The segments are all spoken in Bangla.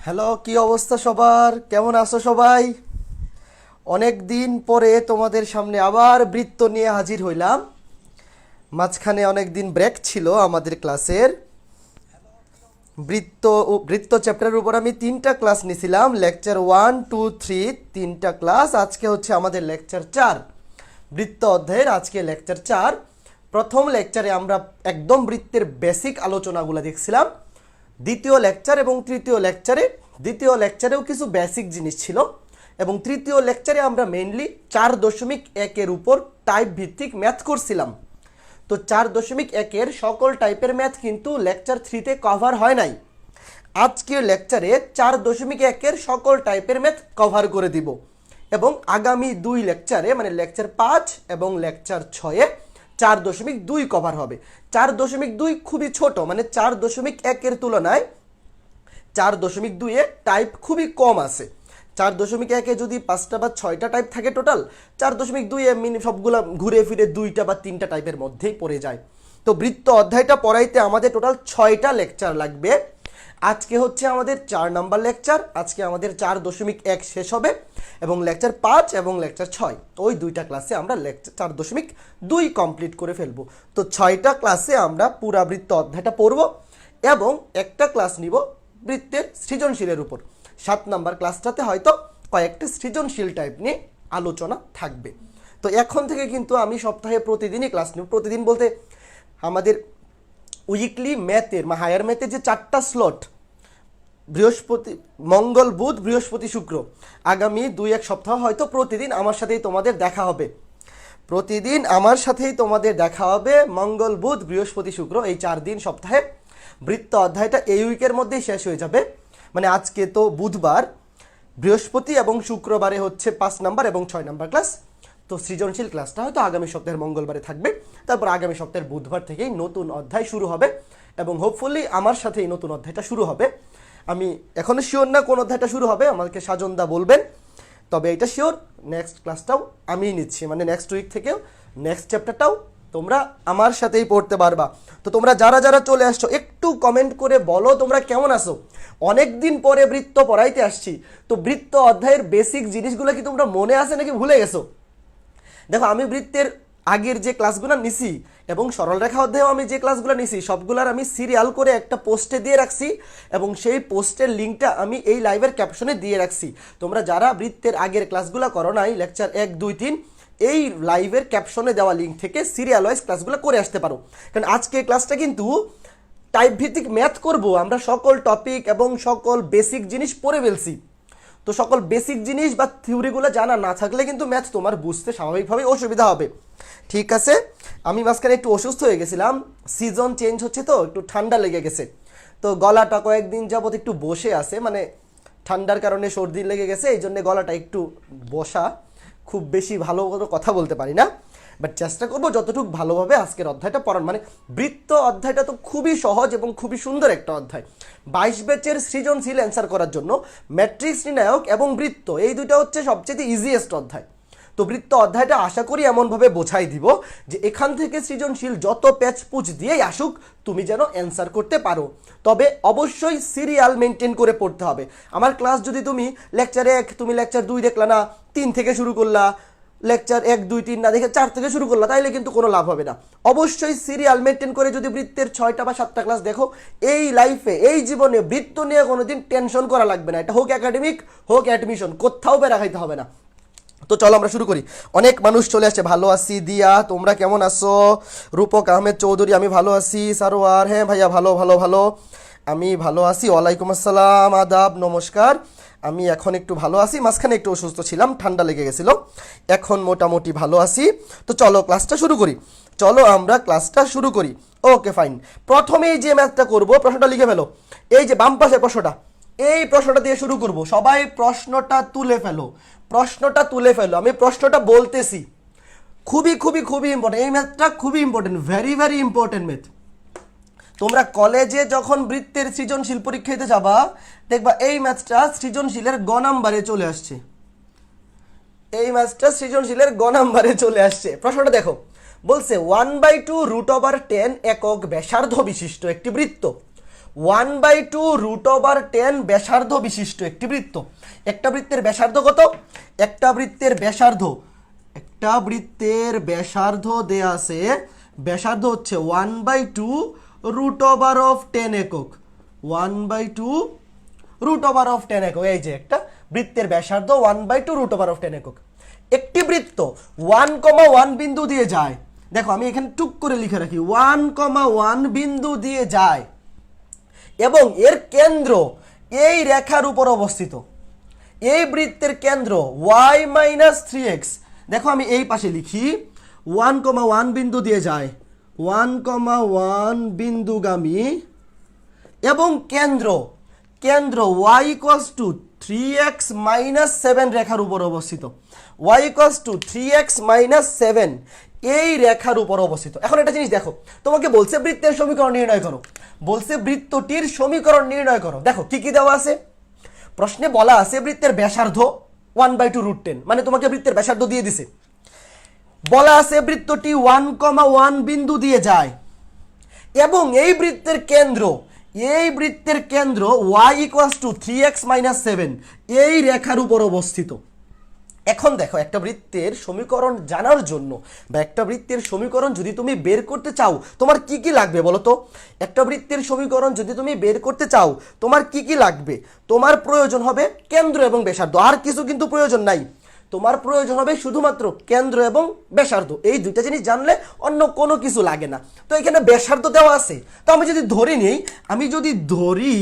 হ্যালো, কি অবস্থা সবার? কেমন আছো সবাই? অনেক দিন পরে তোমাদের সামনে আবার বৃত্ত নিয়ে হাজির হইলাম। মাঝখানে অনেক দিন ব্রেক ছিল আমাদের ক্লাসের। বৃত্ত চ্যাপ্টারের উপর আমি 3টা ক্লাস নিয়েছিলাম, লেকচার 1, 2, 3 3টা ক্লাস। আজকে হচ্ছে আমাদের লেকচার 4, বৃত্ত অধ্যায়ের আজকে লেকচার 4। প্রথম লেকচারে আমরা একদম বৃত্তের বেসিক আলোচনাগুলো দেখছিলাম। দ্বিতীয় লেকচারেও কিছু বেসিক জিনিস ছিল, এবং তৃতীয় লেকচারে আমরা মেইনলি 4.1-এর উপর টাইপ ভিত্তিক ম্যাথ করছিলাম। তো 4.1-এর সকল টাইপের ম্যাথ কিন্তু লেকচার 3-তে কভার হয় নাই। আজকের লেকচারে 4.1-এর সকল টাইপের ম্যাথ কভার করে দিব, এবং আগামী 2 লেকচারে মানে লেকচার 5 এবং লেকচার 6-এ 4.2 কভার হবে। 4.2 খুবই ছোট, মানে 4.1-এর তুলনায় 4.2-এ টাইপ খুবই কম আছে। 4.1-এ যদি 5টা বা 6টা টাইপ থাকে টোটাল, 4.2-এ সবগুলা ঘুরে ফিরে 2টা বা 3টা টাইপের মধ্যেই পড়ে যায়। তো বৃত্ত অধ্যায়টা পড়াইতে আমাদের টোটাল 6টা লেকচার লাগবে। আজকে হচ্ছে আমাদের 4 নাম্বার লেকচার। আজকে আমাদের 4.1 শেষ হবে, এবং লেকচার 5 এবং লেকচার 6 ওই 2টা ক্লাসে আমরা লেকচার 4.2 কমপ্লিট করে ফেলবো। তো 6টা ক্লাসে আমরা পুরা বৃত্ত অধ্যায়টা পড়ব, এবং একটা ক্লাস নিব বৃত্তের সৃজনশীলের উপর। 7 নাম্বার ক্লাসটাতে হয়তো কয়েকটা সৃজনশীল টাইপ নিয়ে আলোচনা থাকবে। তো এখন থেকে কিন্তু আমি সপ্তাহে প্রতিদিনই ক্লাস নেব। প্রতিদিন বলতে আমাদের উইকলি ম্যাথের হায়ার ম্যাথের যে 4টা স্লট, বৃহস্পতি, মঙ্গল, বুধ, বৃহস্পতি, শুক্র, আগামী 2-1 সপ্তাহ হয়তো প্রতিদিন আমার সাথেই তোমাদের দেখা হবে। মঙ্গল, বুধ, বৃহস্পতি, শুক্র, এই 4 দিন সপ্তাহে। বৃত্ত অধ্যায়টা এই উইকের মধ্যেই শেষ হয়ে যাবে। মানে আজকে তো বুধবার, বৃহস্পতি এবং শুক্রবারে হচ্ছে 5 নাম্বার এবং 6 নাম্বার ক্লাস। তো সৃজনশীল ক্লাসটা হয়তো আগামী সপ্তাহের মঙ্গলবারে থাকবে। তারপর আগামী সপ্তাহের বুধবার থেকেই নতুন অধ্যায় শুরু হবে, এবং হোপফুলি আমার সাথেই নতুন অধ্যায়টা শুরু হবে। আমি এখনো শিওর না কোন অধ্যায়টা শুরু হবে, আমাকে সাজনদা বলবেন। তবে এটা শিওর, নেক্সট ক্লাসটাও আমিই নিচ্ছি, মানে নেক্সট উইক থেকেও নেক্সট চ্যাপ্টারটাও তোমরা আমার সাথেই পড়তে পারবা। তো তোমরা যারা যারা চলে আসছো একটু কমেন্ট করে বলো তোমরা কেমন আছো। অনেক দিন পরে বৃত্ত পড়াইতে আসছি, তো বৃত্ত অধ্যায়ের বেসিক জিনিসগুলো কি তোমরা মনে আছে নাকি ভুলে গেছো? দেখো, আমি বৃত্তের আগের যে ক্লাসগুলো নিছি এবং সরলরেখা অধ্যায়েও আমি যে ক্লাসগুলো নিছি সবগুলার আমি সিরিয়াল করে একটা পোস্টে দিয়ে রাখছি, এবং সেই পোস্টের লিঙ্কটা আমি এই লাইভের ক্যাপশনে দিয়ে রাখছি। তোমরা যারা বৃত্তের আগের ক্লাসগুলো করো নাই, লেকচার 1, 2, 3, এই লাইভের ক্যাপশনে দেওয়া লিঙ্ক থেকে সিরিয়াল ওয়াইজ ক্লাসগুলো করে আসতে পারো। কারণ আজকে ক্লাসটা কিন্তু টাইপ ভিত্তিক ম্যাথ করব। আমরা সকল টপিক এবং সকল বেসিক জিনিস পড়ে ফেলছি। তো সকল বেসিক জিনিস বা থিওরিগুলো জানা না থাকলে কিন্তু ম্যাথ তোমার বুঝতে স্বাভাবিকভাবেই অসুবিধা হবে। ঠিক আছে, আমি মাঝখানে একটু অসুস্থ হয়ে গেছিলাম, সিজন চেঞ্জ হচ্ছে তো একটু ঠান্ডা লেগে গেছে। তো গলাটা কয়েকদিন যাবত একটু বসে আছে, মানে ঠান্ডার কারণে সর্দি লেগে গেছে, এই জন্য গলাটা একটু বসা, খুব বেশি ভালো কথা বলতে পারি না। বাট চেষ্টা করবো যতটুকু ভালোভাবে আজকের অধ্যায়টা পড়ান। মানে বৃত্ত অধ্যায়টা তো খুবই সহজ এবং খুবই সুন্দর একটা অধ্যায়। 22 ব্যাচের সৃজনশীল অ্যান্সার করার জন্য ম্যাট্রিক্স নির্ণায়ক এবং বৃত্ত এই দুটো হচ্ছে সবচেয়ে ইজিয়েস্ট অধ্যায়। তো বৃত্ত অধ্যায়টা আশা করি এমনভাবে বোঝাই দিব যে এখান থেকে সৃজনশীল যত প্যাচ পুচ দিয়েই আসুক তুমি যেন অ্যান্সার করতে পারো। তবে অবশ্যই সিরিয়াল মেনটেন করে পড়তে হবে। আমার ক্লাস যদি তুমি লেকচার 1 তুমি লেকচার 2 দেখলা না, 3 থেকে শুরু করলা, লেকচার 1, 2, 3 না দেখে 4 থেকে শুরু করলা, তাইলে কিন্তু কোনো লাভ হবে না। অবশ্যই সিরিয়াল মেনটেন করে যদি বৃত্তের 6টা বা 7টা ক্লাস দেখো, এই লাইফে এই জীবনে বৃত্ত নিয়ে কোনোদিন টেনশন করা লাগবে না। এটা হোক একাডেমিক হোক অ্যাডমিশন, কোথাও বেড়া খাইতে হবে না। তো চলো আমরা শুরু করি। অনেক মানুষ চলে আসছে। ভালো আছি দিয়া, তোমরা কেমন আছো? রূপক আহমেদ চৌধুরী, আমি ভালো আছি। সারোয়ার, হ্যাঁ ভাইয়া ভালো ভালো ভালো, আমি ভালো আছি। ওয়ালাইকুম আসসালাম, আদাব, নমস্কার। আমি এখন একটু ভালো আছি, মাঝখানে একটু অসুস্থ ছিলাম, ঠান্ডা লেগে গেছিল, এখন মোটামুটি ভালো আছি। তো চলো ক্লাসটা শুরু করি, চলো আমরা ক্লাসটা শুরু করি। Okay fine. প্রথমেই যে ম্যাথটা করবো, প্রশ্নটা লিখে ফেলো। এই যে বাম পাশের প্রশ্নটা, এই প্রশ্নটা দিয়ে শুরু করব। সবাই প্রশ্নটা তুলে ফেলো, প্রশ্নটা তুলে ফেলো। আমি প্রশ্নটা বলতেছি, খুবই খুবই খুবই ইম্পর্টেন্ট। এই ম্যাথটা খুবই important, very very important math. তোমরা কলেজে যখন বৃত্তের সৃজনশীল পরীক্ষা দিতে যাবা, দেখবা এই ম্যাথটা সৃজনশীলের গ নাম্বারে চলে আসছে। এই ম্যাথটা সৃজনশীলের গ নাম্বারে চলে আসছে। প্রশ্নটা দেখো, বলছে 1/2 √10 একক ব্যাসার্ধ বিশিষ্ট একটি বৃত্ত 1/2√10 ব্যাসার্ধ বিশিষ্ট একটি বৃত্ত। একটা বৃত্তের ব্যাসার্ধ কত? একটা বৃত্তের ব্যাসার্ধ দেয়া আছে, ব্যাসার্ধ হচ্ছে 1/2√10 একক। 1/2√10 একক। এই যে একটা বৃত্তের ব্যাসার্ধ 1/2√10 একক। একটি বৃত্ত 1,1 বিন্দু দিয়ে যায়। দেখো আমি এখানে টুক করে লিখে রাখি, 1,1 বিন্দু দিয়ে যায় এবং এর কেন্দ্র এই রেখার উপর অবস্থিত। এই বৃত্তের কেন্দ্র y-3x। দেখো আমি এই পাশে লিখি, 1,1 বিন্দু দিয়ে যায়, 1,1 বিন্দুগামী এবং কেন্দ্র y = 3x - 7 রেখার উপর অবস্থিত। y = 3x - 7 এই রেখার উপর অবস্থিত। এখন একটা জিনিস দেখো, তোমাকে বলছে বৃত্তের সমীকরণ নির্ণয় করো, বলছে বৃত্তটির সমীকরণ নির্ণয় করো। দেখো কি কি দেওয়া আছে প্রশ্নে, বলা আছে বৃত্তের ব্যাসার্ধ 1/2√10, মানে তোমাকে বৃত্তের ব্যাসার্ধ দিয়ে দিছে। বলা আছে বৃত্তটি 1,1 বিন্দু দিয়ে যায় এবং এই বৃত্তের কেন্দ্র y = 3x - 7 এই রেখার উপর অবস্থিত। এখন দেখো একটা বৃত্তের সমীকরণ জানার জন্য বা একটা বৃত্তের সমীকরণ যদি তুমি বের করতে চাও, তোমার কি কি লাগবে বলো তো? একটা বৃত্তের সমীকরণ যদি তুমি বের করতে চাও, তোমার কি কি লাগবে? তোমার প্রয়োজন হবে কেন্দ্র এবং ব্যাসার্ধ, আর কিছু কিন্তু প্রয়োজন নাই। তোমার প্রয়োজন হবে শুধুমাত্র কেন্দ্র এবং ব্যাসার্ধ, এই দুইটা জিনিস জানলে অন্য কোনো কিছু লাগে না। তো এখানে ব্যাসার্ধ দেওয়া আছে, তো আমি যদি ধরি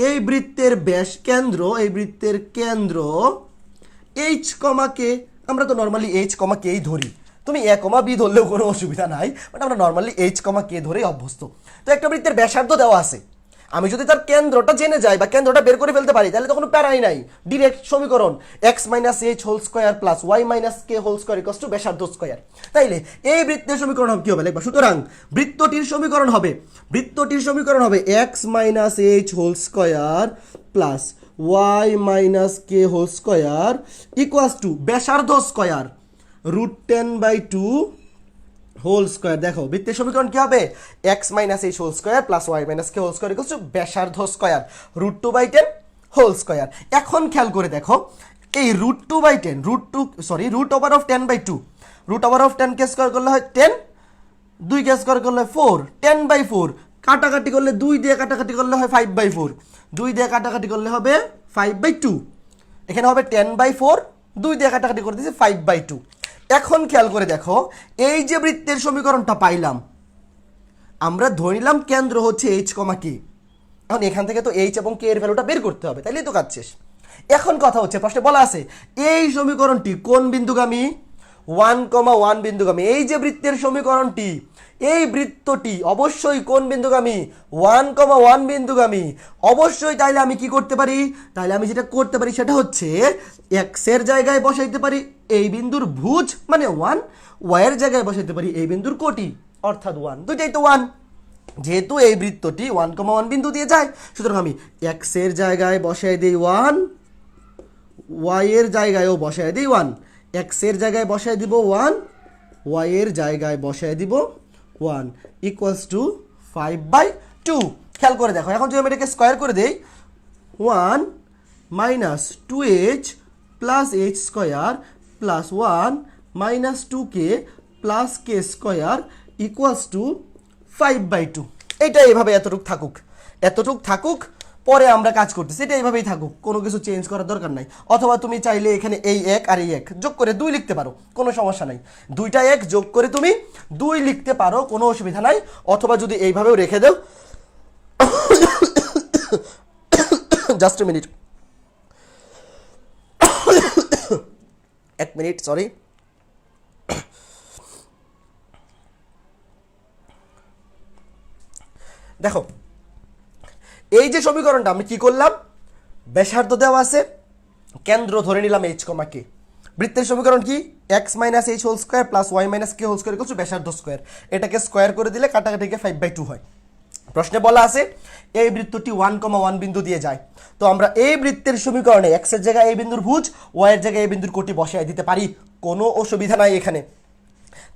এই বৃত্তের কেন্দ্র h, কে আমরা তো নর্মালি h, কেই ধরি। তুমি a, b ধরলেও কোনো অসুবিধা নাই, বাট আমরা নর্মালি h, কে ধরেই অভ্যস্ত। তো একটা বৃত্তের ব্যাসার্ধ দেওয়া আছে, আমি যদি তার কেন্দ্রটা জেনে যাই বা কেন্দ্রটা বের করে ফেলতে পারি, তাহলে তো কোনো প্যারাই নাই, ডিরেক্ট সমীকরণ x - h² + y - k² = ব্যাসার্ধ স্কয়ার। তাইলে এই বৃত্তের সমীকরণ কি হবে লিখবা। সুতরাং বৃত্তটির সমীকরণ হবে x - h² + y - k² = ব্যাসার্ধ স্কয়ার √10/2 হোল স্কয়ার। দেখো বৃত্তের সমীকরণ কি হবে? x - h² + y - k² = ব্যাসার্ধ স্কয়ার √2/10 হোল স্কয়ার। এখন খেয়াল করে দেখো, এই √2/10 √10/2 কে স্কয়ার করলে হয় 10, 2 কে স্কয়ার করলে 4, 10/4 কাটাকাটি করলে 2 দিয়ে কাটাকাটি করলে হয় 5/4, 2 দিয়ে কাটাকাটি করলে হবে 5/2, এখানে হবে 10/4, 2 দিয়ে কাটাকাটি করে দিয়েছি 5/2। এখন খেয়াল করে দেখো, এই যে বৃত্তের সমীকরণটা পাইলাম, আমরা ধরে নিলাম কেন্দ্র হচ্ছে h, k। এখন এখান থেকে তো h এবং k এর ভ্যালুটা বের করতে হবে, তাইলেই তো কাজ শেষ। এখন কথা হচ্ছে, প্রশ্নে বলা আছে এই সমীকরণটি কোন বিন্দুগামী? 1,1 বিন্দুগামী। এই যে বৃত্তের সমীকরণটি, এই বৃত্তটি অবশ্যই কোন বিন্দুগামী? 1,1 বিন্দুগামী অবশ্যই। তাইলে আমি কি করতে পারি? তাইলে আমি যেটা করতে পারি সেটা হচ্ছে x এর জায়গায় বসাইতে পারি এই বিন্দুর ভুজ মানে 1, y এর জায়গায় বসাইতে পারি এই বিন্দুর কোটি অর্থাৎ 1, দুইটাই তো 1। যেহেতু এই বৃত্তটি 1,1 বিন্দু দিয়ে যায়, সুতরাং আমি x এর জায়গায় বসাই দিই 1, y এর জায়গায়ও বসাই দিই 1, x এর জায়গায় বসাই দিব 1, y এর জায়গায় বসাই দিব 1 = 5/2। খেয়াল করে দেখো, এখন যদি আমি এটাকে স্কয়ার করে দেই, 1 - 2h + h² + 1 - 2k + k² = 5/2। এটা এইভাবে এতটুক থাকুক, পরে আমরা কাজ করতেছি, এটা এইভাবেই থাকুক, কোনো কিছু চেঞ্জ করার দরকার নাই। অথবা তুমি চাইলে এখানে এই 1 আর এই 1 যোগ করে 2 লিখতে পারো, কোনো সমস্যা নাই। দুইটা 1 যোগ করে তুমি 2 লিখতে পারো, কোনো অসুবিধা নাই। অথবা যদি এইভাবেও রেখে দাও, just a minute, 1 minute, sorry. দেখো এই যে সমীকরণটা আমি কি করলাম, ব্যাসার্ধ দেওয়া আছে, কেন্দ্র ধরে নিলাম h, k। বৃত্তের সমীকরণ কি? x - h² + y - k² = ব্যাসার্ধ স্কয়ার। এটাকে স্কয়ার করে দিলে কাটাকাটিকে 5/2 হয়। প্রশ্নে বলা আছে এই বৃত্তটি 1,1 বিন্দু দিয়ে যায়, তো আমরা এই বৃত্তের সমীকরণে x এর জায়গায় এই বিন্দুর ভুজ, y এর জায়গায় এই বিন্দুর কোটি বসায় দিতে পারি, কোনো অসুবিধা নাই এখানে।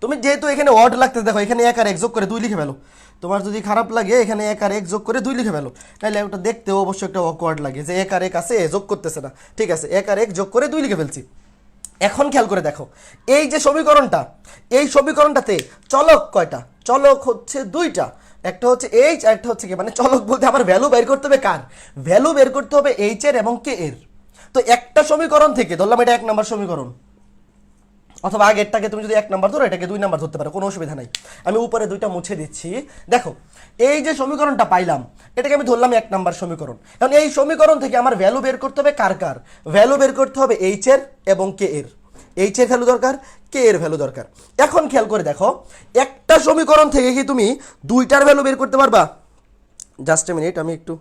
তুমি যেহেতু এখানে অড লাগতে দেখো, এখানে 1 আর 1 যোগ করে 2 লিখে ফেলো। তোমার যদি খারাপ লাগে এখানে 1 আর 1 যোগ করে 2 লিখে ফেলো, তাহলে ওটা দেখতেও অবশ্যই একটা অকওয়ার্ড লাগে যে 1 আর 1 আছে, যোগ করতেছে না। ঠিক আছে, 1 আর 1 যোগ করে 2 লিখে ফেলছি। এখন খেয়াল করে দেখো, এই যে সমীকরণটা, এই সমীকরণটাতে চলক কয়টা? চলক হচ্ছে 2টা, একটা হচ্ছে এইচ আর একটা হচ্ছে কে। মানে চলক বলতে আমার ভ্যালু বের করতে হবে কার? ভ্যালু বের করতে হবে এইচ এর এবং কে এর। তো একটা সমীকরণ থেকে ধরলাম এটা 1 নম্বর সমীকরণ, অথবা আগেরটাকে তুমি যদি 1 নাম্বার ধরো, এটাকে 2 নাম্বার ধরতে পারো, কোনো অসুবিধা নাই। আমি উপরে 2টা মুছে দিচ্ছি। দেখো এই যে সমীকরণটা পাইলাম, এটাকে আমি ধরলাম 1 নাম্বার সমীকরণ। এখন এই সমীকরণ থেকে আমার ভ্যালু বের করতে হবে কার কার? ভ্যালু বের করতে হবে এইচ এর এবং কে এর। এইচ এর ভ্যালু দরকার, কে এর ভ্যালু দরকার। এখন খেয়াল করে দেখো, একটা সমীকরণ থেকে কি তুমি 2টার ভ্যালু বের করতে পারবা? জাস্ট এ মিনিট, আমি একটু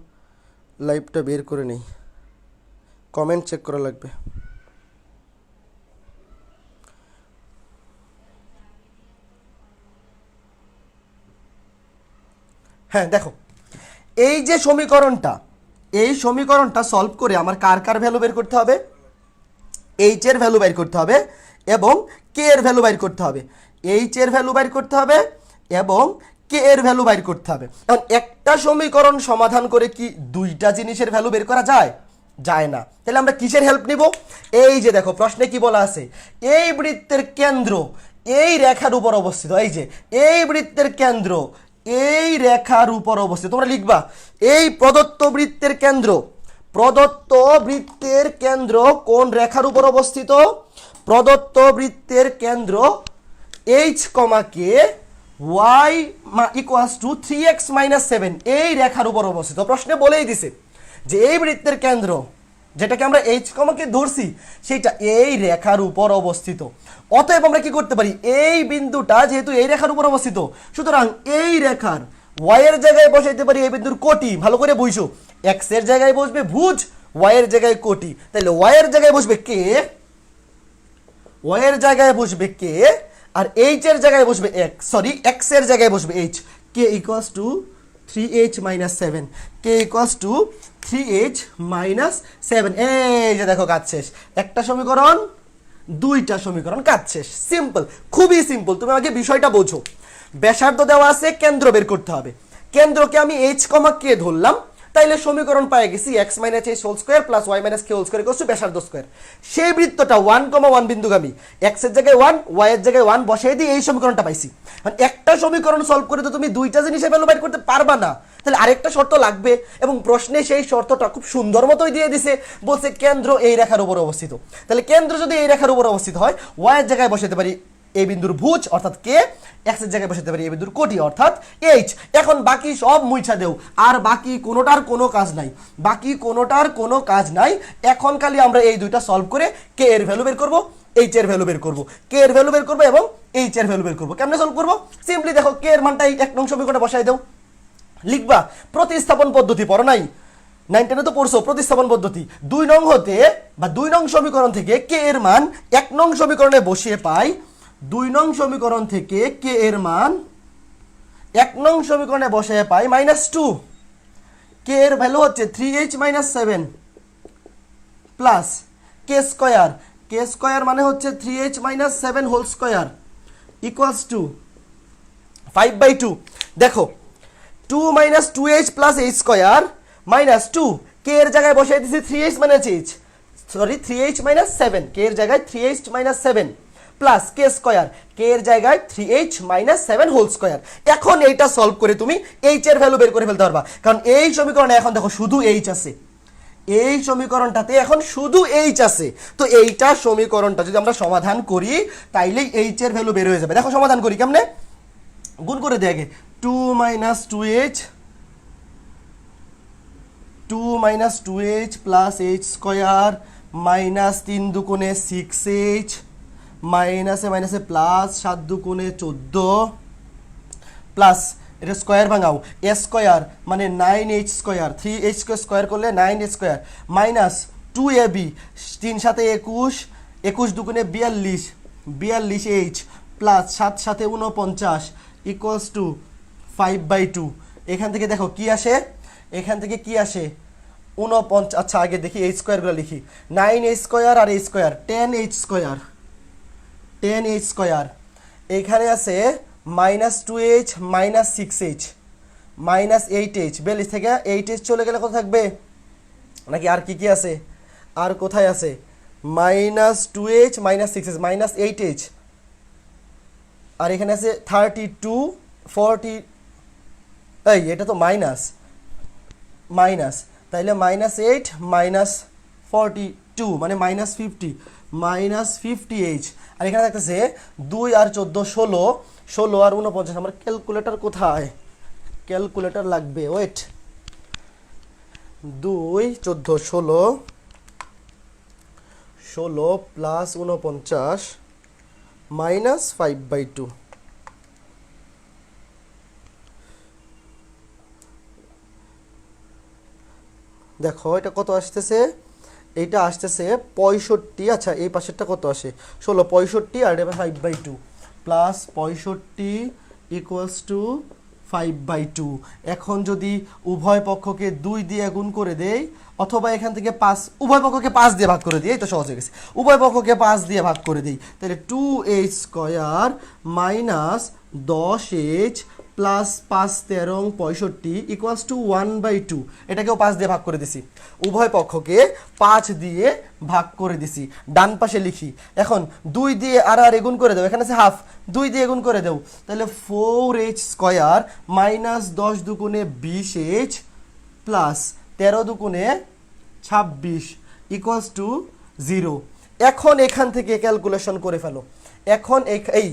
লাইভটা বের করে নিই, কমেন্ট চেক করা লাগবে। হ্যাঁ দেখো, এই যে সমীকরণটা, এই সমীকরণটা সলভ করে আমার কার কার ভ্যালু বের করতে হবে? এইচ এর ভ্যালু বের করতে হবে এবং কে এর ভ্যালু বের করতে হবে। এইচ এর ভ্যালু বের করতে হবে এবং কে এর ভ্যালু বের করতে হবে। এখন একটা সমীকরণ সমাধান করে কি 2টা জিনিসের ভ্যালু বের করা যায়? যায় না। তাহলে আমরা কিসের হেল্প নিব? এই যে দেখো প্রশ্নে কি বলা আছে, এই বৃত্তের কেন্দ্র এই রেখার উপর অবস্থিত। এই যে এই বৃত্তের কেন্দ্র এই রেখার উপর অবস্থিত। তোমরা লিখবা এই প্রদত্ত বৃত্তের কেন্দ্র, প্রদত্ত বৃত্তের কেন্দ্র কোন রেখার উপর অবস্থিত? প্রদত্ত বৃত্তের কেন্দ্র H K y equals to 3x - 7 এই রেখার উপর অবস্থিত। প্রশ্নে বলেই দিছে যে এই বৃত্তের কেন্দ্র, যেটাকে আমরা এইচ কে ধরছি, সেটা এই রেখার উপর অবস্থিত। অতএব আমরা কি করতে পারি, এই বিন্দুটা যেহেতু এই রেখার উপর অবস্থিত, সুতরাং এই রেখার y এর জায়গায় বসাইতে পারি এই বিন্দুর কোটি। ভালো করে বুঝো, x এর জায়গায় বসবে ভুজ, y এর জায়গায় কোটি। তাহলে y এর জায়গায় বসবে কে, y এর জায়গায় বসবে কে, আর h এর জায়গায় বসবে x, সরি x এর জায়গায় বসবে h। k equals to 3h - 7, k equals to 3h - 7। এই যে দেখো কাজ শেষ। একটা সমীকরণ, 2টা সমীকরণ, কাজ শেষ। সিম্পল, খুবই সিম্পল। তুমি আগে বিষয়টা বোঝো। ব্যাসার্ধ দেওয়া আছে, কেন্দ্র বের করতে হবে। কেন্দ্রকে আমি এইচ কে ধরলাম, তাইলে সমীকরণ পাই গেছি x - h whole square plus y - k whole square equals to ব্যাসার্ধ স্কয়ার। সেই বৃত্তটা 1,1 বিন্দুগামী, x এর জায়গায় 1 y এর জায়গায় 1 বসাই দিয়ে এই সমীকরণটা পাইছি। মানে একটা সমীকরণ সলভ করে তো তুমি 2টা জিনিসের ভ্যালু বের করতে পারবা না, তাহলে আরেকটা শর্ত লাগবে। এবং প্রশ্নে সেই শর্তটা খুব সুন্দর মতোই দিয়ে দিছে, বলছে কেন্দ্র এই রেখার উপর অবস্থিত। তাহলে কেন্দ্র যদি এই রেখার উপর অবস্থিত হয়, y এর জায়গায় বসাতে পারি এই বিন্দুর ভুজ অর্থাৎ কে, x এর জায়গায় বসাতে পারি এই বিন্দুর কোটি অর্থাৎ h। এখন বাকি সব মুইছা দেও, আর বাকি কোনোটার কোনো কাজ নাই, বাকি কোনোটার কোনো কাজ নাই। এখন খালি আমরা এই 2টা সলভ করে কে এর ভ্যালু বের করব, h এর ভ্যালু বের করব, কে এর ভ্যালু বের করব এবং h এর ভ্যালু বের করব। কেমনে সলভ করব? সিম্পলি দেখো, কে এর মানটা 1 নং সমীকরণে বসাই দাও। লিখবা প্রতিস্থাপন পদ্ধতি, পড়ো নাই? 9 10 তো পড়ছো প্রতিস্থাপন পদ্ধতি। 2 নং হতে বা 2 নং সমীকরণ থেকে কে এর মান 1 নং সমীকরণে বসিয়ে পাই। 2 নং সমীকরণ থেকে কে এর মান 1 নং সমীকরণে বসিয়ে পাই -2। কে এর ভ্যালু হচ্ছে 3h - 7 প্লাস কে স্কয়ার। কে স্কয়ার মানে হচ্ছে 3h - 7 whole square equals two 5/2। দেখো 2 - 2h প্লাস h স্কয়ার -2, কে এর জায়গায় বসাই দিছি 3h - h, সরি 3h - 7, কে এর জায়গায় 3h - 7 প্লাস কে স্কয়ার, কে এর জায়গায় 3h - 7 হোল স্কয়ার। এখন এইটা সলভ করে তুমি h এর ভ্যালু বের করে ফেলতে পারবা, কারণ এই সমীকরণে এখন দেখো শুধু h আছে। এই সমীকরণটাতে এখন শুধু h আছে। তো এইটা সমীকরণটা যদি আমরা সমাধান করি, তাইলেই h এর ভ্যালু বের হয়ে যাবে। দেখো সমাধান করি কেমনে, গুণ করে দেয় আগে। 2 - 2h, 2 - 2h plus h square minus 3 দুগুণে 6h মাইনাসে মাইনাসে প্লাস 7 দুগুণে 14 প্লাস এটা স্কয়ার ভাঙাও এ স্কয়ার মানে 9h স্কয়ার, 3h স্কয়ার করলে 9h স্কয়ার মাইনাস 2ab 3 সাথে 21, 21 দুগুণে 42, 42h প্লাস 7 সাথে 49 ইকুয়ালস টু 5/2। এখান থেকে দেখো কি আসে, এখান থেকে কি আসে 49। আচ্ছা আগে দেখি h স্কয়ারগুলো লিখি, 9h স্কয়ার আর h square 10h square, 10h square. এইখানে আছে -2h -6h -8h, 42 থেকে 8h চলে গেলে কত থাকবে, নাকি আর কি কি আছে, আর কোথায় আছে, -2h -6h -8h, আর এখানে আছে 32 40, এই এটা তো মাইনাস, তাইলে -8 -42 মানে -50 -50h, আর এখানে থাকতেছে 2 আর 14 16, 16 আর 49, আমার ক্যালকুলেটর কোথায়, ক্যালকুলেটর লাগবে, ওয়েট, 2 14 16 16 প্লাস 49 -5/2, দেখো এটা কত আসতেছে, এইটা আসতেছে 65, আচ্ছা এই পাশেরটা কত আসে 16, 65 আর এটা 5/2 প্লাস 65 ইকুয়ালস টু 5/2। এখন যদি উভয় পক্ষকে 2 দিয়ে গুণ করে দেই, অথবা এখান থেকে 5, উভয় পক্ষকে 5 দিয়ে ভাগ করে দিই, এই তো সহজ হয়ে গেছে, উভয় পক্ষকে 5 দিয়ে ভাগ করে দিই, তাহলে 2h square minus 10h plus 5 13 65 equals to 1/2, এটাকেও 5 দিয়ে ভাগ করে দিছি, উভয় পক্ষকে 5 দিয়ে ভাগ করে দিছি, ডান পাশে লিখি, এখন 2 দিয়ে আর গুণ করে দাও, এখানে আছে হাফ, 2 দিয়ে গুণ করে দাও, তাহলে 4h স্কয়ার মাইনাস 10 দুগুণে 20h প্লাস 13 দুগুণে 26 ইকুয়ালস টু 0। এখন এখান থেকে ক্যালকুলেশন করে ফেলো, এখন এই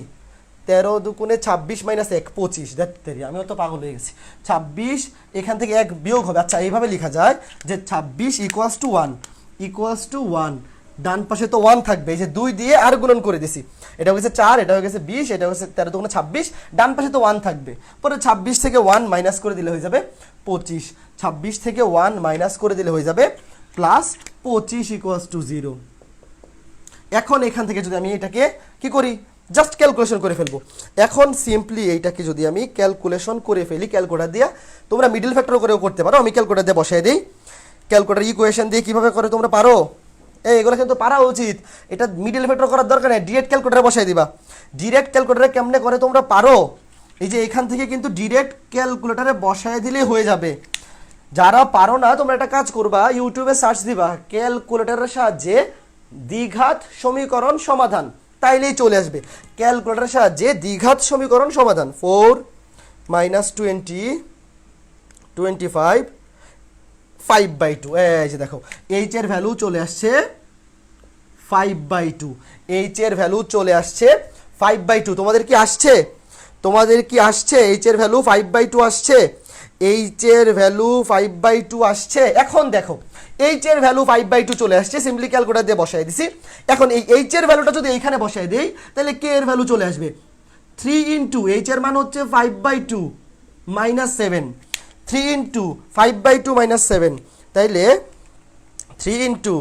13 দুগুণে 26 মাইনাস 1 25, দেখতেরি আমিও তো পাগল হয়ে গেছি, 26 এখান থেকে 1 বিয়োগ হবে, আচ্ছা এইভাবে লেখা যায় যে 26 ইকুয়ালস টু 1, ডান পাশে তো 1 থাকবে, এই যে 2 দিয়ে আর গুণন করে দিছি, এটা হয়ে গেছে 4, এটা হয়ে গেছে 20, এটা হয়ে গেছে 13 দুগুণে 26, ডান পাশে তো 1 থাকবে, পরে 26 থেকে 1 মাইনাস করে দিলে হয়ে যাবে 25, 26 থেকে 1 মাইনাস করে দিলে হয়ে যাবে প্লাস 25 ইকুয়ালস টু 0। এখন এখান থেকে যদি আমি এটাকে কি করি, জাস্ট ক্যালকুলেশন করে ফেলবো, এখন সিম্পলি এইটাকে যদি আমি ক্যালকুলেশন করে ফেলি ক্যালকুলেটর দিয়ে, তোমরা মিডল ফ্যাক্টর করেও করতে পারো, আমি ক্যালকুলেটর দিয়ে বসাই দিই, ক্যালকুলেটর ইকুয়েশন দিয়ে কিভাবে করে তোমরা পারো, এগুলো কিন্তু পারা উচিত, এটা মিডল ফ্যাক্টর করার দরকার নেই, ডিরেক্ট ক্যালকুলেটরে বসাই দিবা, ডিরেক্ট ক্যালকুলেটরে কেমনে করে তোমরা পারো, এই যে এখান থেকে কিন্তু ডিরেক্ট ক্যালকুলেটরে বসাই দিলেই হয়ে যাবে। যারা পারো না তোমরা একটা কাজ করবা, ইউটিউবে সার্চ দিবা ক্যালকুলেটরের সাহায্যে দ্বিঘাত সমীকরণ সমাধান, তাইলেই চলে আসবে, ক্যালকুলেটরের সাহায্যে দ্বিঘাত সমীকরণ সমাধান, 4 -20 25 5/2, এই যে দেখো এইচ এর ভ্যালু চলে আসছে 5/2, এইচ এর ভ্যালু চলে আসছে 5/2, তোমাদের কি আসছে, এইচ এর ভ্যালু 5/2 আসছে, এইচ এর ভ্যালু 5/2 আসছে। এখন দেখো এইচ এর ভ্যালু 5/2 চলে আসছে, সিম্পলি ক্যালকুলেটর দিয়ে বসাই দিছি, এখন এই এইচ এর ভ্যালুটা যদি এইখানে বসাই দেই, তাহলে কে এর ভ্যালু চলে আসবে 3 ইন্টু এইচ এর মান হচ্ছে 5/2 মাইনাস 7, 3 ইন্টু 5/2 মাইনাস 7, তাইলে 3 ইন্টু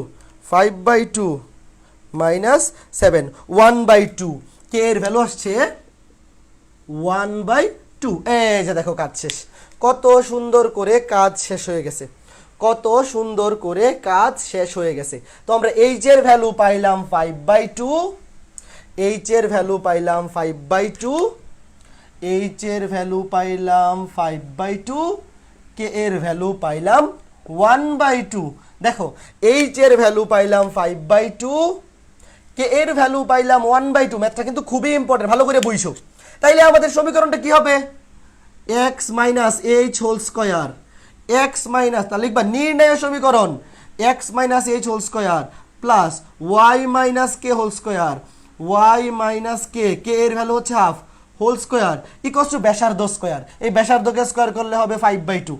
5/2 মাইনাস 7 1/2, কে এর ভ্যালু আসছে 1/2, এই যে দেখো কাজ শেষ, কত সুন্দর করে কাজ শেষ হয়ে গেছে, কত সুন্দর করে কাজ শেষ হয়ে গেছে। তো আমরা এইচ এর ভ্যালু পাইলাম 5/2, এইচ এর ভ্যালু পাইলাম 5/2, এইচ এর ভ্যালু পাইলাম 5/2, কে এর ভ্যালু পাইলাম 1/2, দেখো এইচ এর ভ্যালু পাইলাম 5/2, কে এর ভ্যালু পাইলাম 1/2, ম্যাথটা কিন্তু খুবই ইম্পর্টেন্ট, ভালো করে বুঝছো। তাইলে আমাদের সমীকরণটা কি হবে, x minus H whole square, x minus, তাহলে লিখবা নির্ণয় সমীকরণ x minus H whole square plus y minus K whole square, y minus K, K এর ভ্যালু হচ্ছে half whole square equals to ব্যাসার্ধ স্কয়ার, এই ব্যাসার্ধকে স্কয়ার করলে হবে 5/2,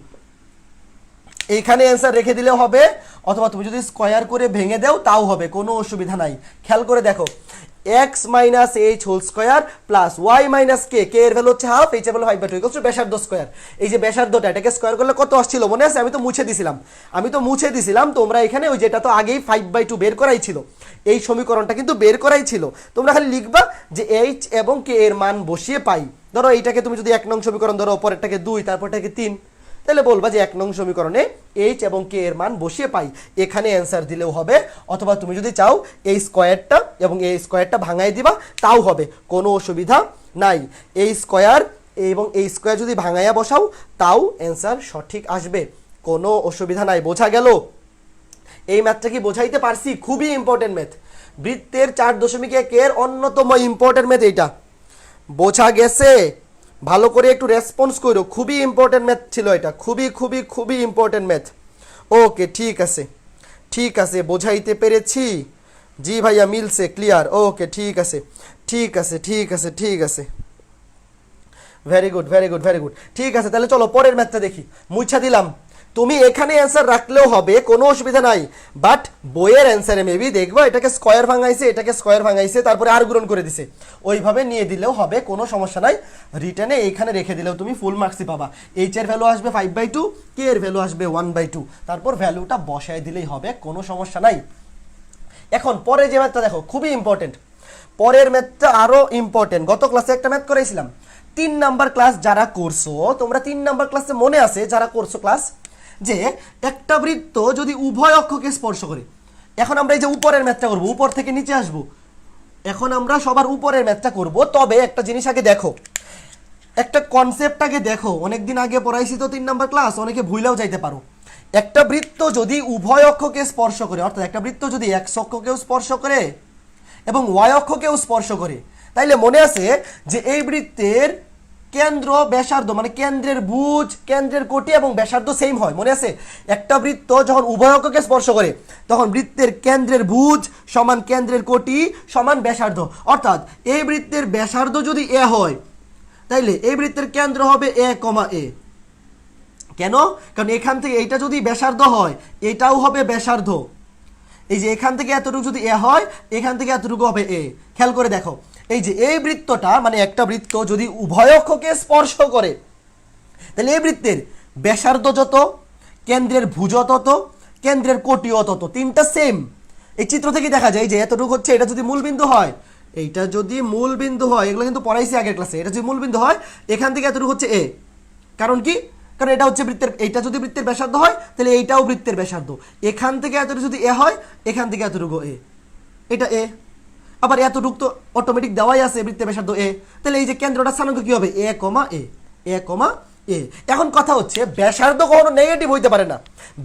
এইখানে অ্যান্সার রেখে দিলেও হবে, অথবা তুমি যদি স্কয়ার করে ভেঙে দাও তাও হবে, কোনো অসুবিধা নাই। খেয়াল করে দেখো x minus H whole square plus y minus K, K এর ভ্যালু হচ্ছে হাফ, এইচ এর ভ্যালু 5/2 ইকুয়ালস টু ব্যাসার্ধ স্কয়ার, এই যে ব্যাসার্ধটা এটাকে স্কয়ার করলে কত আসছিল মনে আছে, আমি তো মুছে দিছিলাম, তোমরা এখানে ওই যেটা তো আগেই 5/2 বের করাই ছিল, এই সমীকরণটা কিন্তু বের করাই ছিল, তোমরা খালি লিখবা যে এইচ এবং কে এর মান বসিয়ে পাই, ধরো এইটাকে তুমি যদি 1 নং সমীকরণ ধরো, পরেরটাকে 2, তারপরটাকে 3, তাহলে বলবা যে 1 নং সমীকরণে এইচ এবং কে এর মান বসিয়ে পাই, এখানে অ্যান্সার দিলেও হবে, অথবা তুমি যদি চাও এই স্কোয়ারটা এবং এই স্কোয়ারটা ভাঙাই দিবা তাও হবে, কোনো অসুবিধা নাই। এই স্কোয়ার এবং এই স্কোয়ার যদি ভাঙাইয়া বসাও তাও অ্যান্সার সঠিক আসবে, কোনো অসুবিধা নাই। বোঝা গেল? এই ম্যাথটা কি বোঝাইতে পারছি? খুবই ইম্পর্টেন্ট ম্যাথ, বৃত্তের 4.1 এর অন্যতম ইম্পর্টেন্ট ম্যাথ এইটা। বোঝা গেছে? ভালো করে একটু রেসপন্স করো, খুবই ইম্পর্টেন্ট ম্যাথ ছিল এটা, খুবই খুবই খুবই ইম্পর্টেন্ট ম্যাথ। ওকে, ঠিক আছে ঠিক আছে, বোঝাইতে পেরেছি। জি ভাইয়া মিলছে, ক্লিয়ার। ওকে, ঠিক আছে ঠিক আছে ঠিক আছে ঠিক আছে, very good very good very good. ঠিক আছে, তাহলে চলো পরের ম্যাথটা দেখি। মুছা দিলাম, তুমি এখানে অ্যান্সার রাখলেও হবে, কোনো অসুবিধা নাই, বাট বইয়ের অ্যান্সারে মেবি দেখবো এটাকে স্কোয়ার ভাঙাইছে, এটাকে স্কোয়ার ভাঙাইছে, তারপরে আর গুণন করে দিছে, ওইভাবে নিয়ে দিলেও হবে, কোনো সমস্যা নাই। রিটার্নে এইখানে রেখে দিলেও তুমি ফুল মার্কসই পাবা। এইচ এর ভ্যালু আসবে 5/2, কে এর ভ্যালু আসবে 1/2, তারপর ভ্যালুটা বসায় দিলেই হবে, কোনো সমস্যা নাই। এখন পরে যে ম্যাথটা দেখো, খুবই ইম্পর্টেন্ট, পরের ম্যাথটা আরো ইম্পর্টেন্ট। গত ক্লাসে একটা ম্যাথ করেছিলাম, 3 নাম্বার ক্লাস যারা করছো তোমরা, 3 নাম্বার ক্লাসে মনে আছে যারা করছো ক্লাস, যে একটা বৃত্ত যদি উভয় অক্ষকে স্পর্শ করে। এখন আমরা এই যে উপরের ম্যাথটা করবো, উপর থেকে নিচে আসবো, এখন আমরা সবার উপরের ম্যাথটা করব। তবে একটা জিনিস আগে দেখো, একটা কনসেপ্টটাকে দেখো, অনেকদিন আগে পড়াইছি তো 3 নাম্বার ক্লাস, অনেকে ভুলেও যাইতে পারো। একটা বৃত্ত যদি উভয় অক্ষকে স্পর্শ করে, অর্থাৎ একটা বৃত্ত যদি এক্স অক্ষকেও স্পর্শ করে এবং ওয়াই অক্ষকেও স্পর্শ করে, তাইলে মনে আছে যে এই বৃত্তের কেন্দ্র ব্যাসার্ধ, মানে কেন্দ্রের ভুজ, কেন্দ্রের কোটি এবং ব্যাসার্ধ সেম হয়। মনে আছে, একটা বৃত্ত যখন উভয় অক্ষকে স্পর্শ করে তখন বৃত্তের কেন্দ্রের ভুজ সমান কেন্দ্রের কোটি সমান ব্যাসার্ধ। অর্থাৎ এই বৃত্তের ব্যাসার্ধ যদি এ হয়, তাইলে এই বৃত্তের কেন্দ্র হবে এ কমা এ। কেন? কারণ এখান থেকে এইটা যদি ব্যাসার্ধ হয়, এটাও হবে ব্যাসার্ধ। এই যে এখান থেকে এতটুকু যদি এ হয়, এখান থেকে এতটুকু হবে এ। খেয়াল করে দেখো, এই যে এই বৃত্তটা, মানে একটা বৃত্ত যদি উভয় অক্ষকে স্পর্শ করে, তাহলে এই বৃত্তের ব্যাসার্ধ যত, কেন্দ্রের ভুজ তত, কেন্দ্রের কোটিও তত, তিনটা সেম। এই চিত্র থেকে দেখা যায় যে এতটুকু হচ্ছে, এটা যদি মূল বিন্দু হয়, এইটা যদি মূল বিন্দু হয়, এগুলো কিন্তু পড়াইছি আগের ক্লাসে, এটা যদি মূল বিন্দু হয়, এখান থেকে এতটুকু হচ্ছে এ। কারণ কি? কারণ এটা হচ্ছে বৃত্তের, এইটা যদি বৃত্তের ব্যাসার্ধ হয় তাহলে এইটাও বৃত্তের ব্যাসার্ধ। এখান থেকে এতটুকু যদি এ হয়, এখান থেকে এতটুকু এ, এটা এ। আবার এতটুকু তো অটোমেটিক দেওয়াই আছে বৃত্তের ব্যাসার্ধ এ, তাহলে এই যে কেন্দ্রটা স্থানাঙ্ক কি হবে? এ কমা এ, এ কমা এ। এখন কথা হচ্ছে ব্যাসার্ধ কখনো নেগেটিভ হইতে পারে না,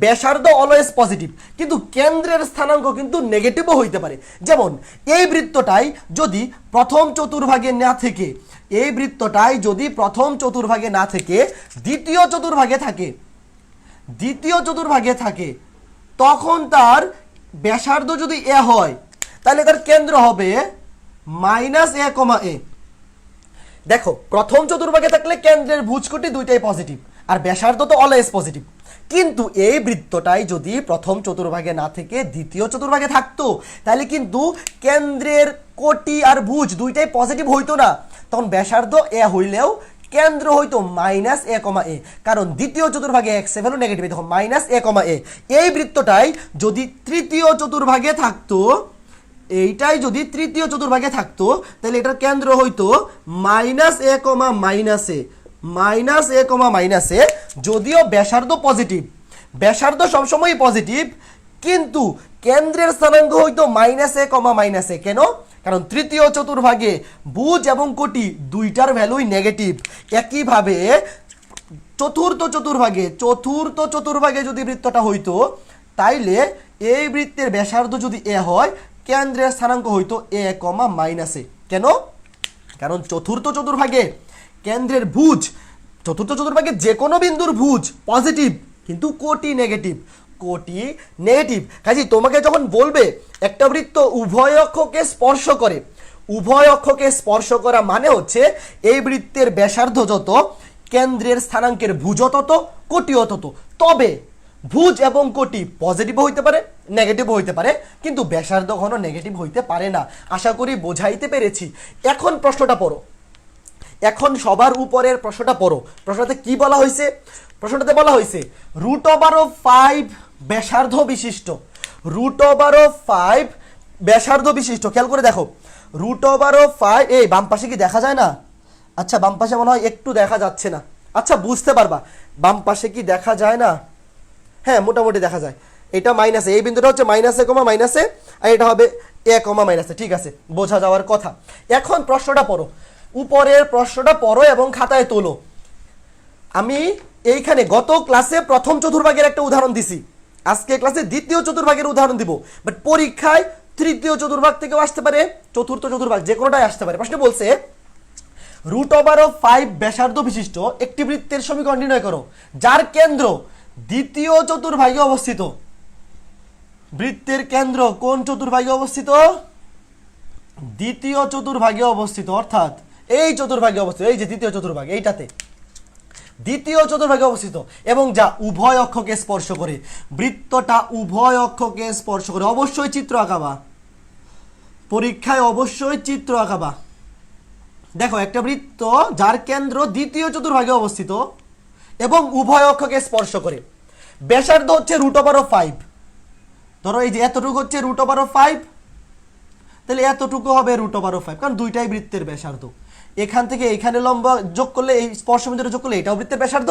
ব্যাসার্ধ অলওয়েজ পজিটিভ, কিন্তু কেন্দ্রের স্থানাঙ্ক কিন্তু নেগেটিভও হইতে পারে। যেমন এই বৃত্তটাই যদি প্রথম চতুর্ভাগে না থেকে, এই বৃত্তটাই যদি প্রথম চতুর্ভাগে না থেকে দ্বিতীয় চতুর্ভাগে থাকে, দ্বিতীয় চতুর্ভাগে থাকে, তখন তার ব্যাসার্ধ যদি এ হয়, তাহলে তার কেন্দ্র হবে মাইনাস এ কমা এ। দেখো, প্রথম চতুর্ভাগে থাকলে কেন্দ্রের ভুজকোটি দুইটাই পজিটিভ, আর ব্যাসার্ধ তো অলওয়েজ পজিটিভ। কিন্তু এই বৃত্তটাই যদি প্রথম চতুর্ভাগে না থেকে দ্বিতীয় চতুর্ভাগে থাকতো, তাহলে কিন্তু কেন্দ্রের কোটি আর ভুজ দুইটাই পজিটিভ হইতো না, তখন ব্যাসার্ধ এ হইলেও কেন্দ্র হইতো মাইনাস এ কমা এ, কারণ দ্বিতীয় চতুর্ভাগে এক্স এর ভ্যালু নেগেটিভ, তখন মাইনাস এ কমা এ। এই বৃত্তটাই যদি তৃতীয় চতুর্ভাগে থাকতো, এইটাই যদি তৃতীয় চতুর্ভাগে থাকতো, তাহলে এটার কেন্দ্র হইতো মাইনাস এ কমা মাইনাস এ, মাইনাস এ কমা মাইনাস এ। যদিও ব্যাসার্ধ পজিটিভ, ব্যাসার্ধ সবসময় পজিটিভ, কিন্তু কেন্দ্রের স্থানাঙ্ক হইতো মাইনাস এ কমা মাইনাস এ। কেন? কারণ তৃতীয় চতুর্ভাগে ভুজ এবং কোটি দুইটার ভ্যালুই নেগেটিভ। একইভাবে চতুর্থ চতুর্ভাগে যদি বৃত্তটা হইতো, তাইলে এই বৃত্তের ব্যাসার্ধ যদি এ হয়, কেন্দ্রের স্থানাঙ্ক হইতো এ কমা মাইনাস এ। কেন? কারণ চতুর্থ চতুর্ভাগে কেন্দ্রের ভুজ, চতুর্থ চতুর্ভাগে যে কোনো বিন্দুর ভুজ পজিটিভ, কিন্তু কোটি নেগেটিভ, কোটি নেগেটিভ। কাজে তোমাকে যখন বলবে একটা বৃত্ত উভয় অক্ষকে স্পর্শ করে, উভয় অক্ষকে স্পর্শ করা মানে হচ্ছে এই বৃত্তের ব্যাসার্ধ যত, কেন্দ্রের স্থানাঙ্কের ভুজ তত, কোটিও তত। তবে ভুজ এবং কোটি পজিটিভ হইতে পারে, নেগেটিভ হইতে পারে, কিন্তু ব্যাসার্ধ কখনো নেগেটিভ হইতে পারে না। আশা করি বোঝাইতে পেরেছি। এখন প্রশ্নটা পড়ো, এখন সবার উপরের প্রশ্নটা পড়ো। প্রশ্নটাতে কি বলা হয়েছে? প্রশ্নটাতে বলা হয়েছে √5 ব্যাসার্ধ বিশিষ্ট, √5 ব্যাসার্ধ বিশিষ্ট। খেয়াল করে দেখো, √5, এই বাম পাশে কি দেখা যায় না? আচ্ছা, বাম পাশে মনে হয় একটু দেখা যাচ্ছে না, আচ্ছা বুঝতে পারবা বাম পাশে কি দেখা যায় না? হ্যাঁ মোটামুটি দেখা যায়। এটা মাইনাসে, এই বিন্দুটা হচ্ছে মাইনাসে কমা মাইনাসে, আর এটা হবে এ কমা মাইনাসে। ঠিক আছে, বোঝা যাওয়ার কথা। এখন প্রশ্নটা পড়ো, উপরের প্রশ্নটা পড়ো এবং খাতায় তোলো। আমি এইখানে গত ক্লাসে প্রথম চতুর্ভাগের একটা উদাহরণ দিছি, আজকে ক্লাসে দ্বিতীয় চতুর্ভাগের উদাহরণ দিব, বাট পরীক্ষায় তৃতীয় চতুর্ভাগ থেকেও আসতে পারে, চতুর্থ চতুর্ভাগ যে কোনোটাই আসতে পারে। প্রশ্ন বলছে √5 ব্যাসার্ধ বিশিষ্ট একটি বৃত্তের সমীকরণ নির্ণয় করো যার কেন্দ্র দ্বিতীয় চতুর্ভাগে অবস্থিত। বৃত্তের কেন্দ্র কোন চতুর্ভাগে অবস্থিত? দ্বিতীয় চতুর্ভাগে অবস্থিত, অর্থাৎ এই চতুর্ভাগে অবস্থিত, এই যে দ্বিতীয় চতুর্ভাগ, এইটাতে দ্বিতীয় চতুর্ভাগে অবস্থিত, এবং যা উভয় অক্ষকে স্পর্শ করে। বৃত্তটা উভয় অক্ষকে স্পর্শ করে। অবশ্যই চিত্র আঁকাবা, পরীক্ষায় অবশ্যই চিত্র আঁকাবা। দেখো একটা বৃত্ত যার কেন্দ্র দ্বিতীয় চতুর্ভাগে অবস্থিত এবং উভয় অক্ষকে স্পর্শ করে, ব্যাসার্ধ হচ্ছে √5। ধরো এই যে এতটুকু হচ্ছে √5, তাহলে এতটুকু হবে √5, কারণ দুইটাই বৃত্তের ব্যাসার্ধ। এখান থেকে এইখানে লম্ব যোগ করলে, এই স্পর্শবিন্দুটা যোগ করলে এটাও বৃত্তের ব্যাসার্ধ,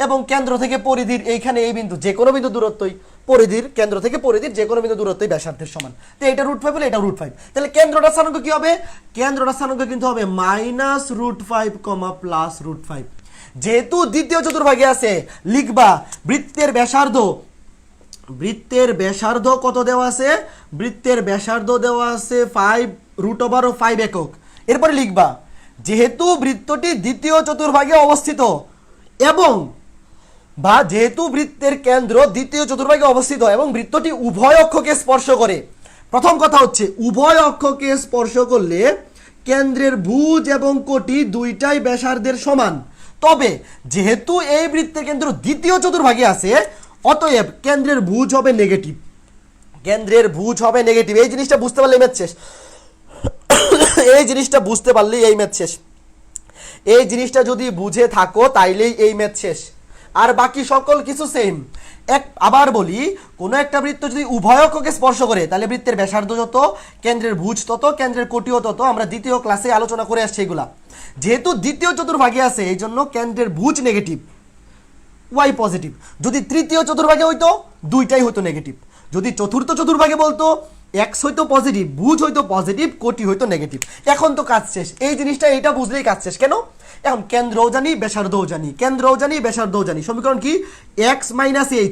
এবং কেন্দ্র থেকে পরিধির এইখানে এই বিন্দু, যে কোনো বিন্দু দূরত্বই পরিধির, কেন্দ্র থেকে পরিধির যে কোনো বিন্দু দূরত্বই ব্যাসার্ধের সমান। তো এটা √5 হলে এটা √5, তাহলে কেন্দ্রটা স্থানাঙ্ক কি হবে? কেন্দ্রটা স্থানাঙ্ক কিন্তু হবে -√5, +√5। যেহেতু দ্বিতীয় চতুর্ভাগে আছে, লিখবা বৃত্তের ব্যাসার্ধ, বৃত্তের ব্যাসার্ধ কত দেওয়া আছে? বৃত্তের ব্যাসার্ধ দেওয়া আছে 5 একক। এরপরে লিখবা যেহেতু বৃত্তটি দ্বিতীয় চতুর্ভাগে অবস্থিত, এবং বা যেহেতু বৃত্তের কেন্দ্র দ্বিতীয় চতুর্ভাগে অবস্থিত এবং বৃত্তটি উভয় অক্ষকে স্পর্শ করে। প্রথম কথা হচ্ছে উভয় অক্ষকে স্পর্শ করলে কেন্দ্রের ভুজ এবং কোটি দুইটাই ব্যাসার্ধের সমান। তবে যেহেতু এই বৃত্তের কেন্দ্র দ্বিতীয় চতুর্ভাগে আছে, অতএব কেন্দ্রের ভুজ হবে নেগেটিভ। কেন্দ্রের ভুজ হবে নেগেটিভ। এই জিনিসটা বুঝতে পারলে ম্যাথ শেষ। এই জিনিসটা বুঝতে পারলেই এই ম্যাথ শেষ। এই জিনিসটা যদি বুঝে থাকো তাইলেই এই ম্যাথ শেষ, আর বাকি সকল কিছু সেম। আবার বলি, কোনো একটা বৃত্ত যদি উভয় অক্ষকে স্পর্শ করে, তাহলে বৃত্তের ব্যাসার্ধ যত, কেন্দ্রের ভুজ তত, কেন্দ্রের কোটিও তত। আমরা দ্বিতীয় ক্লাসে আলোচনা করে আসছি এগুলা। যেহেতু দ্বিতীয় চতুর্ভাগে আছে, এই জন্য কেন্দ্রের ভুজ নেগেটিভ, ওয়াই পজিটিভ। যদি তৃতীয় চতুর্ভাগে হইতো, দুইটাই হইতো নেগেটিভ। যদি চতুর্থ চতুর্ভাগে বলতো, এক্স হইতো পজিটিভ, ভুজ হইতো পজিটিভ, কোটি হইতো নেগেটিভ। এখন তো কাজ শেষ। এই জিনিসটা এইটা বুঝলেই কাজ শেষ। কেন? এখন কেন্দ্রও জানি, ব্যাসার্ধও জানি, কেন্দ্রও জানি, ব্যাসার্ধও জানি। সমীকরণ কি? x -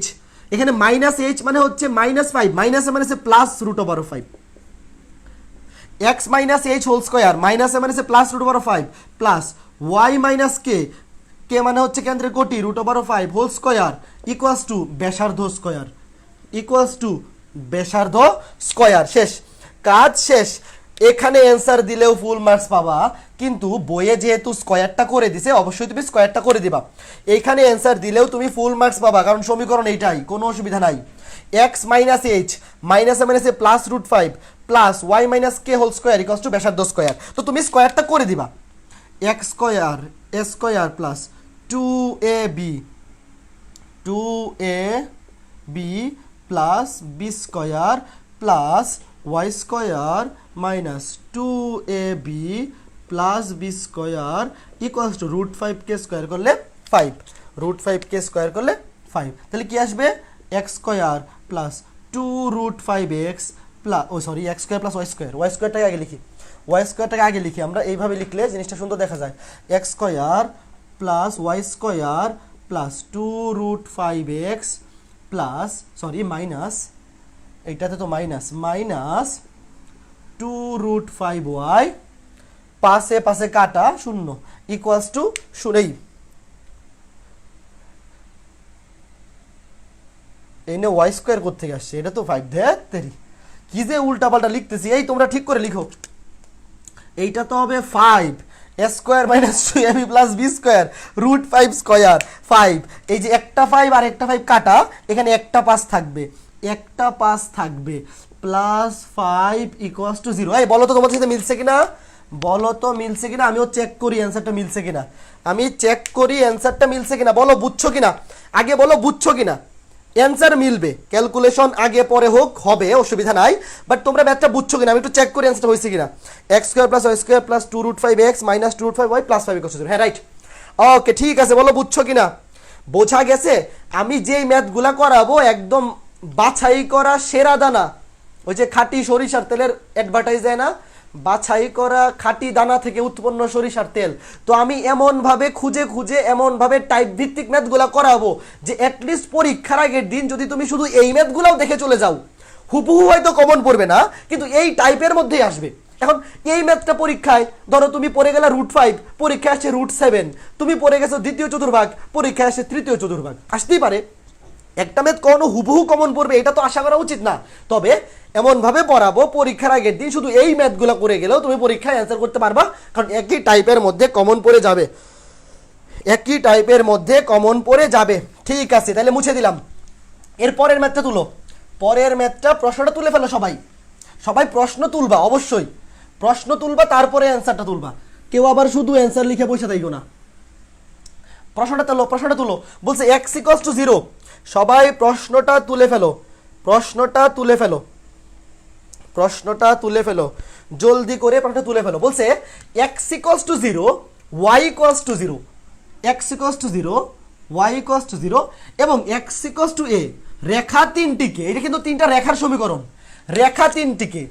h। এখানে -h মানে হচ্ছে -5, মাইনাসে মানে হচ্ছে +√5, x - h হোল স্কয়ার, মাইনাসে মানে হচ্ছে +√5, প্লাস y - k, k মানে হচ্ছে কেন্দ্রের কোটি, √5 হোল স্কয়ার, ইকুয়ালস টু ব্যাসার্ধ স্কয়ার, ইকুয়ালস টু ব্যাসার্ধ স্কয়ার। শেষ, কাজ শেষ। এখানে অ্যান্সার দিলেও ফুল মার্কস পাবা, কিন্তু বইয়ে যেহেতু স্কয়ারটা করে দিছে, অবশ্যই তুমি স্কয়ারটা করে দিবা। এইখানে অ্যান্সার দিলেও তুমি ফুল মার্কস পাবা, কারণ সমীকরণ এইটাই, কোনো অসুবিধা নাই। x - h, মাইনাসে মানে +√5, plus y - k whole square, equals to ব্যাসার্ধ স্কয়ার। তো তুমি স্কয়ারটা করে দিবা। x square a square plus 2ab plus b square plus y square minus 2ab plus b square equals to √5k square করলে 5, √5k স্কয়ার করলে 5। তাহলে কি আসবে? x square plus 2√5x plus, oh sorry, x square plus y square. y স্কয়ারটাকে আগে লিখি, y স্কয়ারটাকে আগে লিখি। আমরা এইভাবে লিখলে জিনিসটা সুন্দর দেখা যায়। x square plus y square plus 2√5x plus, sorry minus, এইটাতে তো মাইনাস 2√5y, পাশে পাশে কাটা, শূন্য, ইকুয়ালস টু শুনেই এই নে ওয়াই স্কোয়ার করতে আসছে, এটা তো 5। ধ্যাত্তেরি, কি যে উল্টাপাল্টা লিখতেছি। এই তোমরা ঠিক করে লিখো, এইটা তো হবে 5 a square minus 2ab plus b square √5 square 5। এই যে একটা 5 আর একটা 5 কাটা, এখানে একটা 5 থাকবে, একটা 5 থাকবে, প্লাস 5 ইকুয়ালস টু 0। এই বলো তো তোমাদের সাথে মিলছে কিনা, বলো তো মিলছে কিনা। আমিও চেক করি অ্যান্সারটা মিলছে কিনা, আমি চেক করি অ্যান্সারটা মিলছে কিনা। বলো বুঝছো কিনা, আগে বলো বুঝছো কিনা। অ্যান্সার মিলবে, ক্যালকুলেশন আগে পরে হোক, হবে, অসুবিধা নাই, বাট তোমরা ম্যাথটা বুঝছো কিনা আমি একটু চেক করি অ্যান্সারটা হয়েছে কিনা। x square plus y square plus 2√5x minus 2√5y plus 5 equals to 0। হ্যাঁ রাইট। ওকে ঠিক আছে, বলো বুঝছো কিনা? বোঝা গেছে? আমি যেই ম্যাথগুলা করাবো একদম বাছাই করা সেরা দানা, ওই যে খাঁটি সরিষার তেলের অ্যাডভার্টাইজ দেয় না, বাছাই করা খাঁটি দানা থেকে উৎপন্ন সরিষার তেল। তো আমি এমনভাবে খুঁজে খুঁজে এমনভাবে টাইপ ভিত্তিক ম্যাথগুলা করাবো যে অ্যাটলিস্ট পরীক্ষার আগের দিন যদি তুমি শুধু এই ম্যাথগুলাও দেখে চলে যাও, হুবহু হয়তো কমন পড়বে না, কিন্তু এই টাইপের মধ্যেই আসবে। এখন এই ম্যাথটা পরীক্ষায় ধরো তুমি পড়ে গেলে √5, পরীক্ষায় আসছে √7, তুমি পড়ে গেছো দ্বিতীয় চতুর্ভাগ, পরীক্ষায় আসছে তৃতীয় চতুর্ভাগ, আসতেই পারে। একটা ম্যাথ কখনো হুবহু কমন পড়বে এটা তো আশা করা উচিত না। তবে এমনভাবে পড়াবো পরীক্ষার আগের দিন শুধু এই ম্যাথগুলো করে গেলেও তুমি পরীক্ষায় অ্যান্সার করতে পারবা, কারণ একই টাইপের মধ্যে কমন পড়ে যাবে, একই টাইপের মধ্যে কমন পড়ে যাবে। ঠিক আছে, তাহলে মুছে দিলাম। এর পরের ম্যাথটা তুলো, পরের ম্যাথটা, প্রশ্নটা তুলে ফেলো সবাই, সবাই প্রশ্ন তুলবা, অবশ্যই প্রশ্ন তুলবা, তারপরে অ্যান্সারটা তুলবা, কেউ আবার শুধু অ্যান্সার লিখে বসে থাকো না। প্রশ্নটা তুলো, প্রশ্নটা তুলো। বলছে x=0, সবাই প্রশ্নটা তুলে ফেলো, প্রশ্নটা তুলে ফেলো, প্রশ্নটা তুলে ফেলো, জলদি করে প্রশ্নটা তুলে ফেলো। বলছে x=0, y=0, x=0, y=0 এবং x=a, রেখা তিনটিকে, এটা কিন্তু তিনটা রেখার সমীকরণ, রেখা তিনটিকে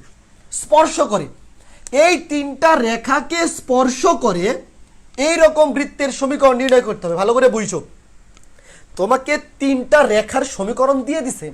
স্পর্শ করে, এই তিনটা রেখাকে স্পর্শ করে এই রকম বৃত্তের সমীকরণ নির্ণয় করতে হবে। ভালো করে বুঝছো, তোমাকে তিনটা রেখার সমীকরণ দিয়ে দিছে,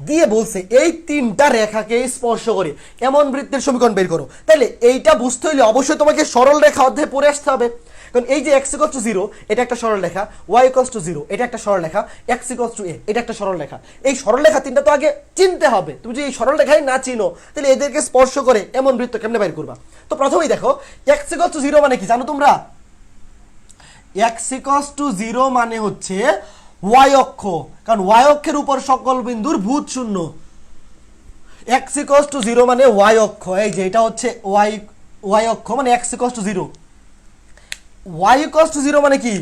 দিয়ে বলছে এই তিনটা রেখাকে স্পর্শ করে এমন বৃত্তের সমীকরণ বের করো। তাহলে এইটা বুঝতে হলে অবশ্যই তোমাকে সরল রেখা অধ্যায়ে পড়ে আসতে হবে, কারণ এই যে x=0 এটা একটা সরল রেখা, y=0 এটা একটা সরল রেখা, x=a এটা একটা সরল রেখা। এই সরল রেখা তিনটা তো আগে চিনতে হবে, তুমি যদি এই সরল রেখাই না চিনো তাহলে এদেরকে স্পর্শ করে এমন বৃত্ত কেমনে বের করবা? তো প্রথমেই দেখো x=0 মানে কি জানো তোমরা? x=0 মানে হচ্ছে y অক্ষ, কারণ y অক্ষের উপর সকল বিন্দুর ভূত শূন্য। x=0 মানে y অক্ষ, এই যে এটা হচ্ছে y অক্ষ মানে x=0। y=0 মানে কি?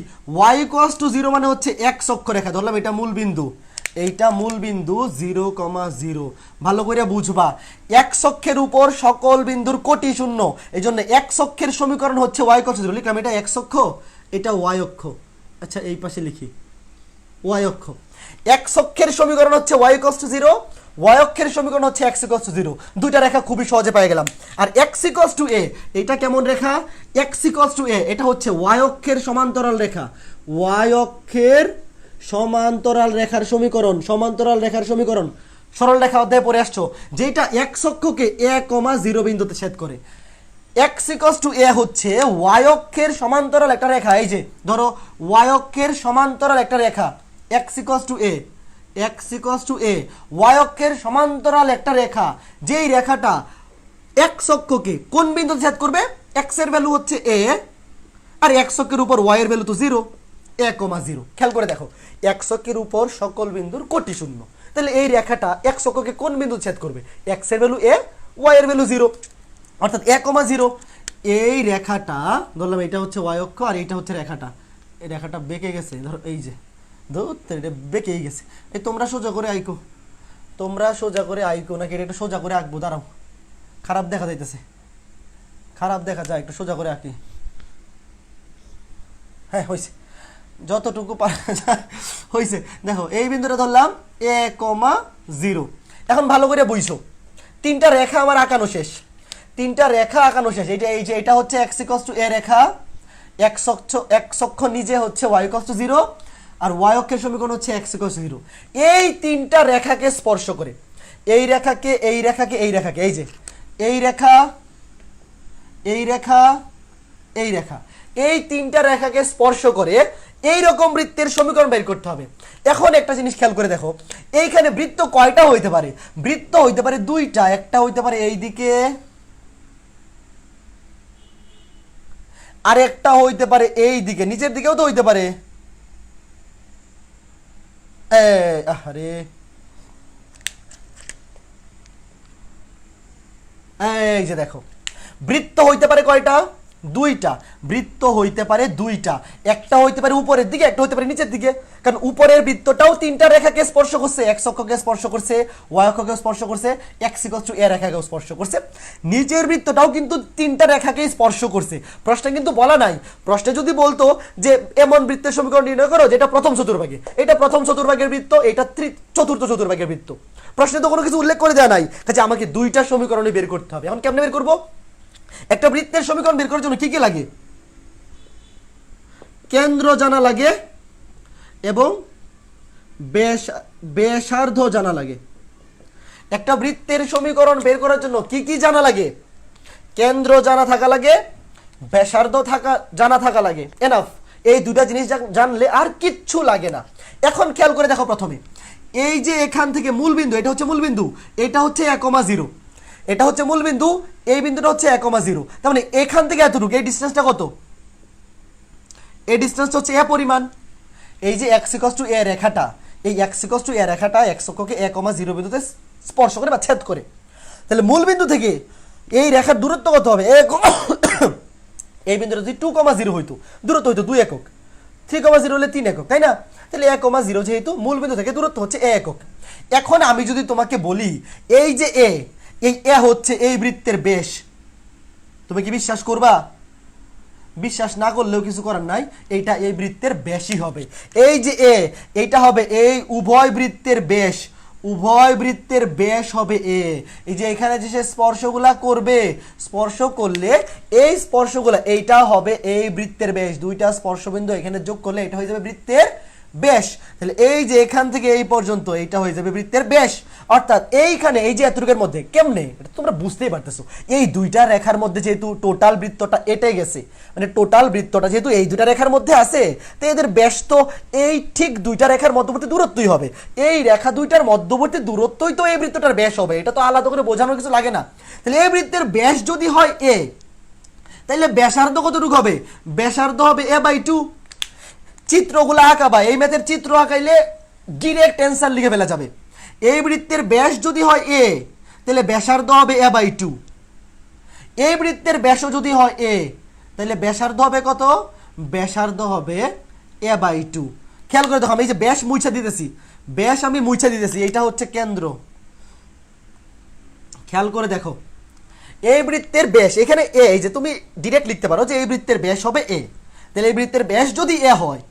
y=0 মানে হচ্ছে x অক্ষ রেখা, ধরলাম এটা মূল বিন্দু, এইটা মূল বিন্দু 0,0। ভালো করে বুঝবা, x অক্ষের উপর সকল বিন্দুর কোটি শূন্য, এই জন্য x অক্ষের সমীকরণ হচ্ছে y=0। লিখলাম এটা x অক্ষ, এটা y অক্ষ, আচ্ছা এই পাশে লিখি y অক্ষ। x অক্ষের সমীকরণ হচ্ছে y=0, y অক্ষের সমীকরণ হচ্ছে x=0, দুইটা রেখা খুবই সহজে পেয়ে গেলাম। আর x=a, এটা কেমন রেখা? x=a এটা হচ্ছে y অক্ষের সমান্তরাল রেখা, y অক্ষের সমান্তরাল রেখার সমীকরণ, সমান্তরাল রেখার সমীকরণ সরল রেখা অধ্যায়ে পড়ে আসছো, যেটা x অক্ষকে a, 0 বিন্দুতে ছেদ করে। x=a হচ্ছে y অক্ষের সমান্তরাল একটা রেখা, এই যে ধরো y অক্ষের সমান্তরাল একটা রেখা x=a, x=a y অক্ষের সমান্তরাল একটা রেখা, যেই রেখাটা x অক্ষকে কোন বিন্দুতে ছেদ করবে? x এর ভ্যালু হচ্ছে a, আর x অক্ষের উপর y এর ভ্যালু তো 0, a, 0। খেয়াল করে দেখো, x অক্ষের উপর সকল বিন্দুর কোটি শূন্য, তাহলে এই রেখাটা x অক্ষকে কোন বিন্দুতে ছেদ করবে? x এর ভ্যালু a, y এর ভ্যালু 0, অর্থাৎ a, 0। এই রেখাটা ধরলাম এটা হচ্ছে y অক্ষ, আর এইটা হচ্ছে রেখাটা, এই রেখাটা বেঁকে গেছে, ধরো এই যে এটা বেঁকেই গেছে। এই তোমরা সোজা করে আইকো, তোমরা সোজা করে আইকো, নাকি এটা একটু সোজা করে আঁকবো? দাঁড়াও, খারাপ দেখা যাইতেছে, খারাপ দেখা যায়, একটু সোজা করে আঁকি। হ্যাঁ হয়েছে, যতটুকু হয়েছে। দেখো এই বিন্দুটা ধরলাম a, 0। এখন ভালো করে বুঝছো, তিনটা রেখা আমার আঁকানো শেষ, তিনটা রেখা আঁকানো শেষ। এটা এই যে এটা হচ্ছে x=a রেখা, x অক্ষ নিজে হচ্ছে y=0, আর y অক্ষের সমীকরণ হচ্ছে x=0। এই তিনটা রেখাকে স্পর্শ করে, এই রেখাকে, এই রেখাকে, এই রেখাকে, এই যে এই রেখা, এই রেখা, এই রেখা, এই তিনটা রেখাকে স্পর্শ করে এই রকম বৃত্তের সমীকরণ বের করতে হবে। এখন একটা জিনিস খেয়াল করে দেখো, এইখানে বৃত্ত কয়টা হইতে পারে? বৃত্ত হইতে পারে দুইটা, একটা হইতে পারে এই দিকে, আর একটা হইতে পারে এই দিকে, নিচের দিকেও তো হইতে পারে। আরে এই যে দেখো, বৃত্ত হইতে পারে কয়টা? দুইটা বৃত্ত হইতে পারে দুইটা, একটা হইতে পারে উপরের দিকে, একটা হইতে পারে নিচের দিকে। কারণ উপরের বৃত্তটাও তিনটা রেখাকে স্পর্শ করছে, এক্স অক্ষকে স্পর্শ করছে, ওয়াই অক্ষকে স্পর্শ করছে, এক্স ইকুয়ালস টু এ রেখাকেও স্পর্শ করছে। নিচের বৃত্তটাও কিন্তু তিনটা রেখাকে স্পর্শ করছে। প্রশ্নে কিন্তু বলা নাই, প্রশ্নে যদি বলতো যে এমন বৃত্তের সমীকরণ নির্ণয় করো যেটা প্রথম চতুর্ভাগে, এটা প্রথম চতুর্ভাগের বৃত্ত, এটা চতুর্থ চতুর্ভাগের বৃত্ত, প্রশ্নে তো কোনো কিছু উল্লেখ করে দেওয়া নাই, কাজে আমাকে দুইটা সমীকরণই বের করতে হবে। এখন কেমনে বের করবো? একটা বৃত্তের সমীকরণ বের করার জন্য কি কি লাগে? কেন্দ্র জানা লাগে এবং ব্যাসার্ধ জানা লাগে। একটা বৃত্তের সমীকরণ বের করার জন্য কি কি জানা লাগে? কেন্দ্র জানা থাকা লাগে, ব্যাসার্ধ জানা থাকা লাগে, এনাফ। এই দুটা জিনিস জানলে আর কিচ্ছু লাগে না। এখন খেয়াল করে দেখো, প্রথমে এই যে এখান থেকে মূল বিন্দু, এটা হচ্ছে মূল বিন্দু, এটা হচ্ছে 1,0, এটা হচ্ছে মূল বিন্দু, এই বিন্দুটা হচ্ছে 1,0। তার মানে এখান থেকে এতটুকু, এই ডিসটেন্সটা কত? এই ডিসটেন্সটা হচ্ছে এ পরিমাণ। এই যে এক্স ইকুয়ালস টু এ রেখাটা, এই এক্স ইকুয়ালস টু এ রেখাটা এক্স অক্ষকে 1,0 বিন্দুতে স্পর্শ করে বা ছেদ করে। তাহলে মূল বিন্দু থেকে এই রেখার দূরত্ব কত হবে? এই বিন্দুটা যদি 2,0 হইতো, দূরত্ব হইতো 2 একক, 3,0 হলে 3 একক, তাই না? তাহলে 1,0 যেহেতু মূল বিন্দু থেকে দূরত্ব হচ্ছে 1 একক। এখন আমি যদি তোমাকে বলি এই যে এই এ হচ্ছে এই বৃত্তের ব্যাস, তুমি কি বিশ্বাস করবা? বিশ্বাস না করলেও কিছু করার নাই, এইটা এই বৃত্তের ব্যাসই হবে। এই যে এইটা হবে এই উভয় বৃত্তের ব্যাস, উভয় বৃত্তের ব্যাস হবে এ। এই যে এখানে যে সে স্পর্শগুলা করবে, স্পর্শ করলে এই স্পর্শগুলা, এইটা হবে এই বৃত্তের ব্যাস। দুইটা স্পর্শবিন্দু এখানে যোগ করলে এটা হয়ে যাবে বৃত্তের ব্যাস। তাহলে এই যে এখান থেকে এই পর্যন্ত এইটা হয়ে যাবে বৃত্তের ব্যাস। অর্থাৎ এইখানে এই যে এতটুকের মধ্যে, কেমনে এটা তোমরা বুঝতেই পারতেছো, এই দুইটা রেখার মধ্যে যেহেতু টোটাল বৃত্তটা এটে গেছে, মানে টোটাল বৃত্তটা যেহেতু এই দুইটা রেখার মধ্যে আছে, তো এদের ব্যাস তো এই ঠিক দুইটা রেখার মধ্যবর্তী দূরত্বই হবে। এই রেখা দুইটার মধ্যবর্তী দূরত্বই তো এই বৃত্তটার ব্যাস হবে, এটা তো আলাদা করে বোঝানোর কিছু লাগে না। তাহলে এই বৃত্তের ব্যাস যদি হয় এ, তাহলে ব্যাসার্ধ কতটুকু হবে? ব্যাসার্ধ হবে a/2। চিত্রগুলো আঁকাবা, এই ম্যাথের চিত্র আঁকাইলে ডিরেক্ট অ্যান্সার লিখে ফেলা যাবে। এই বৃত্তের ব্যাস যদি হয় এ, তাহলে ব্যাসার্ধ হবে a/2। এই বৃত্তের ব্যাসও যদি হয় এ, তাহলে ব্যাসার্ধ হবে কত? ব্যাসার্ধ হবে a/2। খেয়াল করে দেখো, আমি এই যে ব্যাস মুছা দিতেছি, ব্যাস আমি মুছা দিতেছি, এইটা হচ্ছে কেন্দ্র। খেয়াল করে দেখো, এই বৃত্তের ব্যাস এখানে এ, এই যে তুমি ডিরেক্ট লিখতে পারো যে এই বৃত্তের ব্যাস হবে এ। তাহলে এই বৃত্তের ব্যাস যদি এ হয়,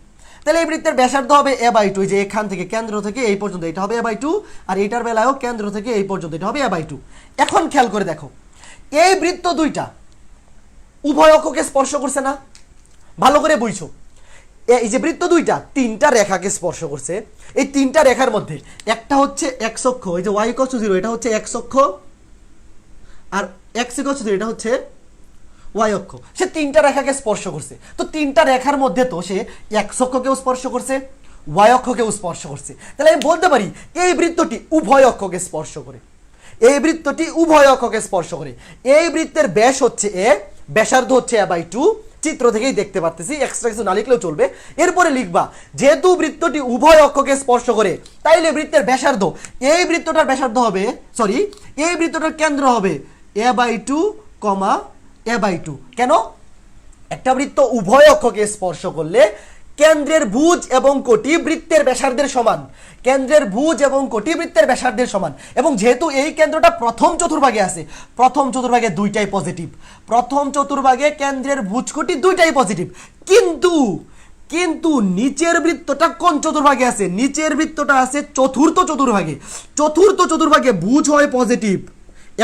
তাহলে এই বৃত্তের ব্যাসার্ধ হবে a/2। যে এখান থেকে কেন্দ্র থেকে এই পর্যন্ত এটা হবে a/2, আর এটার বেলায়ও কেন্দ্র থেকে এই পর্যন্ত এটা হবে a/2। এখন খেয়াল করে দেখো, এই বৃত্ত দুইটা উভয় অক্ষকে স্পর্শ করছে না? ভালো করে বুঝছো, এই যে বৃত্ত দুইটা তিনটা রেখাকে স্পর্শ করছে। এই তিনটা রেখার মধ্যে একটা হচ্ছে এক্স অক্ষ, এই যে y = 0, এটা হচ্ছে এক্স অক্ষ, আর x = 0, এটা হচ্ছে ওয়াই অক্ষ। সে তিনটা রেখাকে স্পর্শ করছে। তো তিনটা রেখার মধ্যে তো সে এক্স অক্ষকেও স্পর্শ করছে, ওয়াই অক্ষকেও স্পর্শ করছে। তাহলে আমি বলতে পারি এই বৃত্তটি উভয় অক্ষকে স্পর্শ করে, এই বৃত্তটি উভয় অক্ষকে স্পর্শ করে। এই বৃত্তের ব্যাস হচ্ছে এ, ব্যাসার্ধ হচ্ছে a/2। চিত্র থেকেই দেখতে পারতেছি, এক্সট্রা কিছু না লিখলেও চলবে। এরপরে লিখবা যেহেতু বৃত্তটি উভয় অক্ষকে স্পর্শ করে, তাইলে বৃত্তের ব্যাসার্ধ, এই বৃত্তটার ব্যাসার্ধ হবে, সরি, এই বৃত্তটার কেন্দ্র হবে a/2, a/2। কেন? একটা বৃত্ত উভয় অক্ষকে স্পর্শ করলে কেন্দ্রের ভুজ এবং কোটি বৃত্তের ব্যাসার্ধের সমান, কেন্দ্রের ভুজ এবং কোটি বৃত্তের ব্যাসার্ধের সমান। এবং যেহেতু এই কেন্দ্রটা প্রথম চতুর্ভাগে আছে, প্রথম চতুর্ভাগে দুইটাই পজিটিভ, প্রথম চতুর্ভাগে কেন্দ্রের ভুজ কোটি দুইটাই পজিটিভ। কিন্তু নিচের বৃত্তটা কোন চতুর্ভাগে আছে? নিচের বৃত্তটা আছে চতুর্থ চতুর্ভাগে। চতুর্থ চতুর্ভাগে ভুজ হয় পজিটিভ,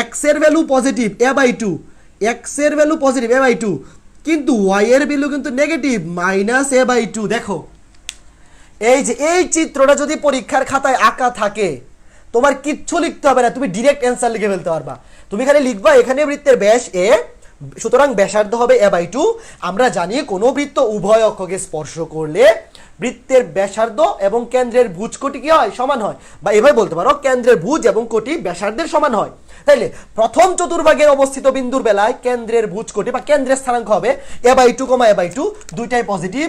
এক্স এর ভ্যালু পজিটিভ a/2, এক্স এর ভ্যালু পজিটিভ a/2, কিন্তু ওয়াই এর ভ্যালু কিন্তু নেগেটিভ -a/2। দেখো, এই যে এই চিত্রটা যদি পরীক্ষার খাতায় আঁকা থাকে, তোমার কিচ্ছু লিখতে হবে না, তুমি ডিরেক্ট অ্যান্সার লিখে ফেলতে পারবা। তুমি খালি লিখবা এখানে বৃত্তের ব্যাস এ, সুতরাং ব্যাসার্ধ হবে a/2। আমরা জানি কোনো বৃত্ত উভয় অক্ষকে স্পর্শ করলে বৃত্তের ব্যাসার্ধ এবং কেন্দ্রের ভুজ কোটি কি হয়? সমান হয়। বা এভাবে বলতে পারো কেন্দ্রের ভুজ এবং কোটি ব্যাসার্ধের সমান হয়। তাইলে প্রথম চতুর্ভাগে অবস্থিত বিন্দুর বেলায় কেন্দ্রের ভুজ কোটি বা কেন্দ্রের স্থানাঙ্ক হবে a/2, a/2, দুইটাই পজিটিভ।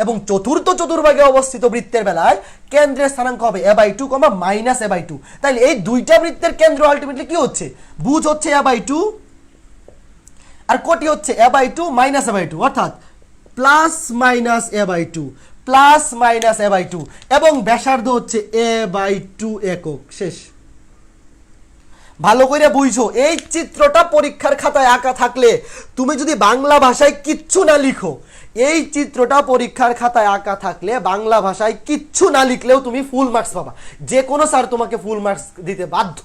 এবং চতুর্থ চতুর্ভাগে অবস্থিত বৃত্তের বেলায় কেন্দ্রের স্থানাঙ্ক হবে a/2, -a/2। তাইলে এই দুইটা বৃত্তের কেন্দ্র আলটিমেটলি কি হচ্ছে? ভুজ হচ্ছে a/2, আর কোটি হচ্ছে a by two minus a by two, অর্থাৎ plus minus a by two, plus minus a by two, এবং ব্যাসার্ধ হচ্ছে a বাই টু একক। শেষ। ভালো করে বুঝছো, এই চিত্রটা পরীক্ষার খাতায় আঁকা থাকলে তুমি যদি বাংলা ভাষায় কিচ্ছু না লিখো, এই চিত্রটা পরীক্ষার খাতায় আঁকা থাকলে বাংলা ভাষায় কিচ্ছু না লিখলেও তুমি ফুল মার্কস পাবা, যে কোনো স্যার তোমাকে ফুল মার্কস দিতে বাধ্য।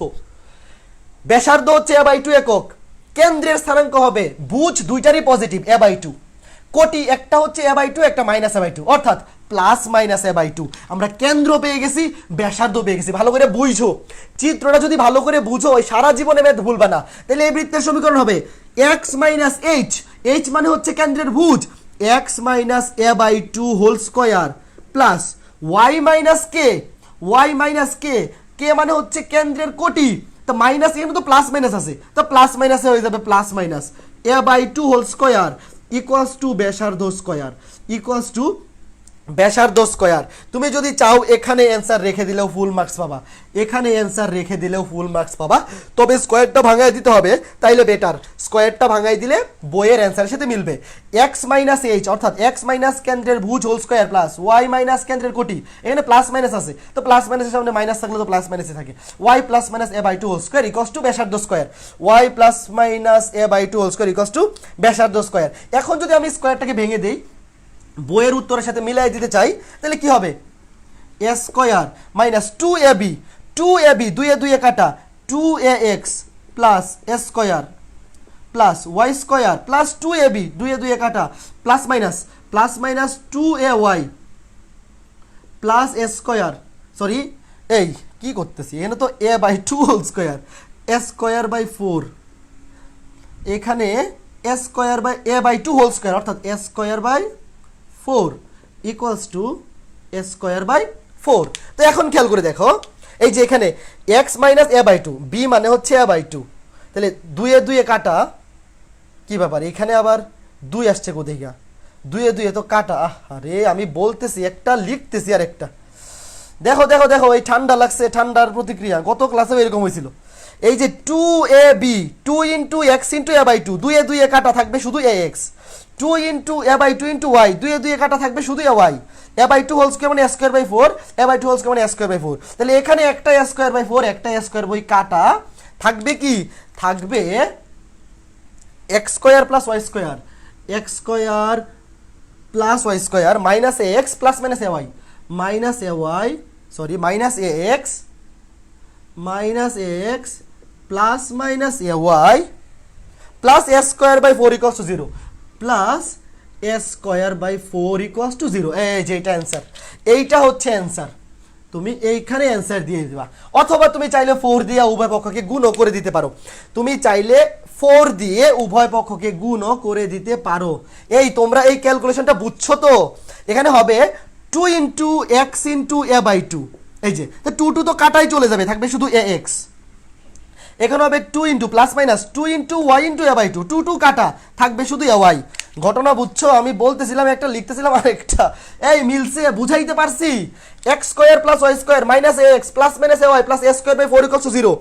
ব্যাসার্ধ হচ্ছে a বাই টু একক, কেন্দ্রের স্থানাঙ্ক হবে ভুজ দুইটারই পজিটিভ a বাই টু, কোটি একটা হচ্ছে a বাই টু, একটা মাইনাস a বাই টু, অর্থাৎ plus minus a by two. আমরা কেন্দ্র পেয়ে গেছি, ব্যাসার্ধ পেয়ে গেছি। ভালো করে বুঝো, চিত্রটা যদি ভালো করে বুঝো ওই সারা জীবনে ম্যাথ ভুলবা না। তাহলে এই বৃত্তের সমীকরণ হবে এক্স মাইনাস এইচ, এইচ মানে হচ্ছে কেন্দ্রের ভুজ, X minus a by two whole square plus Y minus K, Y minus K, K মানে হচ্ছে কেন্দ্রের কোটি, তো মাইনাস, এখানে তো প্লাস মাইনাস আছে, তো প্লাস মাইনাসে হয়ে যাবে plus minus a by two whole square equals to ব্যাসার্ধ স্কোয়ার, ইকুয়ালস টু ব্যাসার্ধ স্কোয়ার। তুমি যদি চাও এখানে অ্যান্সার রেখে দিলেও ফুল মার্কস পাবা, এখানে অ্যান্সার রেখে দিলেও ফুল মার্কস পাবা, তবে স্কোয়ারটা ভাঙাই দিতে হবে, তাইলে বেটার। স্কোয়ারটা ভাঙাই দিলে বইয়ের অ্যান্সারের সাথে মিলবে। এক্স মাইনাস এইচ অর্থাৎ এক্স মাইনাস কেন্দ্রের ভুজ whole square plus Y minus কেন্দ্রের কোটি, এখানে প্লাস মাইনাস আছে, তো প্লাস মাইনাসের সামনে মাইনাস থাকলে তো প্লাস মাইনাসে থাকে, Y plus minus a by two whole square equals to ব্যাসার্ধ square, Y plus minus a by two whole square equals to ব্যাসার্ধ স্কোয়ার। এখন যদি আমি স্কোয়ারটাকে ভেঙে দিই, বইয়ের উত্তরের সাথে মিলাই দিতে চাই, তাহলে কি হবে? A square minus two A B, two A B দুয়ে দুয়ে কাটা, two A x plus A square plus Y square plus two A B দুয়ে দুয়ে কাটা, plus minus two A Y plus A square, sorry এই কি করতেছি, এখানে তো a by two whole square, A square by four, এখানে A square by a by two whole square অর্থাৎ A square by four equals two a square by four. তো এখন খেয়াল করে দেখো, এই যে এখানে x minus a by two, b মানে হচ্ছে a বাই টু, তাহলে দুয়ে দুয়ে কাটা, কি ব্যাপার এখানে আবার দুই আসছে কোথেকে, দুয়ে দুয়ে তো কাটা, আরে আমি বলতেছি একটা লিখতেছি আর একটা, দেখো দেখো দেখো এই ঠান্ডা লাগছে, ঠান্ডার প্রতিক্রিয়া, গত ক্লাসেও এরকম হয়েছিল। এই যে two A B, two into x into a by two, দুয়ে দুয়ে কাটা থাকবে শুধু a x, two into a by two into y, দুয়ে দুয়ে কাটা থাকবে শুধু a y, a by two whole square মানে a square by four, a by two whole square মানে a স্কোয়ার বাই ফোর, তাহলে এখানে একটা a স্কোয়ার বাই ফোর, একটা a স্কোয়ার বাই কাটা থাকবে, কি থাকবে x square plus Y square, x square plus Y square minus a x plus minus a y, minus a y sorry minus a x plus minus a Y plus A square by four equals to zero, plus A square by four equals to zero. এই যে এটা অ্যান্সার, এইটা হচ্ছে অ্যান্সার, তুমি এইখানে অ্যান্সার দিয়ে দিবা। অথবা তুমি চাইলে ফোর দিয়ে উভয় পক্ষকে গুণও করে দিতে পারো, তুমি চাইলে ফোর দিয়ে উভয় পক্ষকে গুণও করে দিতে পারো। এই তোমরা এই ক্যালকুলেশনটা বুঝছো তো? এখানে হবে two into x into a by two, এই যে টু টু তো কাটাই চলে যাবে, থাকবে শুধু এ এক্স, এখানে হবে two into plus minus two into y into a by two, two two কাটা থাকবে শুধু এ ওয়াই। ঘটনা বুঝছো? আমি বলতেছিলাম একটা, লিখতেছিলাম আরেকটা, এই মিলছে, বুঝাইতে পারছি? X square plus Y square minus a x plus minus a Y plus A square by four equals to zero,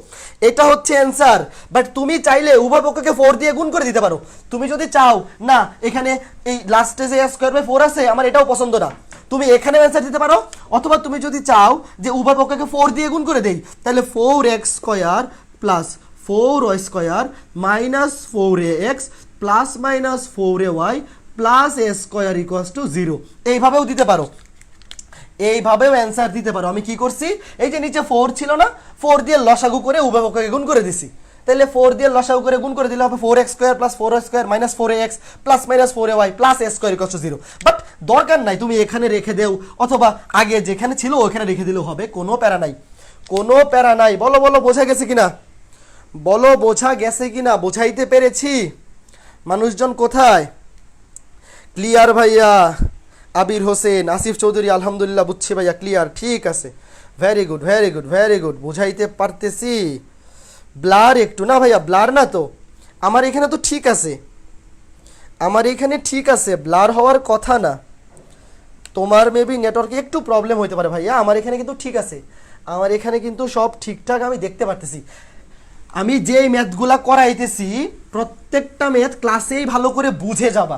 এটা হচ্ছে অ্যান্সার। বাট তুমি চাইলে উভয় পক্ষকে ফোর দিয়ে গুণ করে দিতে পারো। তুমি যদি চাও না এখানে এই লাস্টে যে এ স্কোয়ার বাই ফোর আছে আমার এটাও পছন্দ না, তুমি এখানে অ্যান্সার দিতে পারো। অথবা তুমি যদি চাও যে উভয় পক্ষকে ফোর দিয়ে গুণ করে দেই, তাহলে four x square plus four y square minus four a x plus minus four a Y plus A square equals to zero, এইভাবেও দিতে পারো, এইভাবেও অ্যান্সার দিতে পারো। আমি কি করছি, এই যে নিচে ফোর ছিল না, ফোর দিয়ে লসাগু করে উভয় পক্ষকে গুণ করে দিছি, তাহলে ফোর দিয়ে লসাগু করে গুণ করে দিলে হবে four x square plus four y square minus four a x plus minus four a Y plus A square equals to zero. But দরকার নাই, তুমি এখানে রেখে দেও অথবা আগে যেখানে ছিল ওখানে রেখে দিলেও হবে, কোনো প্যারা নাই, কোনো প্যারা নাই। বলো বলো বোঝা গেছে কিনা, বলো বোঝা গেছে কিনা, বোঝাইতে পেরেছি? মানুষজন কোথায়? ক্লিয়ার ভাইয়া? আবির হোসেন, আসিফ চৌধুরী, আলহামদুলিল্লাহ বুঝছি ভাইয়া, ক্লিয়ার, ঠিক আছে, very good very good very good, বুঝাইতে পারতেছি। ব্লার একটু না ভাইয়া, ব্লার না তো, আমার এখানে তো ঠিক আছে, আমার এখানে ঠিক আছে, ব্লার হওয়ার কথা না। তোমার মেবি নেটওয়ার্কে একটু প্রবলেম হইতে পারে ভাইয়া, আমার এখানে কিন্তু ঠিক আছে, আমার এখানে কিন্তু সব ঠিকঠাক আমি দেখতে পারতেছি। আমি যেই ম্যাথগুলা করাইতেছি প্রত্যেকটা ম্যাথ ক্লাসেই ভালো করে বুঝে যাবা,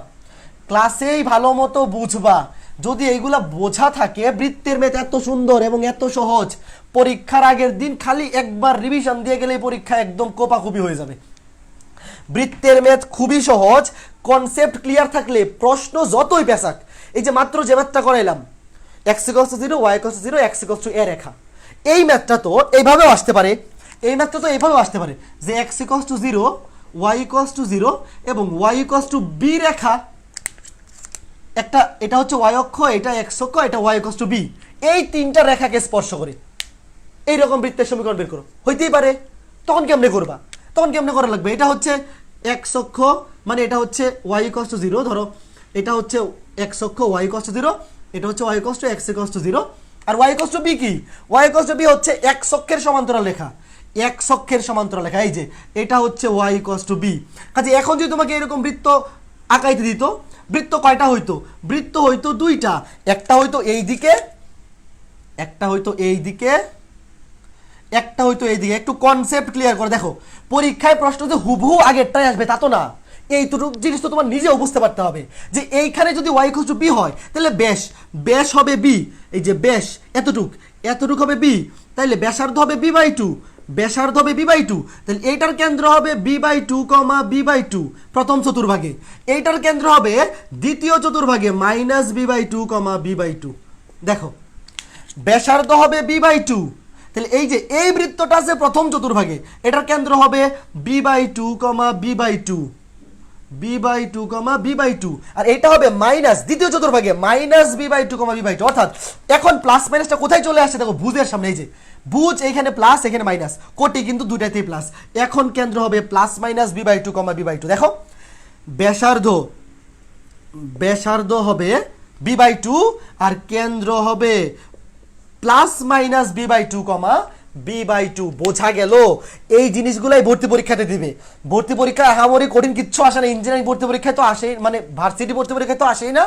ক্লাসেই ভালো মতো বুঝবা। যদি এইগুলা বোঝা থাকে, বৃত্তের ম্যাথ এত সুন্দর এবং এত সহজ, পরীক্ষার আগের দিন খালি একবার রিভিশন দিয়ে গেলে পরীক্ষা একদম কোপাকুপি হয়ে যাবে। বৃত্তের ম্যাথ খুবই সহজ, কনসেপ্ট ক্লিয়ার থাকলে প্রশ্ন যতই পেশাক। এই যে মাত্র যে ম্যাথটা করাইলাম, x = 0 y = 0 x = a রেখা, এই ম্যাথটা তো এইভাবেও আসতে পারে, এই ম্যাথটা তো এইভাবেও আসতে পারে যে x = 0 y = 0 এবং y = b রেখা, একটা এটা হচ্ছে y অক্ষ, এটা x অক্ষ, এটা y = b, এই তিনটা রেখাকে স্পর্শ করে এইরকম বৃত্তের সমীকরণ বের করো, হইতেই পারে। তখন কেমনে করবা? তখন কেমনে করা লাগবে? এটা হচ্ছে x অক্ষ, মানে এটা হচ্ছে y = 0, ধরো এটা হচ্ছে x অক্ষ, y = 0, এটা হচ্ছে y = x = 0, আর y = b কি? y = b হচ্ছে x অক্ষের সমান্তরাল রেখা, x অক্ষের সমান্তরাল রেখা, এই যে এটা হচ্ছে y = b। কাজে এখন যদি তোমাকে এরকম বৃত্ত আঁকাইতে দিত, বৃত্ত কয়টা হইতো? বৃত্ত হইতো দুইটা, একটা হইতো এই দিকে, একটা হইতো এই দিকে, একটা হইতো এইদিকে। একটু কনসেপ্ট ক্লিয়ার করে দেখো, পরীক্ষায় প্রশ্ন যে হুবহু আগেরটাই আসবে তা তো না। এইটুকু জিনিস তো তোমার নিজেও বুঝতে পারতে হবে যে এইখানে যদি y = b হয় তাহলে ব্যাস, ব্যাস হবে b, এই যে ব্যাস এতটুক, এতটুক হবে b, তাহলে ব্যাসার্ধ হবে b/2, ব্যাসার্ধ হবে b/2, তাহলে এইটার কেন্দ্র হবে b/2, b/2 প্রথম চতুর্ভাগে, এইটার কেন্দ্র হবে দ্বিতীয় চতুর্ভাগে -b/2, b/2। দেখো ব্যাসার্ধ হবে b/2, তাহলে এই যে এই বৃত্তটা আছে প্রথম চতুর্ভাগে, এটার কেন্দ্র হবে b/2, b/2, b/2, b/2, আর এটা হবে মাইনাস দ্বিতীয় চতুর্ভাগে -b/2, b/2। অর্থাৎ এখন প্লাস মাইনাসটা কোথায় চলে আসছে দেখো, ভুজের সামনে, এই যে ভুজ, এখানে প্লাস এখানে মাইনাস, কোটি কিন্তু দুটাতেই প্লাস, এখন কেন্দ্র হবে +-b/2, b/2। দেখো ব্যাসার্ধ, ব্যাসার্ধ হবে b/2 আর কেন্দ্র হবে +-b/2, b/2। বোঝা গেল? এই জিনিসগুলাই ভর্তি পরীক্ষাতে দিবে। ভর্তি পরীক্ষা আহামরি কঠিন কিচ্ছু আসে না, ইঞ্জিনিয়ারিং ভর্তি পরীক্ষায় তো আসেই, মানে ভার্সিটি ভর্তি পরীক্ষায় তো আসেই না,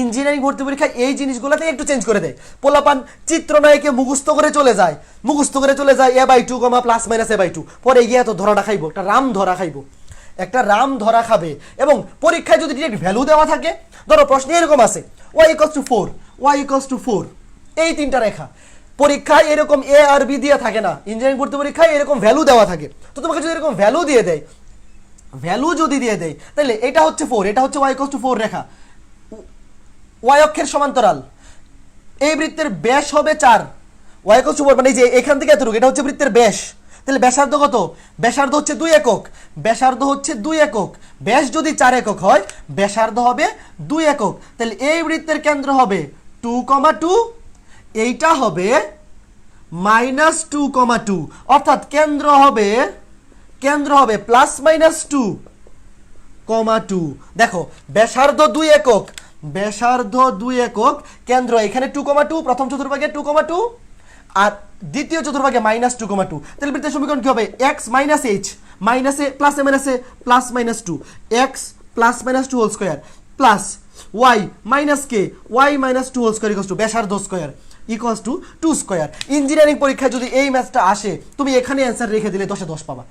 ইঞ্জিনিয়ারিং ভর্তি পরীক্ষায় এই জিনিসগুলোতে একটু চেঞ্জ করে দেয়। পোলাপান চিত্রনায়কে মুখস্থ করে চলে যায়, মুখস্থ করে চলে যায় a/2, +-a/2, পরে গিয়ে তো ধরাটা খাইবো, একটা রাম ধরা খাইবো, একটা রাম ধরা খাবে। এবং পরীক্ষায় যদি ডিরেক্ট ভ্যালু দেওয়া থাকে, ধরো প্রশ্নে এরকম আছে y = 4, y = 4, এই তিনটা রেখা, পরীক্ষায় এরকম এ আর বি দিয়ে থাকে না, ইঞ্জিনিয়ারিং ভর্তি পরীক্ষায় এরকম ভ্যালু দেওয়া থাকে। তো তোমাকে যদি এরকম ভ্যালু দিয়ে দেয়, ভ্যালু যদি দিয়ে দেয়, তাহলে এটা হচ্ছে 4, এটা হচ্ছে y = 4 রেখা, y অক্ষের সমান্তরাল, এই বৃত্তের ব্যাস হবে 4, y = 4, মানে যে এখান থেকে এতটুকু, এটা হচ্ছে বৃত্তের ব্যাস। তাহলে ব্যাসার্ধ কত? ব্যাসার্ধ হচ্ছে 2 একক, ব্যাসার্ধ হচ্ছে 2 একক, ব্যাস যদি 4 একক হয় ব্যাসার্ধ হবে 2 একক। তাহলে এই বৃত্তের কেন্দ্র হবে 2, 2, এইটা হবে -2, 2, অর্থাৎ কেন্দ্র হবে +-2, 2। দেখো ব্যাসার্ধ 2 একক, ব্যাসার্ধ 2 একক, কেন্দ্র এখানে 2, 2, প্রথম চতুর্ভাগে 2, 2, আর দ্বিতীয় চতুর্ভাগে -2, 2। তাহলে বৃত্তের সমীকরণ কি হবে? x - h, মাইনাসে প্লাসে মাইনাসে +-2, x +-2 whole square plus y - k, y - 2 whole square equals to ব্যাসার্ধ square equals to 2 square. Engineering পরীক্ষায় যদি এই ম্যাথটা আসে, তুমি এখানে অ্যান্সার রেখে দিলে 10-এ 10 পাবা,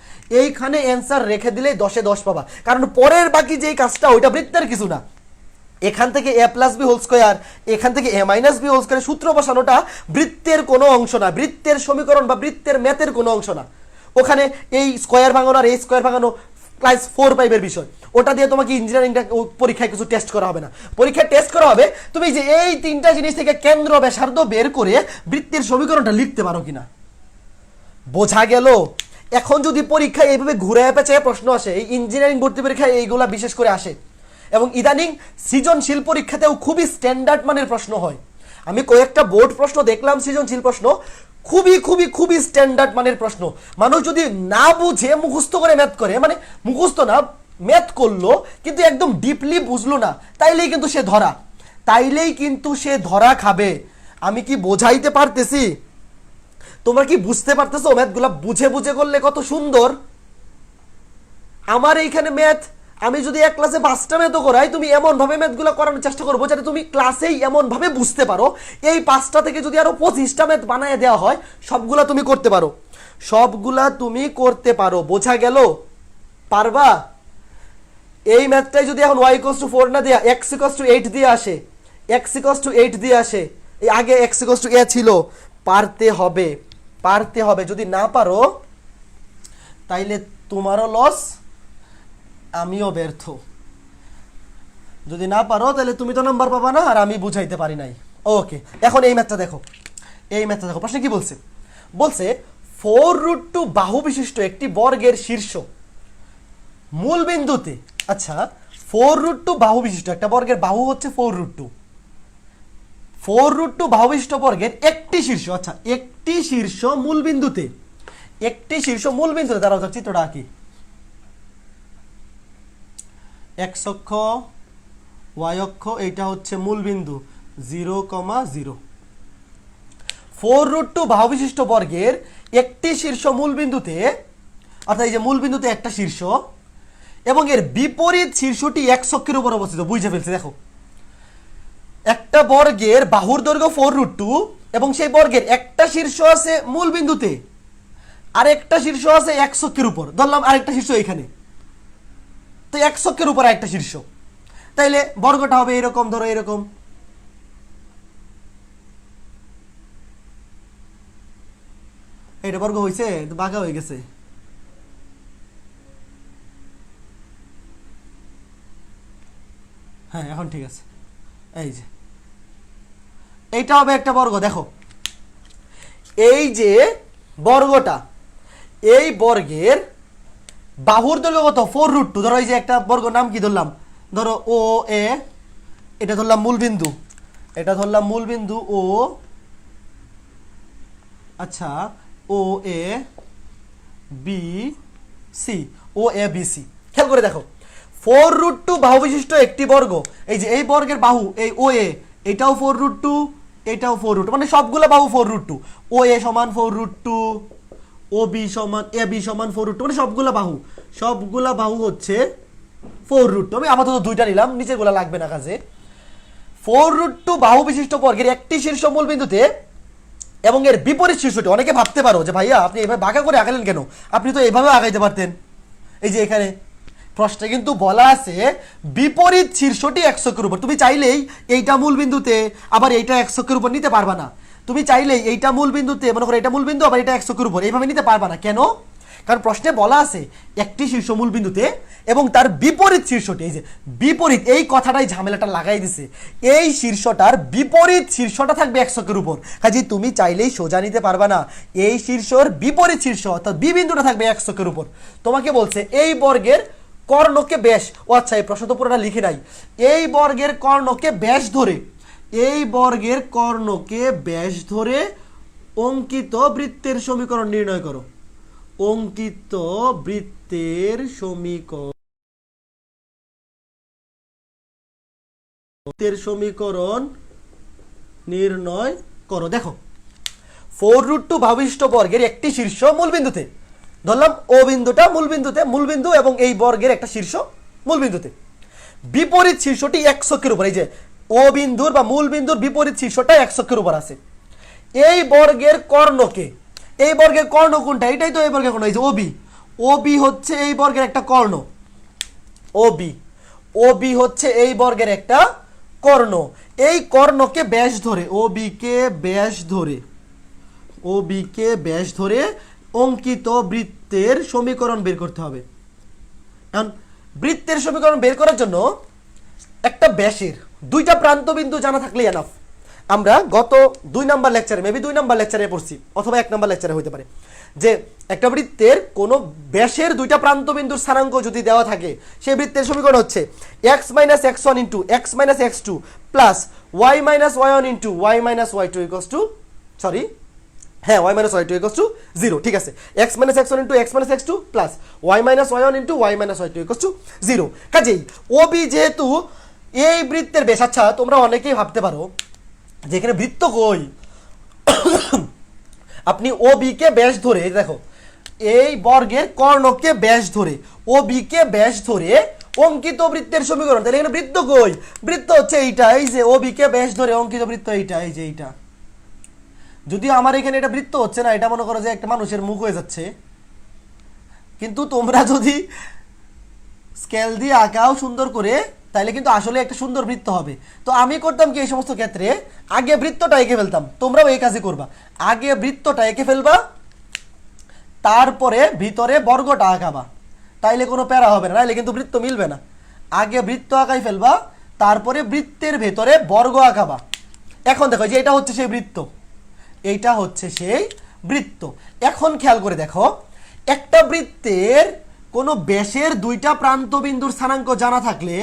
এইখানে অ্যান্সার রেখে দিলে 10-এ 10 পাবা, কারণ পরের বাকি যেই কাজটা ওইটা বৃত্তের কিছু না। এখান থেকে a+b হোল স্কয়ার, এখান থেকে a - b হোল স্কয়ার সূত্র বসানোটা বৃত্তের কোনো অংশ না, বৃত্তের সমীকরণ বা বৃত্তের ম্যাথের কোনো অংশ না। ওখানে এই স্কয়ার ভাঙানো আর এই স্কয়ার ভাঙানো ক্লাস 4-5 বিষয়, ওটা দিয়ে তোমাকে ইঞ্জিনিয়ারিংটা পরীক্ষায় কিছু টেস্ট করা হবে না। পরীক্ষায় টেস্ট করা হবে তুমি যে এই তিনটা জিনিস থেকে কেন্দ্র ব্যাসার্ধ বের করে বৃত্তের সমীকরণটা লিখতে পারো কিনা। বোঝা গেল? এখন যদি পরীক্ষায় এইভাবে ঘুরে পেঁচায় প্রশ্ন আসে, এই ইঞ্জিনিয়ারিং ভর্তি পরীক্ষায় এইগুলা বিশেষ করে আসে, এবং ইদানিং সৃজনশীল পরীক্ষাতেও খুবই স্ট্যান্ডার্ড মানের প্রশ্ন হয়। আমি কয়েকটা বোর্ড প্রশ্ন দেখলাম, সৃজনশীল প্রশ্ন খুবই খুবই খুবই স্ট্যান্ডার্ড মানের প্রশ্ন। মানুষ যদি না বুঝে মুখস্থ করে ম্যাথ করে, মানে মুখস্থ না, ম্যাথ করলো কিন্তু একদম ডিপলি বুঝলো না, তাইলেই কিন্তু সে ধরা খাবে। আমি কি বোঝাইতে পারতেছি? তোমরা কি বুঝতে পারতেছো ম্যাথগুলা বুঝে বুঝে করলে কত সুন্দর? আমার এইখানে ম্যাথ, আমি যদি এক ক্লাসে 5টা ম্যাথও করাই, তুমি এমন ভাবে ম্যাথগুলো করানোর চেষ্টা করবো যাতে তুমি ক্লাসেই এমন ভাবে বুঝতে পারো। এই 5টা থেকে যদি আরো 25টা ম্যাথ বানায় দেওয়া হয়, সবগুলা তুমি করতে পারো। সবগুলা তুমি করতে পারো, বোঝা গেল? পারবা? এই ম্যাথটাই যদি এখন y = 4 না দেয়া x = 8 দিয়ে আসে, x = 8 দিয়ে আসে, এই আগে x = a ছিল, পারতে হবে, পারতে হবে। যদি না পারো তাইলে তোমারও লস, আমিও ব্যর্থ। যদি না পারো তাহলে তুমি তো নাম্বার পাবা না, আর আমি বুঝাইতে পারি নাই। ওকে, এখন এই ম্যাথটা দেখো, এই ম্যাথটা দেখো। প্রশ্নে কি বলছে? বলছে 4√2 বাহু বিশিষ্ট একটি বর্গের শীর্ষ মূল বিন্দুতে, আচ্ছা 4√2 বাহু বিশিষ্ট একটা বর্গের বাহু হচ্ছে 4√2, 4√2 বাহু বিশিষ্ট বর্গের একটি শীর্ষ, আচ্ছা একটি শীর্ষ মূল বিন্দুতে, একটি শীর্ষ মূল বিন্দুতে, দাঁড়াও চিত্রটা আঁকি। x অক্ষ, y অক্ষ, এইটা হচ্ছে মূল বিন্দু 0,0। 4√2 বাহু বিশিষ্ট বর্গের একটি শীর্ষ মূল বিন্দুতে, অর্থাৎ এই যে মূল বিন্দুতে একটা শীর্ষ এবং এর বিপরীত শীর্ষটি x অক্ষের উপর অবস্থিত। বুঝে ফেলছে, দেখো একটা বর্গের বাহুর দৈর্ঘ্য 4√2 এবং সেই বর্গের একটা শীর্ষ আছে মূল বিন্দুতে আর একটা শীর্ষ আছে x অক্ষের উপর। ধরলাম আরেকটা শীর্ষ এখানে, তো x অক্ষের উপর আরেকটা শীর্ষ, তাইলে বর্গটা হবে এরকম, ধরো এরকম। এটা বর্গ হয়েছে, বাঁকা হয়ে গেছে। হ্যাঁ এখন ঠিক আছে। এই যে এইটা হবে একটা বর্গ। দেখো এই যে বর্গটা, এই বর্গের বাহুর দৈর্ঘ্য কত? 4√2। ধরো এই যে একটা বর্গ, নাম কি ধরলাম? ধরো ও এ, এটা ধরলাম মূল বিন্দু, এটা ধরলাম মূল বিন্দু ও, আচ্ছা ও A B C, O A B C. খেয়াল করে দেখো 4√2 বাহু বিশিষ্ট একটি বর্গ, এই যে এই বর্গের বাহু এই ও এ, এটাও 4√2, এটাও 4√2, মানে সবগুলো বাহু 4√2। ও এ সমান 4√2, ও বি সমান, এ বি সমান 4√2, মানে সবগুলা বাহু, সবগুলা বাহু হচ্ছে 4√2। আমি আপাতত দুইটা নিলাম, নিচের গুলা লাগবে না কাজে। 4√2 বাহু বিশিষ্ট বর্গের একটি শীর্ষ মূল বিন্দুতে এবং এর বিপরীত শীর্ষটি, অনেকে ভাবতে পারো যে ভাইয়া আপনি এভাবে বাঁকা করে আগালেন কেন? আপনি তো এভাবে আগাইতে পারতেন। এই যে এখানে প্রশ্নে কিন্তু বলা আছে বিপরীত শীর্ষটি x অক্ষের উপর। তুমি চাইলেই এইটা মূল বিন্দুতে আবার এইটা x অক্ষের উপর নিতে পারবা না। তুমি চাইলেই এইটা মূল বিন্দুতে, মনে করো এটা মূল বিন্দু আবার এটা x অক্ষের উপর, এইভাবে নিতে পারবা না। কেন? কারণ প্রশ্নে বলা আছে একটি শীর্ষ মূল বিন্দুতে এবং তার বিপরীত শীর্ষটি, এই যে বিপরীত, এই কথাটাই ঝামেলাটা লাগাই দিছে। এই শীর্ষটার বিপরীত শীর্ষটা থাকবে x অক্ষের উপর, কাজেই তুমি চাইলেই সোজা নিতে পারবা না। এই শীর্ষর বিপরীত শীর্ষ অর্থাৎ বি বিন্দুটা থাকবে x অক্ষের উপর। তোমাকে বলছে এই বর্গের কর্ণকে ব্যাস, ও আচ্ছা এই প্রশ্ন তো পুরোটা লিখে নাই। এই বর্গের কর্ণকে ব্যাস ধরে, এই বর্গের কর্ণকে ব্যাস ধরে অঙ্কিত বৃত্তের সমীকরণ নির্ণয় করো। অঙ্কিত বৃত্তের সমীকরণ নির্ণয় করো। দেখো 4√2 বাহুবিশিষ্ট বর্গের একটি শীর্ষ মূল বিন্দুতে, ধরলাম ও বিন্দুটা মূল বিন্দুতে, মূল বিন্দু এবং এই বর্গের একটা শীর্ষ মূল বিন্দুতে, বিপরীত শীর্ষটি x অক্ষের উপর, এই যে ও বিন্দুর বা মূল বিন্দুর বিপরীত শীর্ষটা x অক্ষের উপর আছে। এই বর্গের কর্ণকে, এই বর্গের কর্ণ কোনটা? এটাই তো এই বর্গের কর্ণ, এই যে ওবি, ওবি হচ্ছে এই বর্গের একটা কর্ণ, ওবি, ওবি হচ্ছে এই বর্গের একটা কর্ণ। এই কর্ণকে ব্যাস ধরে, ওবি কে ব্যাস ধরে, ওবি কে ব্যাস ধরে অঙ্কিত বৃত্তের সমীকরণ বের করতে হবে। এখন বৃত্তের সমীকরণ বের করার জন্য একটা ব্যাসের দুইটা প্রান্ত বিন্দু জানা থাকলে এনাফ। আমরা গত 2 নাম্বার লেকচারে, মেবি 2 নাম্বার লেকচারে পড়ছি অথবা 1 নাম্বার লেকচারে হতে পারে, যে একটা বৃত্তের কোনো ব্যাসের দুইটা প্রান্ত বিন্দুর স্থানাঙ্ক যদি দেওয়া থাকে, সেই বৃত্তের সমীকরণ হচ্ছে x - x1 * x - x2 plus y - y1 * y - y2 = sorry হ্যাঁ y - y2 = 0। ঠিক আছে, x - x1 * x - x2 plus y - y1 * y - y2 = 0। কাজেই ওবি যেহেতু এই বৃত্তের ব্যাস, আচ্ছা তোমরা অনেকেই ভাবতে পারো যে এখানে বৃত্ত কই? আপনি ওবি কে ব্যাস ধরে, দেখো এই বর্গের কর্ণকে ব্যাস ধরে, ওবি কে ব্যাস ধরে অঙ্কিত বৃত্তের সমীকরণ, তাহলে এখানে বৃত্ত কই? বৃত্ত হচ্ছে এইটা, এই যে ওবি কে ব্যাস ধরে অঙ্কিত বৃত্ত এইটা, এই যে এইটা। যদিও আমার এখানে এটা বৃত্ত হচ্ছে না, এটা মনে করো যে একটা মানুষের মুখ হয়ে যাচ্ছে, কিন্তু তোমরা যদি স্কেল দিয়ে আঁকাও সুন্দর করে, তাহলে কিন্তু আসলে একটা সুন্দর বৃত্ত হবে। তো আমি করতাম কি এই সমস্ত ক্ষেত্রে, আগে বৃত্তটা এঁকে ফেলতাম, তোমরাও এই কাজই করবা। আগে বৃত্তটা এঁকে ফেলবা, তারপরে ভিতরে বর্গটা আঁকাবা, তাইলে কোনো প্যারা হবে না, নাইলে কিন্তু বৃত্ত মিলবে না। আগে বৃত্ত আঁকাই ফেলবা, তারপরে বৃত্তের ভেতরে বর্গ আঁকাবা। এখন দেখো যে এটা হচ্ছে সেই বৃত্ত, এইটা হচ্ছে সেই বৃত্ত। এখন খেয়াল করে দেখো, একটা বৃত্তের কোনো ব্যাসের দুইটা প্রান্ত বিন্দুর স্থানাঙ্ক জানা থাকলে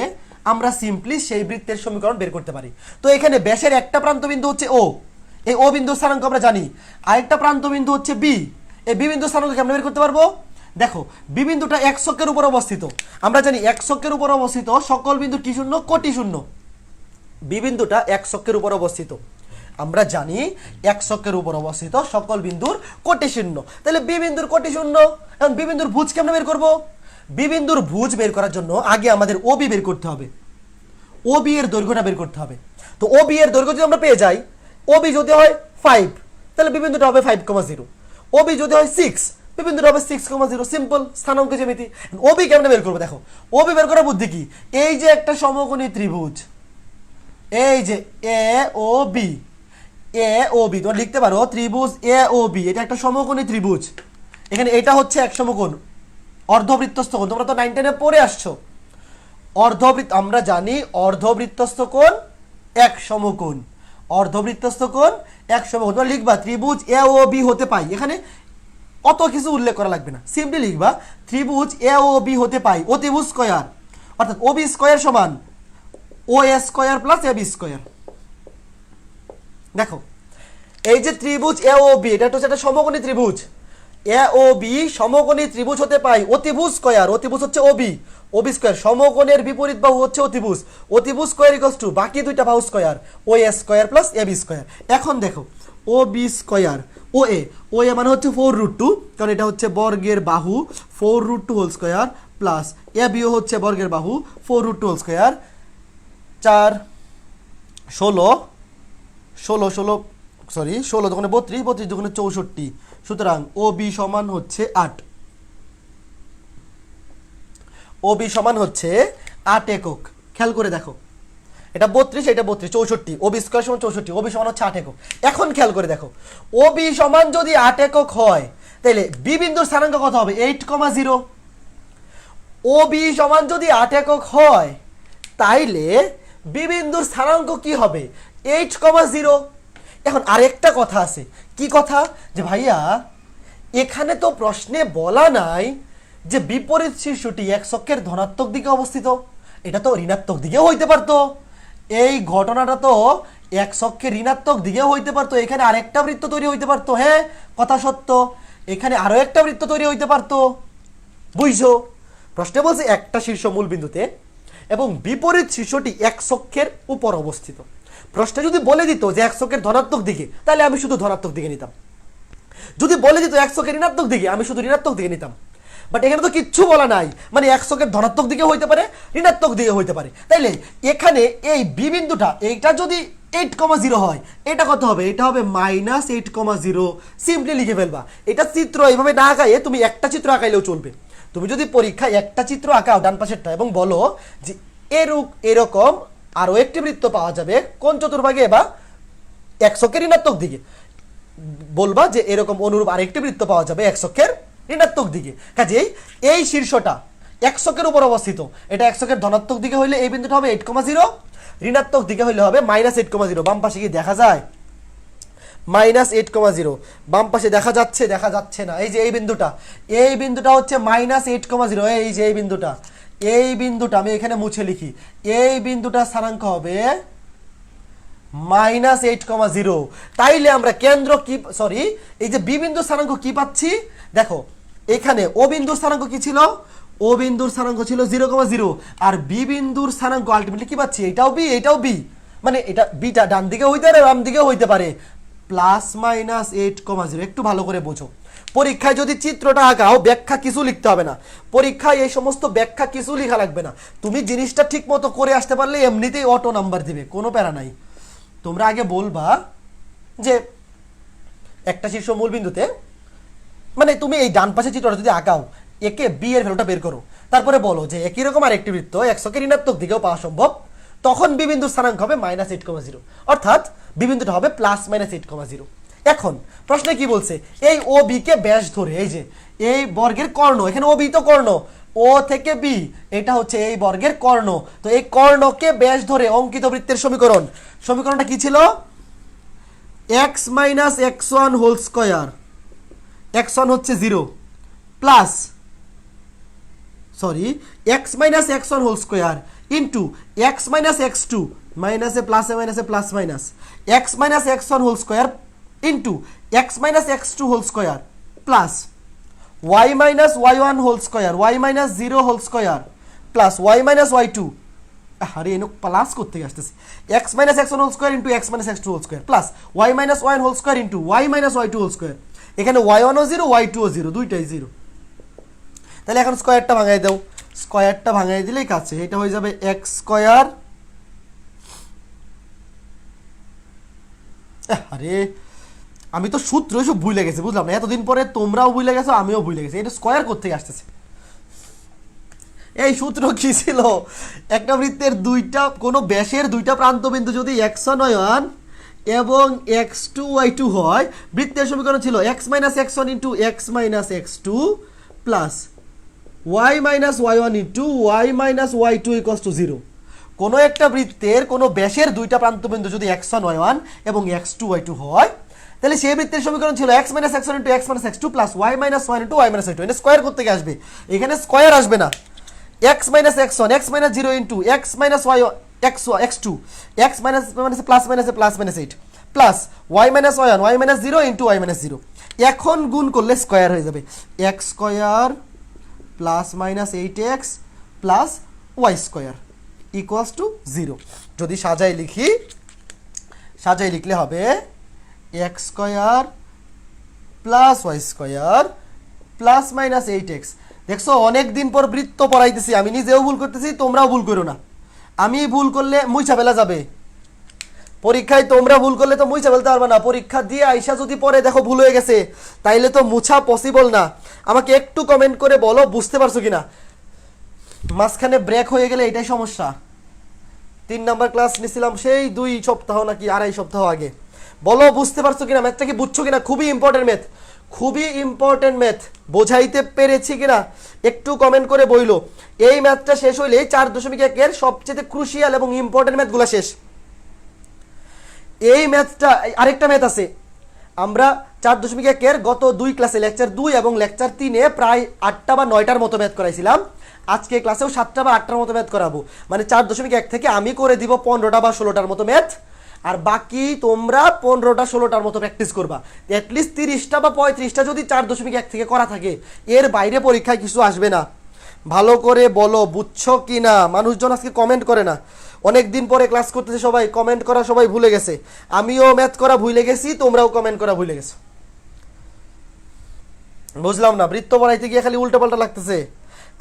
আমরা সিম্পলি সেই বৃত্তের সমীকরণ বের করতে পারি। তো এখানে ব্যাসের একটা প্রান্ত বিন্দু হচ্ছে ও, এই ও বিন্দুর স্থানাঙ্ক আমরা জানি, আরেকটা প্রান্ত বিন্দু হচ্ছে বি, এই বি বিন্দুর স্থানাঙ্ক কেমন বের করতে পারবো? দেখো বি বিন্দুটা এক ছকের উপর অবস্থিত, আমরা জানি এক ছকের উপর অবস্থিত সকল বিন্দু কি শূন্য, কোটি শূন্য। বি বিন্দুটা এক ছকের উপর অবস্থিত, আমরা জানি এক ছকের উপর অবস্থিত সকল বিন্দুর কোটি শূন্য, তাহলে বি বিন্দুর কোটি শূন্য। এখন বি বিন্দুর ভুজ কেমনে বের করব? বি বিন্দুর ভুজ বের করার জন্য আগে আমাদের ও বি বের করতে হবে, ও বি এর দৈর্ঘ্যটা বের করতে হবে। তো ও বি এর দৈর্ঘ্য যদি আমরা পেয়ে যাই, ও বি যদি হয় 5, তাহলে বি বিন্দুটা হবে 5,0, ও বি যদি হয় 6, বি বিন্দুটা হবে 6,0। সিম্পল স্থানাঙ্ক জ্যামিতি। ও বি কেমনে বের করবো? দেখো ও বি বের করার বুদ্ধি কি, এই যে একটা সমকোণী ত্রিভুজ, এই যে এ ও বি, এ ও বি তোমরা লিখতে পারো ত্রিভুজ এ ও বি, এটা একটা সমকোণী ত্রিভুজ। এখানে এটা হচ্ছে এক সমকোণ, অর্ধবৃত্তস্থ কোণ, তোমরা তো 9 10-এ পড়ে আসছো। অর্ধবৃত্ত আমরা জানি অর্ধবৃত্তস্থ কোণ এক সমকোণ, অর্ধবৃত্তস্থ কোণ এক সমকোণ। তোমরা লিখবা ত্রিভুজ এ ও বি হতে পাই, এখানে অত কিছু উল্লেখ করা লাগবে না, সিম্পলি লিখবা ত্রিভুজ এ ও বি হতে পাই অতিভুজ স্কয়ার, অর্থাৎ ও বি স্কয়ার সমান ও এ square plus A B square. দেখো এই যে ত্রিভুজ এ ও বি, এটা হচ্ছে একটা সমকোণী ত্রিভুজ, এ ও বি সমকোণী ত্রিভুজ হতে পাই অতিভুজ স্কয়ার, অতিভুজ হচ্ছে ও বি, ও বি স্কয়ার, সমকোণের বিপরীত বাহু হচ্ছে অতিভুজ, অতিভুজ স্কয়ার ইকুয়ালস টু বাকি দুইটা বাহু square, O A square plus A B square. এখন দেখো ও বি স্কয়ার ও এ মানে হচ্ছে 4√2, কারণ এটা হচ্ছে বর্গের বাহু 4√2 হোল স্কয়ার, প্লাস এ বিও হচ্ছে বর্গের বাহু 4√2 হোল স্কয়ার, 4 16 16 16 সরি 16 দোকানে 32, 32 দোকানে 64, সুতরাং ও বি সমান হচ্ছে 8, ও বি সমান হচ্ছে 8 একক। খেয়াল করে দেখো এটা 32, এটা 32, 64, ও বি স্কয়ার সমান 64, ও বি সমান হচ্ছে 8 একক। এখন খেয়াল করে দেখো ও বি সমান যদি 8 একক হয়, তাহলে বি বিন্দুর স্থানাঙ্ক কত হবে? 8,0। ও বি সমান যদি 8 একক হয়, তাইলে বি বিন্দুর স্থানাঙ্ক কি হবে? 8,0। এখন আরেকটা কথা আছে, কি কথা? যে ভাইয়া এখানে তো প্রশ্নে বলা নাই যে বিপরীত শীর্ষটি এক ছকের ধনাত্মক দিকে অবস্থিত, এটা তো ঋণাত্মক দিকেও হইতে পারতো, এই ঘটনাটা তো এক ছকের ঋণাত্মক দিকেও হইতে পারতো, এখানে আরেকটা বৃত্ত তৈরি হইতে পারতো। হ্যাঁ কথা সত্য, এখানে আরো একটা বৃত্ত তৈরি হইতে পারতো, বুঝছো? প্রশ্নে বলছে একটা শীর্ষ মূল বিন্দুতে এবং বিপরীত শীর্ষটি এক ছকের উপর অবস্থিত। প্রশ্নে যদি বলে দিত যে এক ছকের ধনাত্মক দিকে, তাহলে আমি শুধু ধনাত্মক দিকে নিতাম। যদি বলে দিত এক ছকের ঋণাত্মক দিকে, আমি শুধু ঋণাত্মক দিকে নিতাম। বাট এখানে তো কিচ্ছু বলা নাই, মানে এক ছকের ধনাত্মক দিকে হইতে পারে, ঋণাত্মক দিকে হইতে পারে। তাইলে এখানে এই বি বিন্দুটা এইটা যদি 8,0 হয়, এটা কত হবে? এটা হবে -8,0। সিম্পলি লিখে ফেলবা। এটা চিত্র এইভাবে না আঁকাইয়ে তুমি একটা চিত্র আঁকাইলেও চলবে। তুমি যদি পরীক্ষায় একটা চিত্র আঁকাও ডান পাশেরটা এবং বলো যে এরকম আরো একটি বৃত্ত পাওয়া যাবে কোন চতুর্ভাগে, বা এক ছকের ঋণাত্মক দিকে, বলবা যে এরকম অনুরূপ আরেকটি বৃত্ত পাওয়া যাবে এক ছকের ঋণাত্মক দিকে। কাজেই এই শীর্ষটা এক ছকের উপর অবস্থিত, এটা এক ছকের ধনাত্মক দিকে হইলে এই বিন্দুটা হবে 8,0, ঋণাত্মক দিকে হইলে হবে -8,0। বাম পাশে কি দেখা যায়? -8,0 বাম পাশে দেখা যাচ্ছে? দেখা যাচ্ছে না। এই যে এই বিন্দুটা হচ্ছে -8,0। এই যে এই বিন্দুটা আমি এখানে মুছে লিখি, এই বিন্দুটা স্থানাঙ্ক হবে -8,0। তাইলে আমরা কেন্দ্র কি, সরি এই যে বি বিন্দুর স্থানাঙ্ক কি পাচ্ছি? দেখো এখানে ও বিন্দুর স্থানাঙ্ক কি ছিল? ও বিন্দুর স্থানাঙ্ক ছিল 0,0, আর বি বিন্দুর স্থানাঙ্ক আলটিমেটলি কি পাচ্ছি? এটাও বি, এটাও বি, মানে এটা বিটা ডান দিকে হইতে পারে বাম দিকে হইতে পারে, +-8,0। একটু ভালো করে বোঝো, পরীক্ষায় যদি চিত্রটা আঁকাও ব্যাখ্যা কিছু লিখতে হবে না, পরীক্ষায় এই সমস্ত ব্যাখ্যা কিছু লেখা লাগবে না, তুমি জিনিসটা ঠিক মতো করে আসতে পারলে এমনিতেই অটো নাম্বার দিবে, কোনো প্যারা নাই। তোমরা আগে বলবা যে একটা শীর্ষ মূল বিন্দুতে, মানে তুমি এই ডান পাশে চিত্রটা যদি আঁকাও, একে বি এর ভ্যালুটা বের করো, তারপরে বলো যে একই রকম আরেকটি বৃত্ত একশোকে ঋণাত্মক দিকেও পাওয়া সম্ভব, তখন বি বিন্দুর স্থানাঙ্ক হবে -8,0, অর্থাৎ বি বিন্দুটা হবে +-8,0। এখন প্রশ্নে কি বলছে, এই ও বি কে ব্যাস ধরে, এই যে এই বর্গের কর্ণ, এখানে ও বি তো কর্ণ, ও থেকে বি এটা হচ্ছে এই বর্গের কর্ণ, তো এই কর্ণকে ব্যাস ধরে অঙ্কিত বৃত্তের সমীকরণটা কি ছিল, x - x1 whole square, x1 হচ্ছে 0 plus x - x1 whole square into x - x2 মাইনাসে প্লাসে মাইনাসে plus minus x - x1 whole square into x - x2 whole square plus y - y1 whole square, y - 0 whole square plus y - y2, আরে এনো প্লাস করতে আসতেছে, x - x1 whole square into x - x2 whole square plus y - y1 whole square into y - y2 whole square. এখানে y1 ও 0 y2 ও 0, দুইটাই 0। তাহলে এখন স্কয়ারটা ভাঙাই দাও, স্কয়ারটা ভাঙাই দিলেই কাছে, এটা হয়ে যাবে x স্কয়ার, আরে আমি তো সূত্র এসব ভুলে গেছি, বুঝলাম না, এতদিন পরে তোমরাও ভুলে গেছো আমিও ভুলে গেছি, এটা স্কয়ার করতে আসতেছে। এই সূত্র কি ছিল, একটা বৃত্তের কোনো ব্যাসের দুইটা প্রান্তবিন্দু যদি x1 y1 এবং x2 y2 হয়, বৃত্তের সমীকরণ ছিল x - x1 into x - x2 plus y - y1 into y - y2 equals to 0। কোনো একটা বৃত্তের কোনো ব্যাসের দুইটা প্রান্তবিন্দু যদি x1 y1 এবং x2 y2 হয়, তাহলে সেই বৃত্তের সমীকরণ ছিল x - x1 into x - x2 plus y - y1 into y - y2। এটা স্কয়ার করতে গিয়ে আসবে, এখানে স্কয়ার আসবে না, x - x1 x - 0 into x - y x2 x - plus মাইনাসে plus -8 plus y - y1 y - 0 into y - 0। এখন গুণ করলে স্কয়ার হয়ে যাবে x square plus -8x plus y square equals to 0। যদি সাজাই লিখলে হবে x square plus y square plus -8x। দেখছো অনেক দিন পর বৃত্ত পড়াইতেছি, আমি নিজেও ভুল করতেছি, তোমরাও ভুল করো না, আমি ভুল করলে মুইছা ফেলা যাবে পরীক্ষায়, তোমরা ভুল করলে তো মুইছা ফেলতে পারবে না, পরীক্ষা দিয়ে আইসা যদি পরে দেখো ভুল হয়ে গেছে তাইলে তো মুছা পসিবল না। আমাকে একটু কমেন্ট করে বলো বুঝতে পারছো কিনা, মাঝখানে ব্রেক হয়ে গেলে এটাই সমস্যা। 3 নাম্বার ক্লাস নিছিলাম সেই 2 সপ্তাহ নাকি 2.5 সপ্তাহ আগে, বলো বুঝতে পারছো কিনা, ম্যাথটা কি বুঝছো কিনা, খুবই ইম্পর্টেন্ট ম্যাথ, বোঝাইতে পেরেছি কিনা একটু কমেন্ট করে বইলো। এই ম্যাথটা শেষ হইলে 4.1 এর সবচেয়ে ক্রুশিয়াল এবং ইম্পর্টেন্ট ম্যাথগুলো শেষ। এই ম্যাথটা, আরেকটা ম্যাথ আছে, আমরা 4.1 এর গত 2 ক্লাসে লেকচার 2 এবং লেকচার 3-এ প্রায় 8টা বা 9টার মতো ম্যাথ করাইছিলাম, আজকে ক্লাসেও 7টা বা 8টার মতো ম্যাথ করাবো, মানে 4.1 থেকে আমি করে দিব 15টা বা 16টার মতো ম্যাথ, আর বাকি তোমরা 15টা 16টার মতো প্র্যাকটিস করবা। অ্যাটলিস্ট 30টা বা 35টা যদি 4.1 থেকে করা থাকে, এর বাইরে পরীক্ষায় কিছু আসবে না। ভালো করে বলো বুঝছো কি না, মানুষজন আজকে কমেন্ট করে না, অনেক দিন পরে ক্লাস করতেছে, সবাই কমেন্ট করা সবাই ভুলে গেছে, আমিও ম্যাথ করা ভুলে গেছি, তোমরাও কমেন্ট করা ভুলে গেছো। বুঝলাম না, বৃত্ত বানাইতে গিয়ে খালি উল্টাপাল্টা লাগতেছে,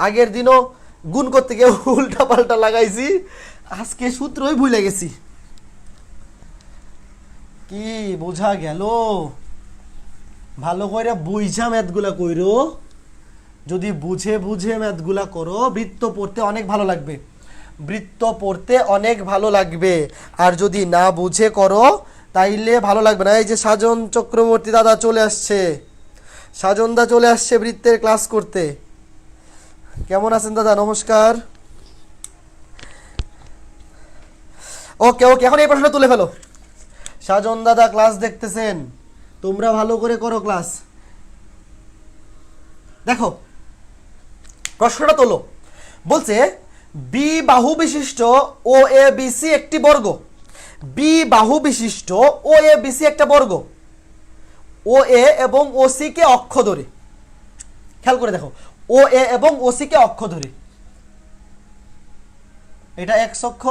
আগের দিনও গুণ করতে গিয়ে উল্টাপাল্টা লাগাইছি, আজকে সূত্রই ভুলে গেছি। কি বোঝা গেল, ভালো করে বুঝা ম্যাথগুলা কইরো, যদি বুঝে ম্যাথগুলা করো বৃত্ত পড়তে অনেক ভালো লাগবে, আর যদি না বুঝে করো তাইলে ভালো লাগবে না। এই যে সাজন চক্রবর্তী দাদা চলে আসছে, সাজনদা চলে আসছে বৃত্তের ক্লাস করতে, কেমন আছেন দাদা, নমস্কার। ওকে, এখন এই প্রশ্নটা তুলে ফেলো। সাজন দাদা ক্লাস দেখতেছেন, তোমরা ভালো করে করো ক্লাস। দেখো প্রশ্নটা তোলো, বলছে বি বাহু বিশিষ্ট ও এ বিসি একটি বর্গ, বি বাহু বিশিষ্ট ও এ বিসি একটা বর্গ, ও এ এবং ও সি কে অক্ষ ধরে, খেয়াল করে দেখো, ও এ এবং ও সি কে অক্ষ ধরে, এটা এক্স অক্ষ,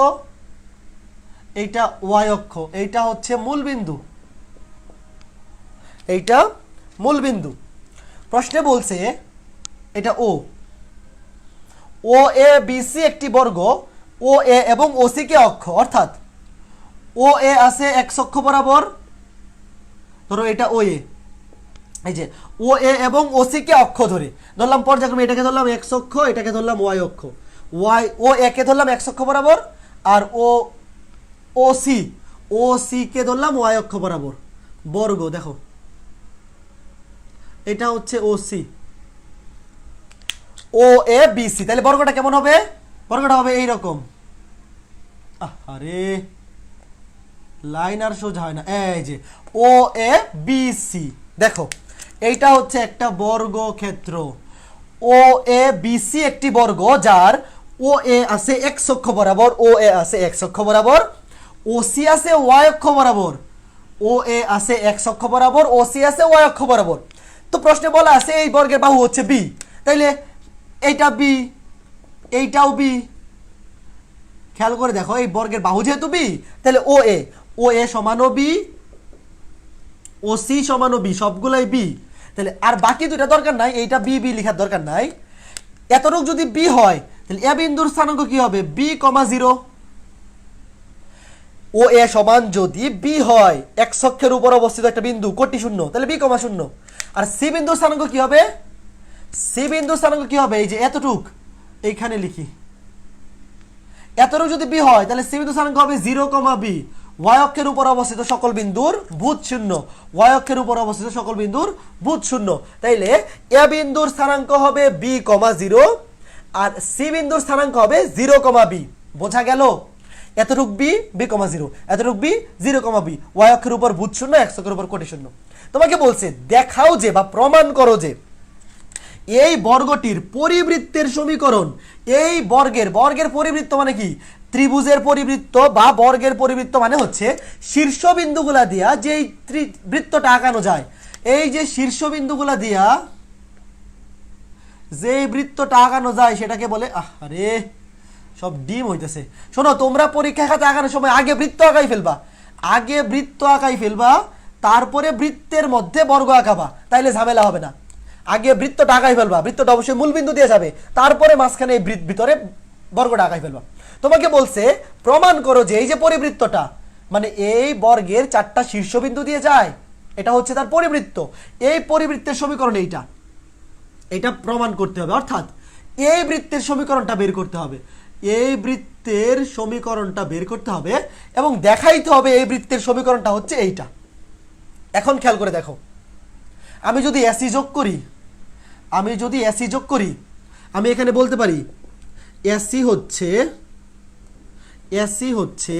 এইটা ওয়াই অক্ষ, এইটা হচ্ছে মূল বিন্দু, প্রশ্নে বলছে এটা ও এ বিসি একটি বর্গ, ও এ এবং ও সি কে অক্ষ, অর্থাৎ ও এ আছে এক্স অক্ষ বরাবর, ধরো এটা ও এ, এই যে ও এ এবং ও সি কে অক্ষ ধরে ধরলাম পর্যায়ক্রমে, এটাকে ধরলাম এক্স অক্ষ, এটাকে ধরলাম ওয়াই অক্ষ, ও এ কে ধরলাম এক্স অক্ষ বরাবর, আর ও সি কে ধরলাম ওয়াই অক্ষ বরাবর বর্গ। দেখো এটা হচ্ছে ও এ বি সি, তাহলে বর্গটা কেমন হবে? বর্গটা হবে এইরকম। আরে লাইন আর সোজা হয় না। এই যে ও এ বি সি, দেখো এইটা হচ্ছে একটা বর্গক্ষেত্র। ও এ বি সি একটি বর্গ যার ও এ আছে এক্স অক্ষ বরাবর, ও এ আছে এক্স অক্ষ বরাবর, ও সি আছে ওয়াই অক্ষ বরাবর, ও এ আছে এক্স অক্ষ বরাবর, ও সি আছে ওয়াই অক্ষ বরাবর। তো প্রশ্নে বলা আছে এই বর্গের বাহু হচ্ছে বি, তাইলে এইটা বি, এইটাও বি। খেয়াল করে দেখো এই বর্গের বাহু যেহেতু বি, তাহলে ও এ সমানও বি, ও সি সমানও বি, সবগুলাই বি। তাহলে আর বাকি দুইটা দরকার নাই, এইটা বি বি লেখার দরকার নাই। এতটুক যদি বি হয় তাহলে এ বিন্দুর স্থানাঙ্ক কি হবে? B comma zero. ও এ সমান যদি বি হয়, এক্স অক্ষের উপর অবস্থিত একটা বিন্দু কোটি শূন্য, তাহলে বি কমা শূন্য। আর সি বিন্দুর স্থানাঙ্ক কি হবে? সি বিন্দুর স্থানাঙ্ক কি হবে? এই যে এতটুক এইখানে লিখি, এতটুক যদি বি হয় তাহলে সি বিন্দুর স্থানাঙ্ক হবে জিরো কমা বি। ওয়াই অক্ষের উপর অবস্থিত সকল বিন্দুর ভূত শূন্য, ওয়াই অক্ষের উপর অবস্থিত সকল বিন্দুর ভূত শূন্য। তাইলে এ বিন্দুর স্থানাঙ্ক হবে বি কমা জিরো, আর সি বিন্দুর স্থানাঙ্ক হবে জিরো কমা বি। বোঝা গেল? এতটুক বি, বি কমা জিরো, এতটুক b, zero comma b, y অক্ষের উপর ভূত শূন্য, এক্স অক্ষের উপর কোটি শূন্য। তোমাকে বলছে দেখাও যে বা প্রমাণ করো যে এই বর্গটির পরিবৃত্তের সমীকরণ, এই বর্গের পরিবৃত্ত মানে কি? ত্রিভুজের পরিবৃত্ত বা বর্গের পরিবৃত্ত মানে হচ্ছে শীর্ষবিন্দুগুলা দিয়া যেই বৃত্তটা আঁকানো যায়। এই যে শীর্ষবিন্দুগুলা দিয়া যে বৃত্তটা আঁকানো যায় সেটাকে বলে, আরে সব ডিম হইতেছে। শোনো, তোমরা পরীক্ষা খাতে আঁকানোর সময় আগে বৃত্ত আঁকাই ফেলবা, তারপরে বৃত্তের মধ্যে বর্গ আঁকাবা, তাইলে ঝামেলা হবে না। আগে বৃত্তটা আঁকাই ফেলবা, বৃত্তটা অবশ্যই মূল বিন্দু দিয়ে যাবে, তারপরে মাঝখানে এই ভিতরে বর্গটা আঁকাই ফেলবা। তোমাকে বলছে প্রমাণ করো যে এই যে পরিবৃত্তটা, মানে এই বর্গের চারটা শীর্ষবিন্দু দিয়ে যায়, এটা হচ্ছে তার পরিবৃত্ত। এই পরিবৃত্তের সমীকরণ এইটা প্রমাণ করতে হবে, অর্থাৎ এই বৃত্তের সমীকরণটা বের করতে হবে, এই বৃত্তের সমীকরণটা বের করতে হবে এবং দেখাইতে হবে এই বৃত্তের সমীকরণটা হচ্ছে এইটা। এখন খেয়াল করে দেখো, আমি যদি এসি যোগ করি, আমি এখানে বলতে পারি এসি হচ্ছে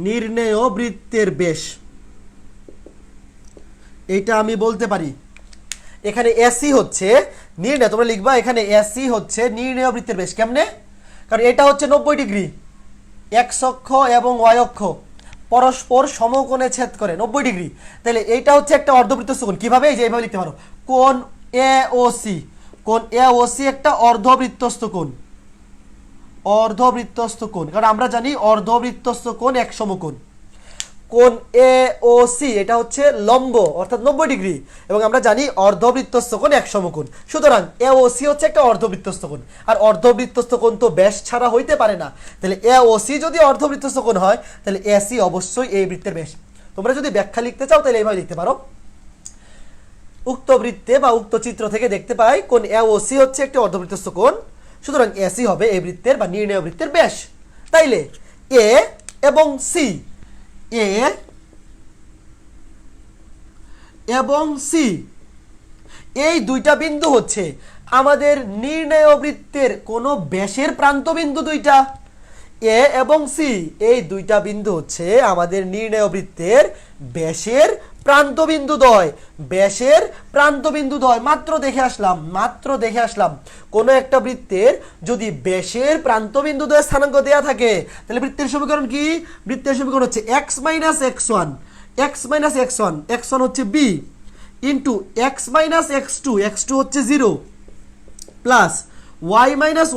নির্ণেয় বৃত্তের ব্যাস। এইটা আমি বলতে পারি। এখানে এসি হচ্ছে নির্ণয়, তোমরা লিখবা এখানে এসি হচ্ছে নির্ণেয় বৃত্তের ব্যাস। কেমনে? কারণ এটা হচ্ছে 90 ডিগ্রি, এক্স অক্ষ এবং ওয়াই অক্ষ পরস্পর সমকোণে ছেদ করে 90 ডিগ্রি। তাহলে এইটা হচ্ছে একটা অর্ধবৃত্তস্থ কোণ। কিভাবে? এই যে এইভাবে লিখতে পারো, কোণ এ ও সি, কোণ এ ও সি একটা অর্ধবৃত্তস্থ কোণ, কারণ আমরা জানি অর্ধবৃত্তস্থ কোণ এক সমকোণ। কোণ এ ও সি এটা হচ্ছে লম্ব অর্থাৎ 90 ডিগ্রি, এবং আমরা জানি অর্ধবৃত্তস্থ কোণ এক সমকোণ। সুতরাং এ ও সি হচ্ছে একটা অর্ধবৃত্তস্থ কোণ, আর অর্ধবৃত্তস্থ কোণ তো ব্যাস ছাড়া হইতে পারে না। তাহলে এ ও সি যদি অর্ধবৃত্তস্থ কোণ হয়, তাহলে এ সি অবশ্যই এই বৃত্তের ব্যাস। তোমরা যদি ব্যাখ্যা লিখতে চাও তাহলে এইভাবে লিখতে পারো, উক্ত বৃত্তে বা উক্ত চিত্র থেকে দেখতে পাই কোণ এ ও সি হচ্ছে একটি অর্ধবৃত্তস্থ কোণ, সুতরাং এ সি হবে এই বৃত্তের বা নির্ণেয় বৃত্তের ব্যাস। তাইলে এ এবং সি, এ এবং সি এই দুইটা বিন্দু হচ্ছে আমাদের নির্ণেয় বৃত্তের কোন ব্যাসের প্রান্ত বিন্দু দুইটা। এ এবং সি এই দুইটা বিন্দু হচ্ছে আমাদের নির্ণেয় বৃত্তের ব্যাসের প্রান্তবিন্দুদ্বয়, মাত্র দেখে আসলাম কোন একটা বৃত্তের যদি ব্যাসের প্রান্তবিন্দুদ্বয় স্থানাঙ্ক দেয়া থাকে, তাহলে বৃত্তের সমীকরণ কি? বৃত্তের সমীকরণ হচ্ছে এক্স মাইনাস এক্স ওয়ান হচ্ছে b, into x minus x two হচ্ছে 0, plus Y minus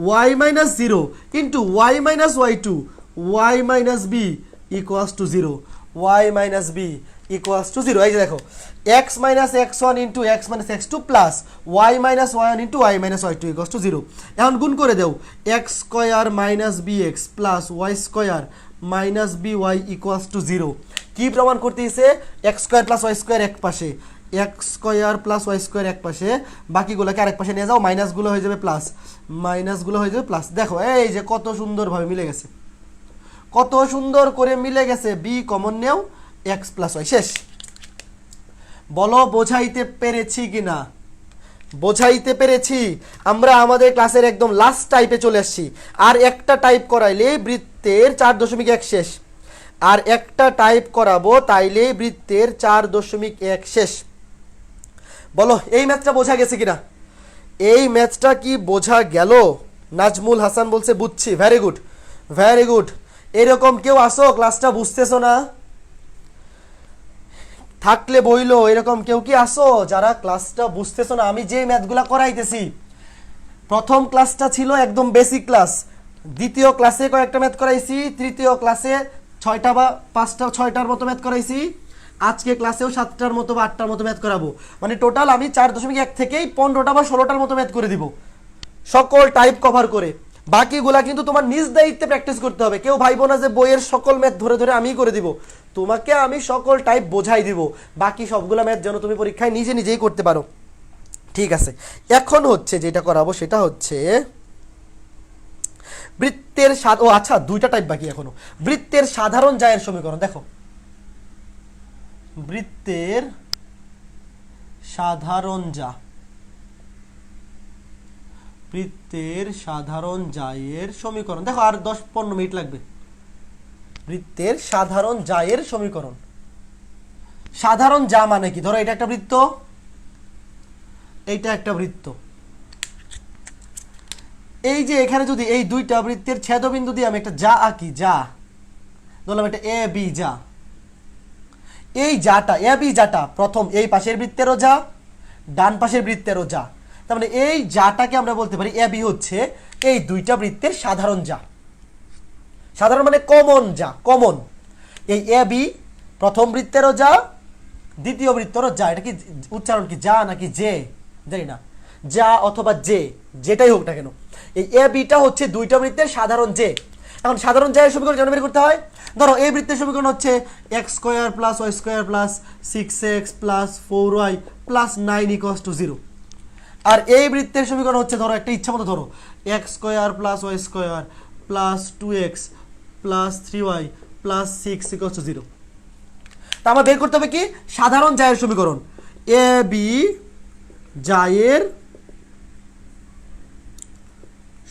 y minus 0 into y minus y minus b equals to 0, এই যে দেখো x minus x one into x minus x two plus Y minus y one into y minus y two equals to 0। এখন গুণ করে দেও, x square minus b x plus Y square minus B y equals to 0। কি প্রমাণ করতেছে? X square plus Y square এক পাশে, x square plus Y square এক পাশে, বাকিগুলোকে আরেক পাশে নিয়ে যাও, মাইনাসগুলো হয়ে যাবে প্লাস, মাইনাসগুলো হয়ে যাবে প্লাস। দেখো এই যে কত সুন্দরভাবে মিলে গেছে, কত সুন্দর করে মিলে গেছে। বি কমন নেও, এক্স প্লাস ওয়াই, শেষ। বলো বোঝাইতে পেরেছি কিনা? বোঝাইতে পেরেছি। আমরা আমাদের ক্লাসের একদম লাস্ট টাইপে চলে আসছি। আর একটা টাইপ করাইলে বৃত্তের 4.1 শেষ, আর একটা টাইপ করাবো তাইলে বৃত্তের 4.1 শেষ। বলো এই ম্যাথটা বোঝা গেছে কিনা? এই ম্যাথটা কি বোঝা গেল? নাজমুল হাসান বলছে বুঝছি, ভেরি গুড, ভেরি গুড। এরকম কেউ আসো ক্লাসটা বুঝতেছো না? থাকলে বইলো, এরকম কেউ কি আসো যারা ক্লাসটা বুঝতেছো না? আমি যে ম্যাথগুলা করাইতেছি, প্রথম ক্লাসটা ছিল একদম বেসিক ক্লাস, দ্বিতীয় ক্লাসে কয়েকটা ম্যাথ করাইছি, তৃতীয় ক্লাসে 6টা বা 5টা 6টার মতো ম্যাথ করাইছি, আজকে ক্লাসেও 7টার মতো বা 8টার মতো ম্যাথ করাবো। মানে টোটাল আমি 4.1 থেকেই 15টা বা 16টার মতো ম্যাথ করে দিব, সকল টাইপ কভার করে। বাকিগুলা কিন্তু তোমার নিজ দায়িত্বে প্র্যাকটিস করতে হবে। কেউ ভাইবো না যে বইয়ের সকল ম্যাথ ধরে ধরে আমি করে দিব, তোমাকে আমি সকল টাইপ বোঝাই দিব, বাকি সবগুলা ম্যাথ যেন তুমি পরীক্ষায় নিজে নিজেই করতে পারো। ঠিক আছে, এখন হচ্ছে যেটা করাবো সেটা হচ্ছে বৃত্তের ও আচ্ছা 2টা টাইপ বাকি এখনো। বৃত্তের সাধারণ জায়ের সমীকরণ। দেখো বৃত্তের সাধারণ যা, বৃত্তের সাধারণ জায়ের সমীকরণ। দেখো আর 10-15 মিনিট লাগবে। বৃত্তের সাধারণ জায়ের সমীকরণ। সাধারণ যা মানে কি? ধরো এটা একটা বৃত্ত, এইটা একটা বৃত্ত, এই যে এখানে যদি এই দুইটা বৃত্তের ছেদবিন্দু দিয়ে আমি একটা যা আঁকি, যা ধরলাম এটা এ বি যা, এই যাটা এ বি যাটা প্রথম এই পাশের বৃত্তেরও যা, ডান পাশের বৃত্তেরও যা, তার মানে এই যাটাকে আমরা বলতে পারি এ বি হচ্ছে এই দুইটা বৃত্তের সাধারণ যা। সাধারণ মানে কমন যা, কমন। এই এ বি প্রথম বৃত্তেরও যা, দ্বিতীয় বৃত্তেরও যা। এটা কি উচ্চারণ কি যা নাকি জে জানি না, যা অথবা জে, যেটাই হোক না কেন, এই এ বিটা হচ্ছে দুইটা বৃত্তের সাধারণ জে। এখন সাধারণ জায়ের সমীকরণ যেন বের করতে হয়, ধরো এই বৃত্তের সমীকরণ হচ্ছে x square plus Y square plus 6x plus 4y plus 9 = 0। আর এই বৃত্তের সমীকরণ হচ্ছে, ধরো একটা ইচ্ছা মতো ধরো, x square plus Y square plus 2x plus 3y plus 6 = 0। তা আমার বের করতে হবে কি? সাধারণ জায়ের সমীকরণ। এ বি জায়ের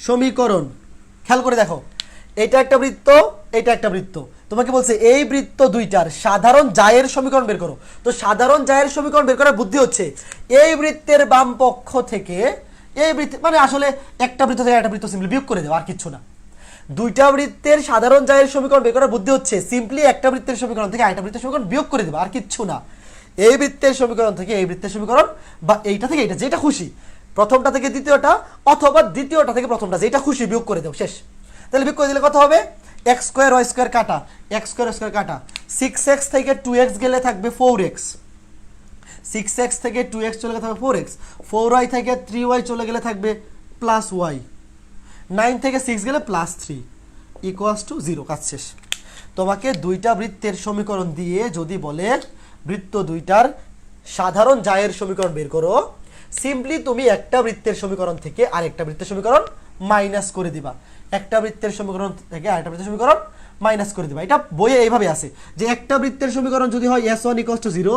সমীকরণ। খেয়াল করে দেখো, এটা একটা বৃত্ত, এটা একটা বৃত্ত, তোমাকে বলছে এই বৃত্ত দুইটার সাধারণ জায়ের সমীকরণ বের করো। তো সাধারণ জায়ের সমীকরণ বের করার বুদ্ধি হচ্ছে এই বৃত্তের বাম পক্ষ থেকে এই বৃত্ত, মানে আসলে একটা বৃত্ত থেকে একটা বৃত্ত সিম্পলি বিয়োগ করে দেবো, আর কিচ্ছু না। দুইটা বৃত্তের সাধারণ জায়ের সমীকরণ বের করার বুদ্ধি হচ্ছে সিম্পলি একটা বৃত্তের সমীকরণ থেকে আরেকটা বৃত্তের সমীকরণ বিয়োগ করে দেবো, আর কিচ্ছু না। এই বৃত্তের সমীকরণ থেকে এই বৃত্তের সমীকরণ, বা এইটা থেকে এইটা, যেটা খুশি, প্রথমটা থেকে দ্বিতীয়টা অথবা দ্বিতীয়টা থেকে প্রথমটা, যেটা খুশি বিয়োগ করে দেবো, শেষ। তাহলে বিয়োগ করে দিলে কত হবে? এক্স স্কোয়ার ওয়াই স্কোয়ার কাটা, এক্স স্কোয়ার ওয়াই স্কোয়ার কাটা, 6x থেকে 2x গেলে থাকবে 4x, 6x থেকে 2x চলে গেলে থাকবে 4x, 4y থেকে 3y চলে গেলে থাকবে প্লাস y, 9 থেকে 6 গেলে প্লাস 3 = 0। কাজ শেষ। তোমাকে দুইটা বৃত্তের সমীকরণ দিয়ে যদি বলে বৃত্ত দুইটার সাধারণ জায়ের সমীকরণ বের করো, সিম্পলি তুমি একটা বৃত্তের সমীকরণ থেকে আরেকটা বৃত্তের সমীকরণ মাইনাস করে দিবা, একটা বৃত্তের সমীকরণ থেকে আরেকটা বৃত্তের সমীকরণ মাইনাস করে দিবা। এটা বইয়ে এইভাবে আছে যে একটা বৃত্তের সমীকরণ যদি হয় s1 = 0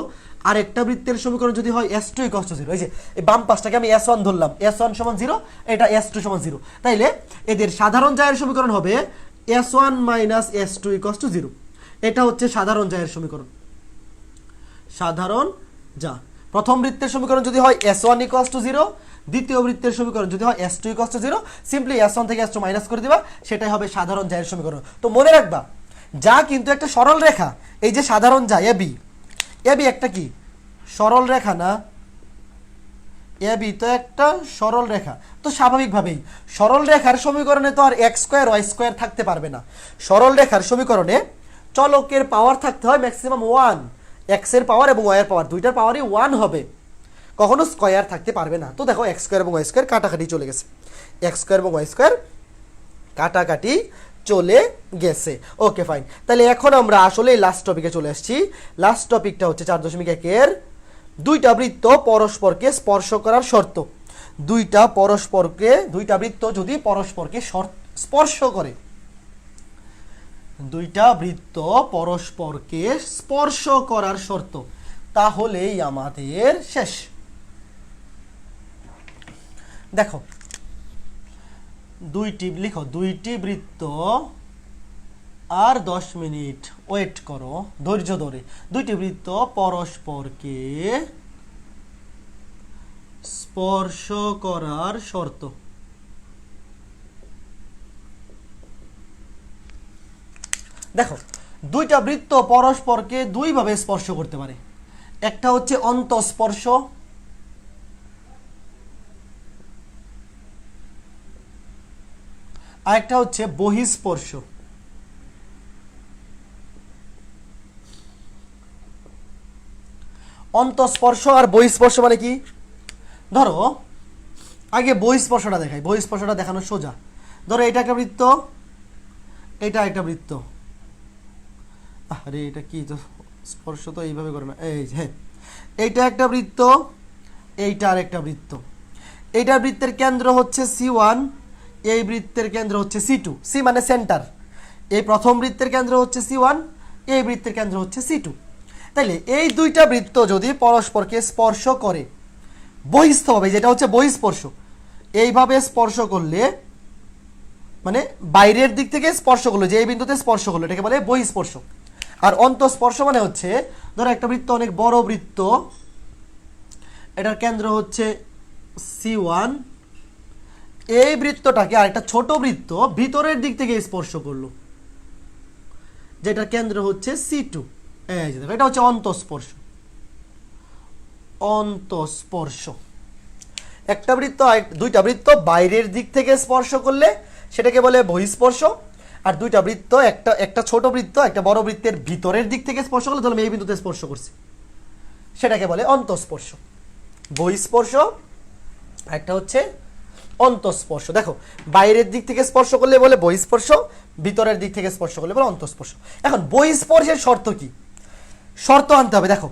আর একটা বৃত্তের সমীকরণ যদি হয় s2 = 0। এই যে এই বাম পাশটাকে আমি s1 ধরলাম, s1 = 0, এটা s2 = 0, তাইলে এদের সাধারণ জায়ের সমীকরণ হবে s1 - s2 = 0। এটা হচ্ছে সাধারণ জায়ের সমীকরণ। সাধারণ যা প্রথম বৃত্তের সমীকরণ যদি হয় s1 = 0, দ্বিতীয় বৃত্তের সমীকরণ যদি হয় s2 = 0, সিম্পলি s1 থেকে s2 মাইনাস করে দিবা, সেটাই হবে সাধারণ জায়ের সমীকরণ। তো মনে রাখবা, যা কিন্তু একটা সরল রেখা। এই যে সাধারণ যা এবি, এবি একটা কি সরল রেখা না? এবি তো একটা সরল রেখা, তো স্বাভাবিকভাবেই সরল রেখার সমীকরণে তো আর এক্স স্কোয়ার ওয়াই স্কোয়ার থাকতে পারবে না। সরল রেখার সমীকরণে চলকের পাওয়ার থাকতে হয় ম্যাক্সিমাম 1, এক্স এর পাওয়ার এবং ওয়াই এর পাওয়ার, দুইটার পাওয়ারই 1 হবে, কখনো স্কোয়ার থাকতে পারবে না। তো দেখো এক্স স্কোয়ার এবং ওয়াই স্কোয়ার কাটাকাটি চলে গেছে, এক্স স্কোয়ার এবং ওয়াই স্কোয়ার কাটাকাটি চলে গেছে। ওকে ফাইন, তাহলে এখন আমরা আসলে লাস্ট টপিকে চলে আসছি। লাস্ট টপিকটা হচ্ছে 4.1 দুইটা বৃত্ত পরস্পরকে স্পর্শ করার শর্ত। দুইটা বৃত্ত যদি পরস্পরকে স্পর্শ করে, দুইটা বৃত্ত পরস্পরকে স্পর্শ করার শর্ত, তাহলেই আমাদের শেষ। দেখো দুইটি বৃত্ত আর 10 মিনিট ওয়েট করো, ধৈর্য ধরে। দুইটি বৃত্ত পরস্পরকে স্পর্শ করার শর্ত। দেখো দুইটা বৃত্ত পরস্পরকে দুইভাবে স্পর্শ করতে পারে। একটা হচ্ছে অন্তঃস্পর্শ, আর একটা হচ্ছে বহিঃস্পর্শ। অন্তঃস্পর্শ আর বহিঃস্পর্শ মানে কি? ধরো আগে বহিঃস্পর্শটা দেখাই, বহিঃস্পর্শটা দেখানো সোজা। ধরো এটা একটা বৃত্ত, এটা একটা বৃত্ত। আরে এটা কি, তো স্পর্শ তো এইভাবে করে না, এই যে এইটা একটা বৃত্ত, এইটা আর একটা বৃত্ত। এইটা বৃত্তের কেন্দ্র হচ্ছে C1, এই বৃত্তের কেন্দ্র হচ্ছে C2। সি মানে সেন্টার। এই প্রথম বৃত্তের কেন্দ্র হচ্ছে C1, এই বৃত্তের কেন্দ্র হচ্ছে C2। তাইলে এই দুইটা বৃত্ত যদি পরস্পরকে স্পর্শ করে বহিস্থভাবে, যেটা হচ্ছে বহিঃস্পর্শ, এইভাবে স্পর্শ করলে, মানে বাইরের দিক থেকে স্পর্শ করলো, যে এই বিন্দুতে স্পর্শ করলো, এটাকে বলে বহিঃস্পর্শ। আর অন্তঃস্পর্শ মানে হচ্ছে, ধরো একটা বৃত্ত অনেক বড় বৃত্ত, এটার কেন্দ্র হচ্ছে C1, এই বৃত্তটাকে আরেকটা ছোট বৃত্ত ভিতরের দিক থেকে স্পর্শ করলো, যেটার কেন্দ্র হচ্ছে C2। এই যে দেখো, এটা হচ্ছে অন্তঃস্পর্শ। অন্তঃস্পর্শ একটা বৃত্ত দুইটা বৃত্ত বাইরের দিক থেকে স্পর্শ করলে সেটাকে বলে বহিঃস্পর্শ। আর দুইটা বৃত্ত, একটা ছোট বৃত্ত একটা বড় বৃত্তের ভিতরের দিক থেকে স্পর্শ করলে, ধরলাম এই বিন্দুতে স্পর্শ করছে, সেটাকে বলে অন্তঃস্পর্শ। বহিঃস্পর্শ একটা হচ্ছে অন্তঃস্পর্শ। দেখো বাইরের দিক থেকে স্পর্শ করলে বলে বহিঃস্পর্শ, ভিতরের দিক থেকে স্পর্শ করলে বলে অন্তঃস্পর্শ। এখন বহিঃস্পর্শের শর্ত কি? শর্ত আনতে হবে। দেখো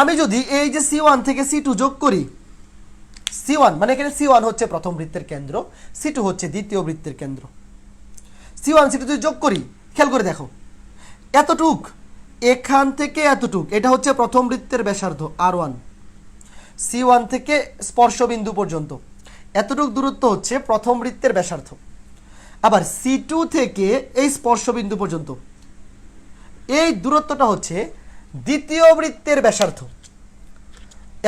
আমি যদি এই যে C1 থেকে C2 যোগ করি, C1 মানে এখানে C1 হচ্ছে প্রথম বৃত্তের কেন্দ্র, C2 হচ্ছে দ্বিতীয় বৃত্তের কেন্দ্র। C1 C2 যদি যোগ করি, খেয়াল করে দেখো, এতটুক এখান থেকে এতটুক, এটা হচ্ছে প্রথম বৃত্তের ব্যাসার্ধ R1। C1 থেকে স্পর্শবিন্দু পর্যন্ত এতটুক দূরত্ব হচ্ছে প্রথম বৃত্তের ব্যাসার্ধ। আবার C2 থেকে এই স্পর্শবিন্দু পর্যন্ত এই দূরত্বটা হচ্ছে দ্বিতীয় বৃত্তের ব্যাসার্ধ।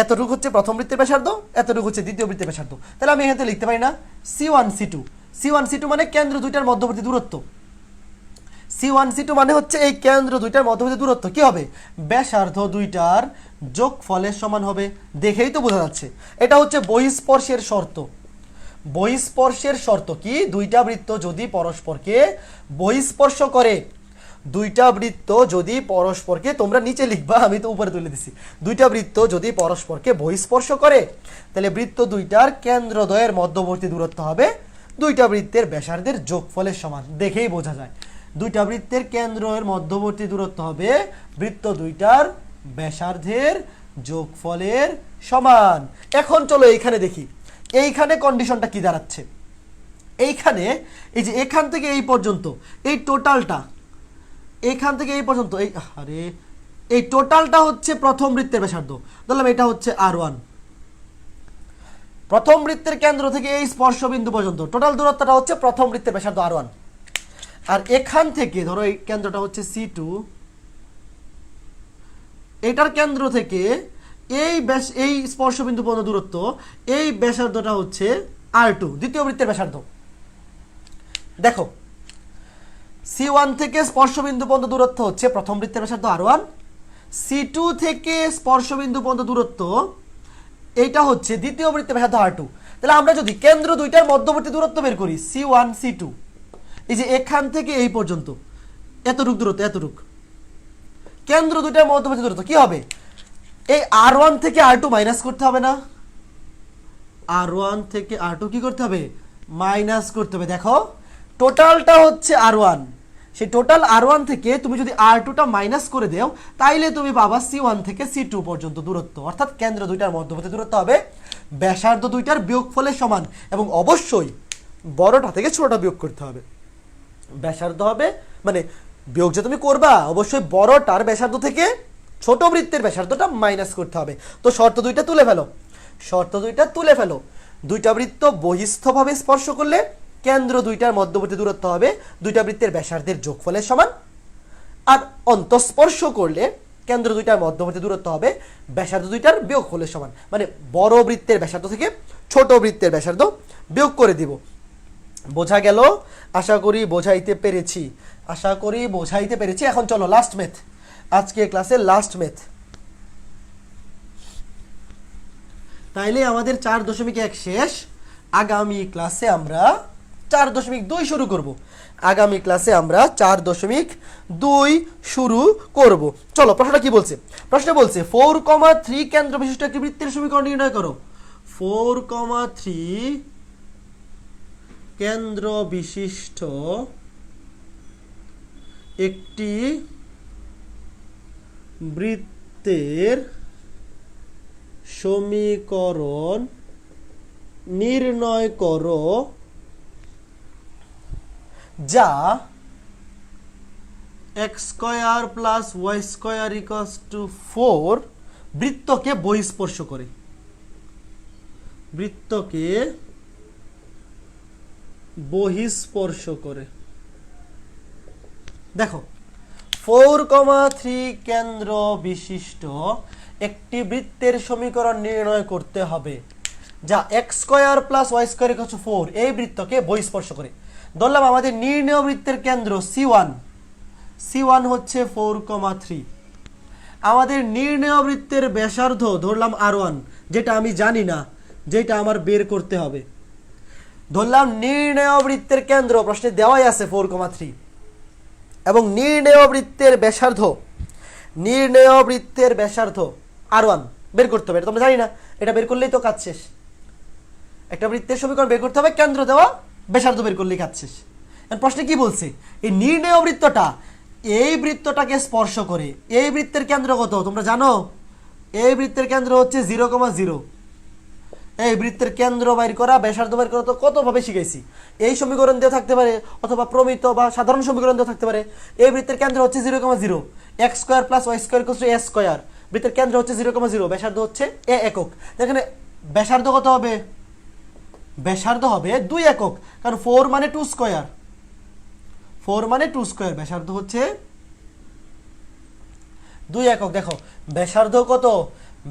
এতটুকু হচ্ছে প্রথম বৃত্তের ব্যাসার্ধ, এতটুকু হচ্ছে দ্বিতীয় বৃত্তের ব্যাসার্ধ। তাহলে আমি এখানে লিখতে পারি না C1 C2। C1 C2 মানে কেন্দ্র দুইটার মধ্যবর্তী দূরত্ব। C1 C2 মানে হচ্ছে এই কেন্দ্র দুইটার মধ্যবর্তী দূরত্ব কি হবে? ব্যাসার্ধ দুইটার যোগফলের সমান হবে। দেখেই তো বোঝা যাচ্ছে এটা হচ্ছে বহিঃস্পর্শের শর্ত। বহিঃস্পর্শের শর্ত কি? দুইটা বৃত্ত যদি পরস্পরকে বহিঃস্পর্শ করে, দুইটা বৃত্ত যদি পরস্পরকে, তোমরা নিচে লিখবা, আমি তো উপরে তুলে দিছি, দুইটা বৃত্ত যদি পরস্পরকে বহিঃস্পর্শ করে, তাহলে বৃত্ত দুইটার কেন্দ্রদ্বয়ের মধ্যবর্তী দূরত্ব হবে দুইটা বৃত্তের ব্যাসার্ধের যোগফলের সমান। দেখেই বোঝা যায় দুইটা বৃত্তের কেন্দ্রের মধ্যবর্তী দূরত্ব হবে বৃত্ত দুইটার ব্যাসার্ধের যোগফলের সমান। এখন চলো এইখানে দেখি, এইখানে কন্ডিশনটা কি দাঁড়াচ্ছে। এইখানে এই যে এখান থেকে এই পর্যন্ত, এই টোটালটা এখান থেকে এই পর্যন্ত, এই টোটালটা হচ্ছে প্রথম বৃত্তের ব্যাসার্ধ। ধরলাম এটা হচ্ছে R1। প্রথম বৃত্তের কেন্দ্র থেকে এই স্পর্শবিন্দু পর্যন্ত টোটাল দূরত্বটা হচ্ছে প্রথম বৃত্তের ব্যাসার্ধ R1। আর এখান থেকে ধরো এই কেন্দ্রটা হচ্ছে C2, এটার কেন্দ্র থেকে এই স্পর্শবিন্দু পর্যন্ত দূরত্ব, এই ব্যাসার্ধটা হচ্ছে R2, দ্বিতীয় বৃত্তের ব্যাসার্ধ। দেখো C1 থেকে স্পর্শবিন্দু পর্যন্ত দূরত্ব হচ্ছে প্রথম বৃত্তের ব্যাসার্ধ R1, C2 থেকে স্পর্শবিন্দু পর্যন্ত দূরত্ব এইটা হচ্ছে দ্বিতীয় বৃত্তের ব্যাসার্ধ R2। তাহলে আমরা যদি কেন্দ্র দুইটার মধ্যবর্তী দূরত্ব বের করি C1 C2, এই যে এখান থেকে এই পর্যন্ত এতটুক দূরত্ব, এতটুক কেন্দ্র দুইটার মধ্যবর্তী দূরত্ব কি হবে? এই R1 থেকে R2 মাইনাস করতে হবে না? R1 থেকে R2 কি করতে হবে? মাইনাস করতে হবে। দেখো টোটালটা হচ্ছে R1, সেই টোটাল R1 থেকে তুমি যদি R2টা মাইনাস করে দাও তাইলে তুমি পাবা C1 থেকে C2 পর্যন্ত দূরত্ব, অর্থাৎ কেন্দ্র দুইটার মধ্যবর্তী দূরত্ব হবে ব্যাসার্ধ দুইটার বিয়োগফলের সমান। এবং অবশ্যই বড়টা থেকে ছোটটা বিয়োগ করতে হবে। ব্যাসার্ধ হবে মানে বিয়োগ যে তুমি করবা অবশ্যই বড়টার ব্যাসার্ধ থেকে ছোট বৃত্তের ব্যাসার্ধটা মাইনাস করতে হবে। তো শর্ত দুইটা তুলে ফেলো। দুইটা বৃত্ত বহিস্থভাবে স্পর্শ করলে কেন্দ্র দুইটার মধ্যবর্তী দূরত্ব হবে দুইটা বৃত্তের ব্যাসার্ধের যোগফলের সমান, আর অন্তঃস্পর্শ করলে কেন্দ্র দুইটার মধ্যবর্তী দূরত্ব হবে ব্যাসার্ধ দুইটার বিয়োগফলের সমান। মানে বড় বৃত্তের ব্যাসার্ধ থেকে ছোট বৃত্তের ব্যাসার্ধ বিয়োগ করে দিব। বোঝা গেল? আশা করি বোঝাইতে পেরেছি। এখন চলো লাস্ট ম্যাথ, আজকে ক্লাসের লাস্ট ম্যাথ। তাইলে আমাদের 4.1 শেষ। আগামী ক্লাসে আমরা 4.2 শুরু করব। চলো প্রশ্নটা কি বলছে? প্রশ্ন বলছে 4,3 কেন্দ্র বিশিষ্ট একটি বৃত্তের সমীকরণ নির্ণয় করো। 4,3 কেন্দ্র বিশিষ্ট একটি বৃত্তের সমীকরণ নির্ণয় করো যা x² + y² = 4 বৃত্তকে বহিঃস্পর্শ করে। দেখো 4,3 কেন্দ্র বিশিষ্ট একটি বৃত্তের সমীকরণ নির্ণয় করতে হবে যা x² + y² = 4 এই বৃত্তকে বহিঃস্পর্শ করে। ধরলাম আমাদের নির্ণেয় বৃত্তের কেন্দ্র C1 হচ্ছে 4,3। আমাদের নির্ণেয় বৃত্তের ব্যাসার্ধ ধরলাম R1, যেটা আমি জানি না, যেটা আমার বের করতে হবে। ধরলাম নির্ণেয় বৃত্তের কেন্দ্র প্রশ্নে দেওয়াই আছে 4,3 এবং নির্ণেয় বৃত্তের ব্যাসার্ধ R1 বের করতে হবে। এটা তোমরা জানি না, এটা বের করলেই তো কাজ শেষ। একটা বৃত্তের সমীকরণ বের করতে হবে, কেন্দ্র দেওয়া, ব্যাসার্ধ বের করলেই কাজ শেষ। প্রশ্নে কি বলছে? এই নির্ণেয় বৃত্তটা এই বৃত্তটাকে স্পর্শ করে। এই বৃত্তের কেন্দ্র কত তোমরা জানো? এই বৃত্তের কেন্দ্র হচ্ছে 0,0। এই বৃত্তের কেন্দ্র বাইর করা, ব্যাসার্ধ বাইর করা তো কতভাবে শিখাইছি। এই সমীকরণ দিয়ে থাকতে পারে অথবা প্রমিত বা সাধারণ সমীকরণ দিয়ে থাকতে পারে। এই বৃত্তের কেন্দ্র হচ্ছে 0,0, x² + y² = a²। বৃত্তের কেন্দ্র হচ্ছে 0,0, ব্যাসার্ধ হচ্ছে a একক। এখানে ব্যাসার্ধ কত হবে? ব্যাসার্ধ হবে 2 একক, কারণ 4 মানে 2²। ব্যাসার্ধ হচ্ছে 2 একক। দেখো ব্যাসার্ধ কত?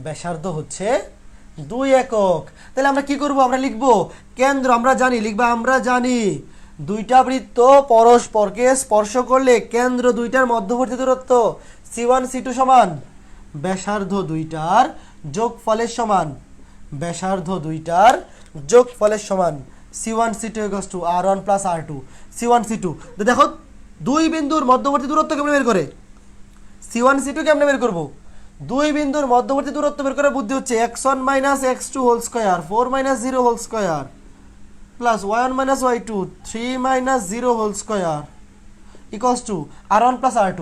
ব্যাসার্ধ হচ্ছে 2 একক। তাহলে আমরা কি করব? আমরা লিখব কেন্দ্র, আমরা জানি দুইটা বৃত্ত পরস্পরকে স্পর্শ করলে কেন্দ্র দুইটার মধ্যবর্তী দূরত্ব C1 C2 সমান ব্যাসার্ধ দুইটার যোগফলের সমান। C1 C2 = R1 + R2। C1 C2 দেখো দুই বিন্দুর মধ্যবর্তী দূরত্ব কেমনে বের করে? C1 C2 কেমনে বের করব? দুই বিন্দুর মধ্যবর্তী দূরত্ব বের করার বুদ্ধি হচ্ছে x1 - x2 2 4 - 0 2 plus y1 - y2 3 - 0 2 equals to R1 + R2।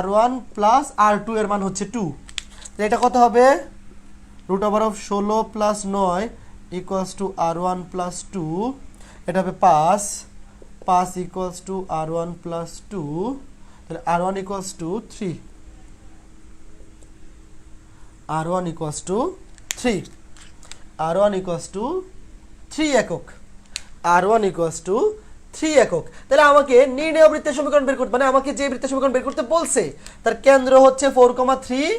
R1 + R2 এর মান হচ্ছে 2। এটা কত হবে? √16 + 9 ইকুয়ালস টু R1 + 2। এটা হবে 5 ইকুয়ালস টু R1 + 2। তাহলে R1 = 3। R1 = 3 একক। তাহলে আমাকে নির্ণেয় বৃত্তের সমীকরণ বের করতে, মানে আমাকে যে বৃত্তের সমীকরণ বের করতে বলছে তার কেন্দ্র হচ্ছে 4,3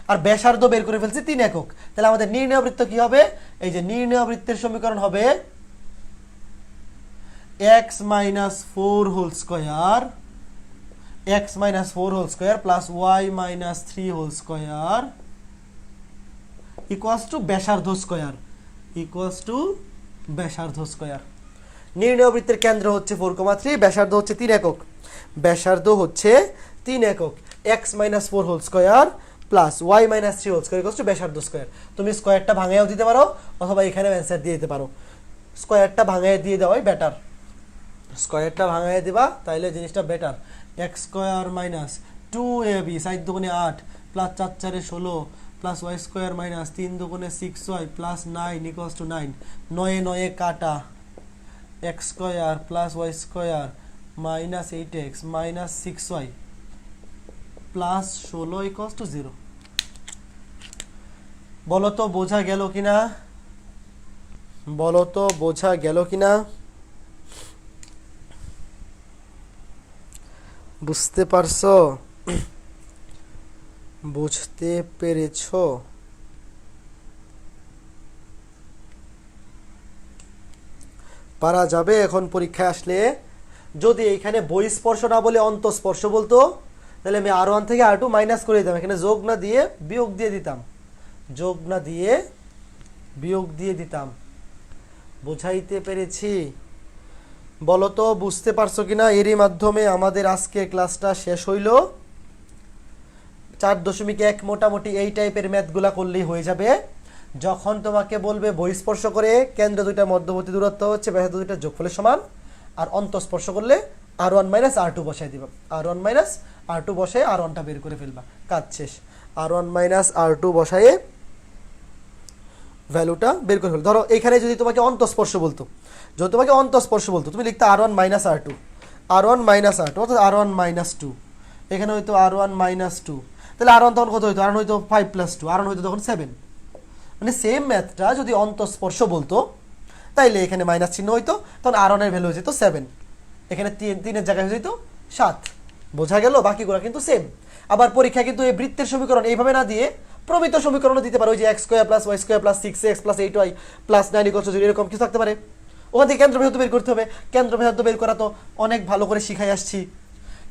আর ব্যাসার্ধ বের করে ফেলছে 3 একক। তাহলে আমাদের নির্ণেয় বৃত্ত কি হবে? এই যে নির্ণেয় বৃত্তের সমীকরণ হবে x - 4 2 plus y - 3 2 equals to ব্যাসার্ধ স্কয়ার। নির্ণেয় বৃত্তের কেন্দ্র হচ্ছে 4,3, ব্যাসার্ধ হচ্ছে 3 একক। x - 4 2 plus y - 3 2 equals to ব্যাসার্ধ স্কয়ার। তুমি স্কয়ারটা ভাঙাইও দিতে পারো অথবা এখানে অ্যানসার দিয়ে দিতে পারো। স্কয়ারটা ভাঙাইয়ে দিয়ে দেওয়াই বেটার। স্কোয়ারটা ভাঙাই দিবা, তাইলে জিনিসটা better. X square minus 2ab 4 দুগুণে 8 plus 4 4 16 plus Y square minus 3 দুগুণে 6y প্লাস 9 ইকুয়ালস টু 9, 9 9 কাটা, x square plus Y square minus 8x minus 6y plus 16 equals to 0। বলো তো বোঝা গেল কিনা, বলো তো বোঝা গেল কিনা, বুঝতে পারছো, বুঝতে পেরেছো? পারা যাবে এখন পরীক্ষায় আসলে? যদি এইখানে বহিঃস্পর্শ না বলে অন্তঃস্পর্শ বলতো, তাহলে আমি R1 থেকে R2 মাইনাস করে দিতাম, এখানে যোগ না দিয়ে বিয়োগ দিয়ে দিতাম, যোগ না দিয়ে বিয়োগ দিয়ে দিতাম। বুঝাইতে পেরেছি? বলো তো বুঝতে পারছো কিনা? এরই মাধ্যমে আমাদের আজকে ক্লাসটা শেষ হইল। 4.1 মোটামুটি এই টাইপের ম্যাথগুলা করলেই হয়ে যাবে। যখন তোমাকে বলবে বহিঃস্পর্শ করে কেন্দ্র দুইটা মধ্যবর্তী দূরত্ব হচ্ছে ব্যাসার্ধ দুইটা যোগফলের সমান, আর অন্তঃস্পর্শ করলে R1 মাইনাস R2 বসাই দিবা, R1 মাইনাস R2 বসায় R1টা বের করে ফেলবা, কাজ শেষ। R1 মাইনাস R2 বসায়ে ভ্যালুটা বের করে ফেল। ধরো এখানে যদি তোমাকে অন্তঃস্পর্শ বলতো, যদি তোমাকে অন্তঃস্পর্শ বলতো, তুমি লিখতে R1 minus R2, R1 minus R2 অর্থাৎ R1 মাইনাস 2, এখানে হয়তো R1 মাইনাস 2, তাহলে R1 তখন কত হইতো? R1 হয়তো 5 প্লাস 2, R1 হয়তো তখন 7। মানে সেম ম্যাথটা যদি অন্তঃস্পর্শ বলতো তাইলে এখানে মাইনাস চিহ্ন হইতো, তখন R1 এর ভ্যালু হয়ে যেত 7, এখানে 3 এর জায়গায় হয়ে যেত 7। বোঝা গেল? বাকিগুলো কিন্তু সেম। আবার পরীক্ষা কিন্তু এই বৃত্তের সমীকরণ এইভাবে না দিয়ে প্রমিত সমীকরণও দিতে পারে, ওই যে x square plus Y square plus 6x plus 8y plus 9 equals to 0 এরকম কিছু থাকতে পারে। ওখান থেকে কেন্দ্র ব্যাসার্ধ বের করতে হবে। কেন্দ্র ব্যাসার্ধ বের করা তো অনেক ভালো করে শিখাই আসছি,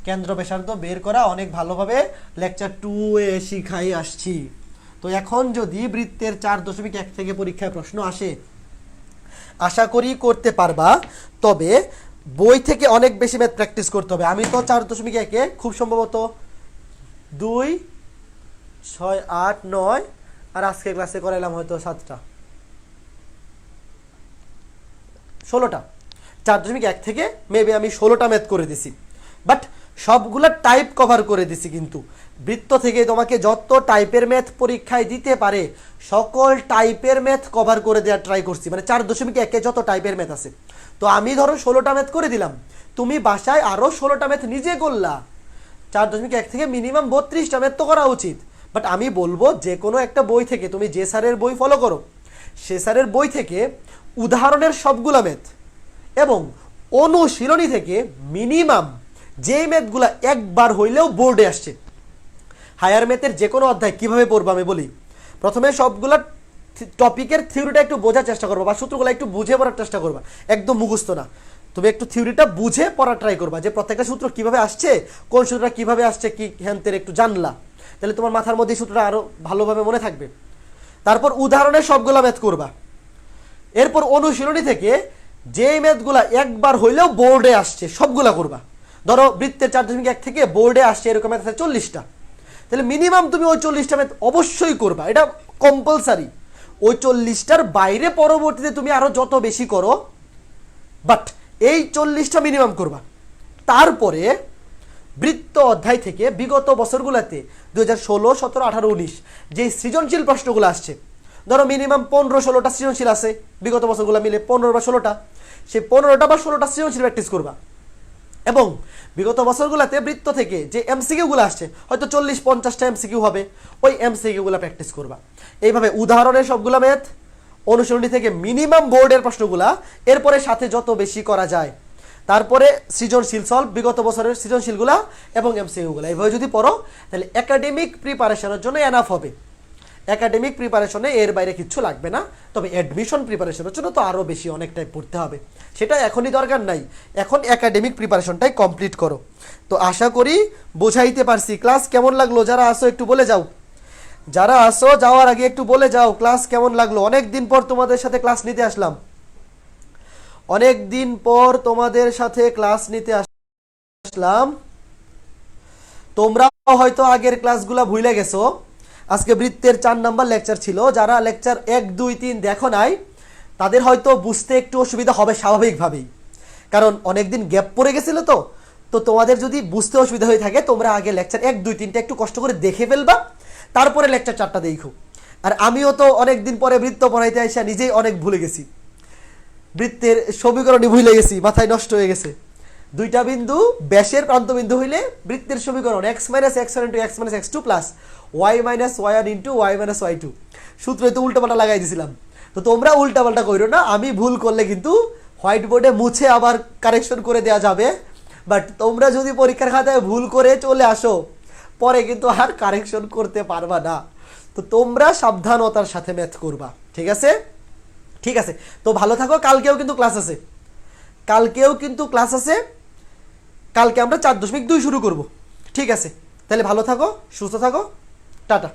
কেন্দ্র ব্যাসার্ধ বের করা অনেক ভালোভাবে লেকচার 2 এ শিখাই আসছি। তো এখন যদি বৃত্তের 4.1 থেকে পরীক্ষায় প্রশ্ন আসে, আশা করি করতে পারবা, তবে বই থেকে অনেক বেশি ম্যাথ প্র্যাকটিস করতে হবে। আমি তো 4.1 খুব সম্ভবত 2, 6, 8, 9 আর আজকে ক্লাসে করাইলাম হয়তো 7টা 16টা, 4.1 থেকে মেবি আমি 16টা ম্যাথ করে দিছি, বাট সবগুলা টাইপ কভার করে দিছি। কিন্তু বৃত্ত থেকে তোমাকে যত টাইপের ম্যাথ পরীক্ষায় দিতে পারে সকল টাইপের ম্যাথ কভার করে দেওয়ার ট্রাই করছি, মানে 4.1 যত টাইপের ম্যাথ আছে। তো আমি ধরো 16টা ম্যাথ করে দিলাম, তুমি বাসায় আরও 16টা ম্যাথ নিজে করলা। 4.1 থেকে মিনিমাম 32টা ম্যাথ তো করা উচিত। বাট আমি বলবো যে কোনো একটা বই থেকে, তুমি যে স্যারের বই ফলো করো সে স্যারের বই থেকে উদাহরণের সবগুলা ম্যাথ এবং অনুশীলনী থেকে মিনিমাম যেই ম্যাথগুলা একবার হইলেও বোর্ডে আসছে। হায়ার ম্যাথের যে কোনো অধ্যায় কীভাবে পড়বো আমি বলি। প্রথমে সবগুলা টপিকের থিওরিটা একটু বোঝার চেষ্টা করবা, বা সূত্রগুলো একটু বুঝে পড়ার চেষ্টা করবা, একদম মুখস্থ না। তুমি একটু থিওরিটা বুঝে পড়ার ট্রাই করবা, যে প্রত্যেকটা সূত্র কীভাবে আসছে, কোন সূত্রটা কীভাবে আসছে, কি হ্যান্তের একটু জানলা, তাহলে তোমার মাথার মধ্যে সূত্রটা আরও ভালোভাবে মনে থাকবে। তারপর উদাহরণের সবগুলা ম্যাথ করবা। এরপর অনুশীলনী থেকে যেই ম্যাথগুলা একবার হইলেও বোর্ডে আসছে সবগুলা করবা। ধরো বৃত্তের 4.1 থেকে বোর্ডে আসছে এরকম ম্যাথ আছে 40টা, তাহলে মিনিমাম তুমি ওই 40টা ম্যাথ অবশ্যই করবা, এটা কম্পালসারি। ওই 40টার বাইরে পরবর্তীতে তুমি আরও যত বেশি করো, বাট এই 40টা মিনিমাম করবা। তারপরে বৃত্ত অধ্যায় থেকে বিগত বছরগুলোতে 2016, 17, 18, 19 যে সৃজনশীল প্রশ্নগুলো আসছে, ধরো মিনিমাম 15-16টা সৃজনশীল আছে বিগত বছরগুলো মিলে, 15 বা 16টা, সেই 15টা বা 16টা সৃজনশীল প্র্যাকটিস করবা। এবং বিগত বছরগুলোতে বৃত্ত থেকে যে এমসিকিউগুলো আসছে হয়তো 40-50টা এমসিকিউ হবে, ওই এমসিকিউগুলো প্র্যাকটিস করবা। এইভাবে উদাহরণের সবগুলা ম্যাথ, অনুশীলনী থেকে মিনিমাম বোর্ডের প্রশ্নগুলা, এরপরে সাথে যত বেশি করা যায়, তারপরে সৃজনশীল সলভ, বিগত বছরের সৃজনশীলগুলা এবং এমসিকিউগুলা। এইভাবে যদি পড়ো তাহলে একাডেমিক প্রিপারেশনের জন্য এনাফ হবে। একাডেমিক প্রিপারেশনে এর বাইরে কিচ্ছু লাগবে না, তবে অ্যাডমিশন প্রিপারেশনের জন্য তো আরও বেশি অনেকটাই পড়তে হবে, সেটা এখনই দরকার নাই। এখন একাডেমিক প্রিপারেশনটাই কমপ্লিট করো। তো আশা করি বোঝাইতে পারছি। ক্লাস কেমন লাগলো? যারা আসো একটু বলে যাও, যারা আসো যাওয়ার আগে একটু বলে যাও ক্লাস কেমন লাগলো। অনেক দিন পর তোমাদের সাথে ক্লাস নিতে আসলাম, অনেক দিন পর তোমাদের সাথে ক্লাস নিতে আসলাম। তোমরাও হয়তো আগের ক্লাসগুলো ভুলে গেছো। আজকে বৃত্তের 4 নাম্বার লেকচার ছিল, যারা লেকচার 1, 2, 3 দেখো নাই তাদের হয়তো বুঝতে একটু অসুবিধা হবে স্বাভাবিকভাবেই, কারণ অনেকদিন গ্যাপ পড়ে গেছিল তো। তো তোমাদের যদি বুঝতে অসুবিধা হয়ে থাকে তোমরা আগে লেকচার 1 2 3টা একটু কষ্ট করে দেখে ফেলবা, তারপরে লেকচার 4টা দেখো। আর আমিও তো অনেক দিন পরে বৃত্ত পড়াইতে আসা নিজেই অনেক ভুলে গেছি, বৃত্তের সমীকরণই ভুলে গেছি, মাথায় নষ্ট হয়ে গেছে। দুইটা বিন্দু ব্যাসের প্রান্তবিন্দু হইলে বৃত্তের সমীকরণ x - x1 * x - x2 y - y1 * y - y2 সূত্রে তো উল্টাপাল্টা লাগাই দিছিলাম। তো তোমরা উল্টাপাল্টা কইরো না, আমি ভুল করলে কিন্তু হোয়াইট বোর্ডে মুছে আবার কারেকশন করে দেওয়া যাবে। বাট তোমরা যদি পরীক্ষার খাতায় ভুল করে চলে আসো পরে কিন্তু আর কারেকশন করতে পারবা না। তো তোমরা সাবধানতার সাথে ম্যাথ করবা, ঠিক আছে? ঠিক আছে, তো ভালো থাকো। কালকেও কিন্তু ক্লাস আছে, কালকে আমরা 4.2 শুরু করব। ঠিক আছে, তাহলে ভালো থাকো, সুস্থ থাকো, টাটা।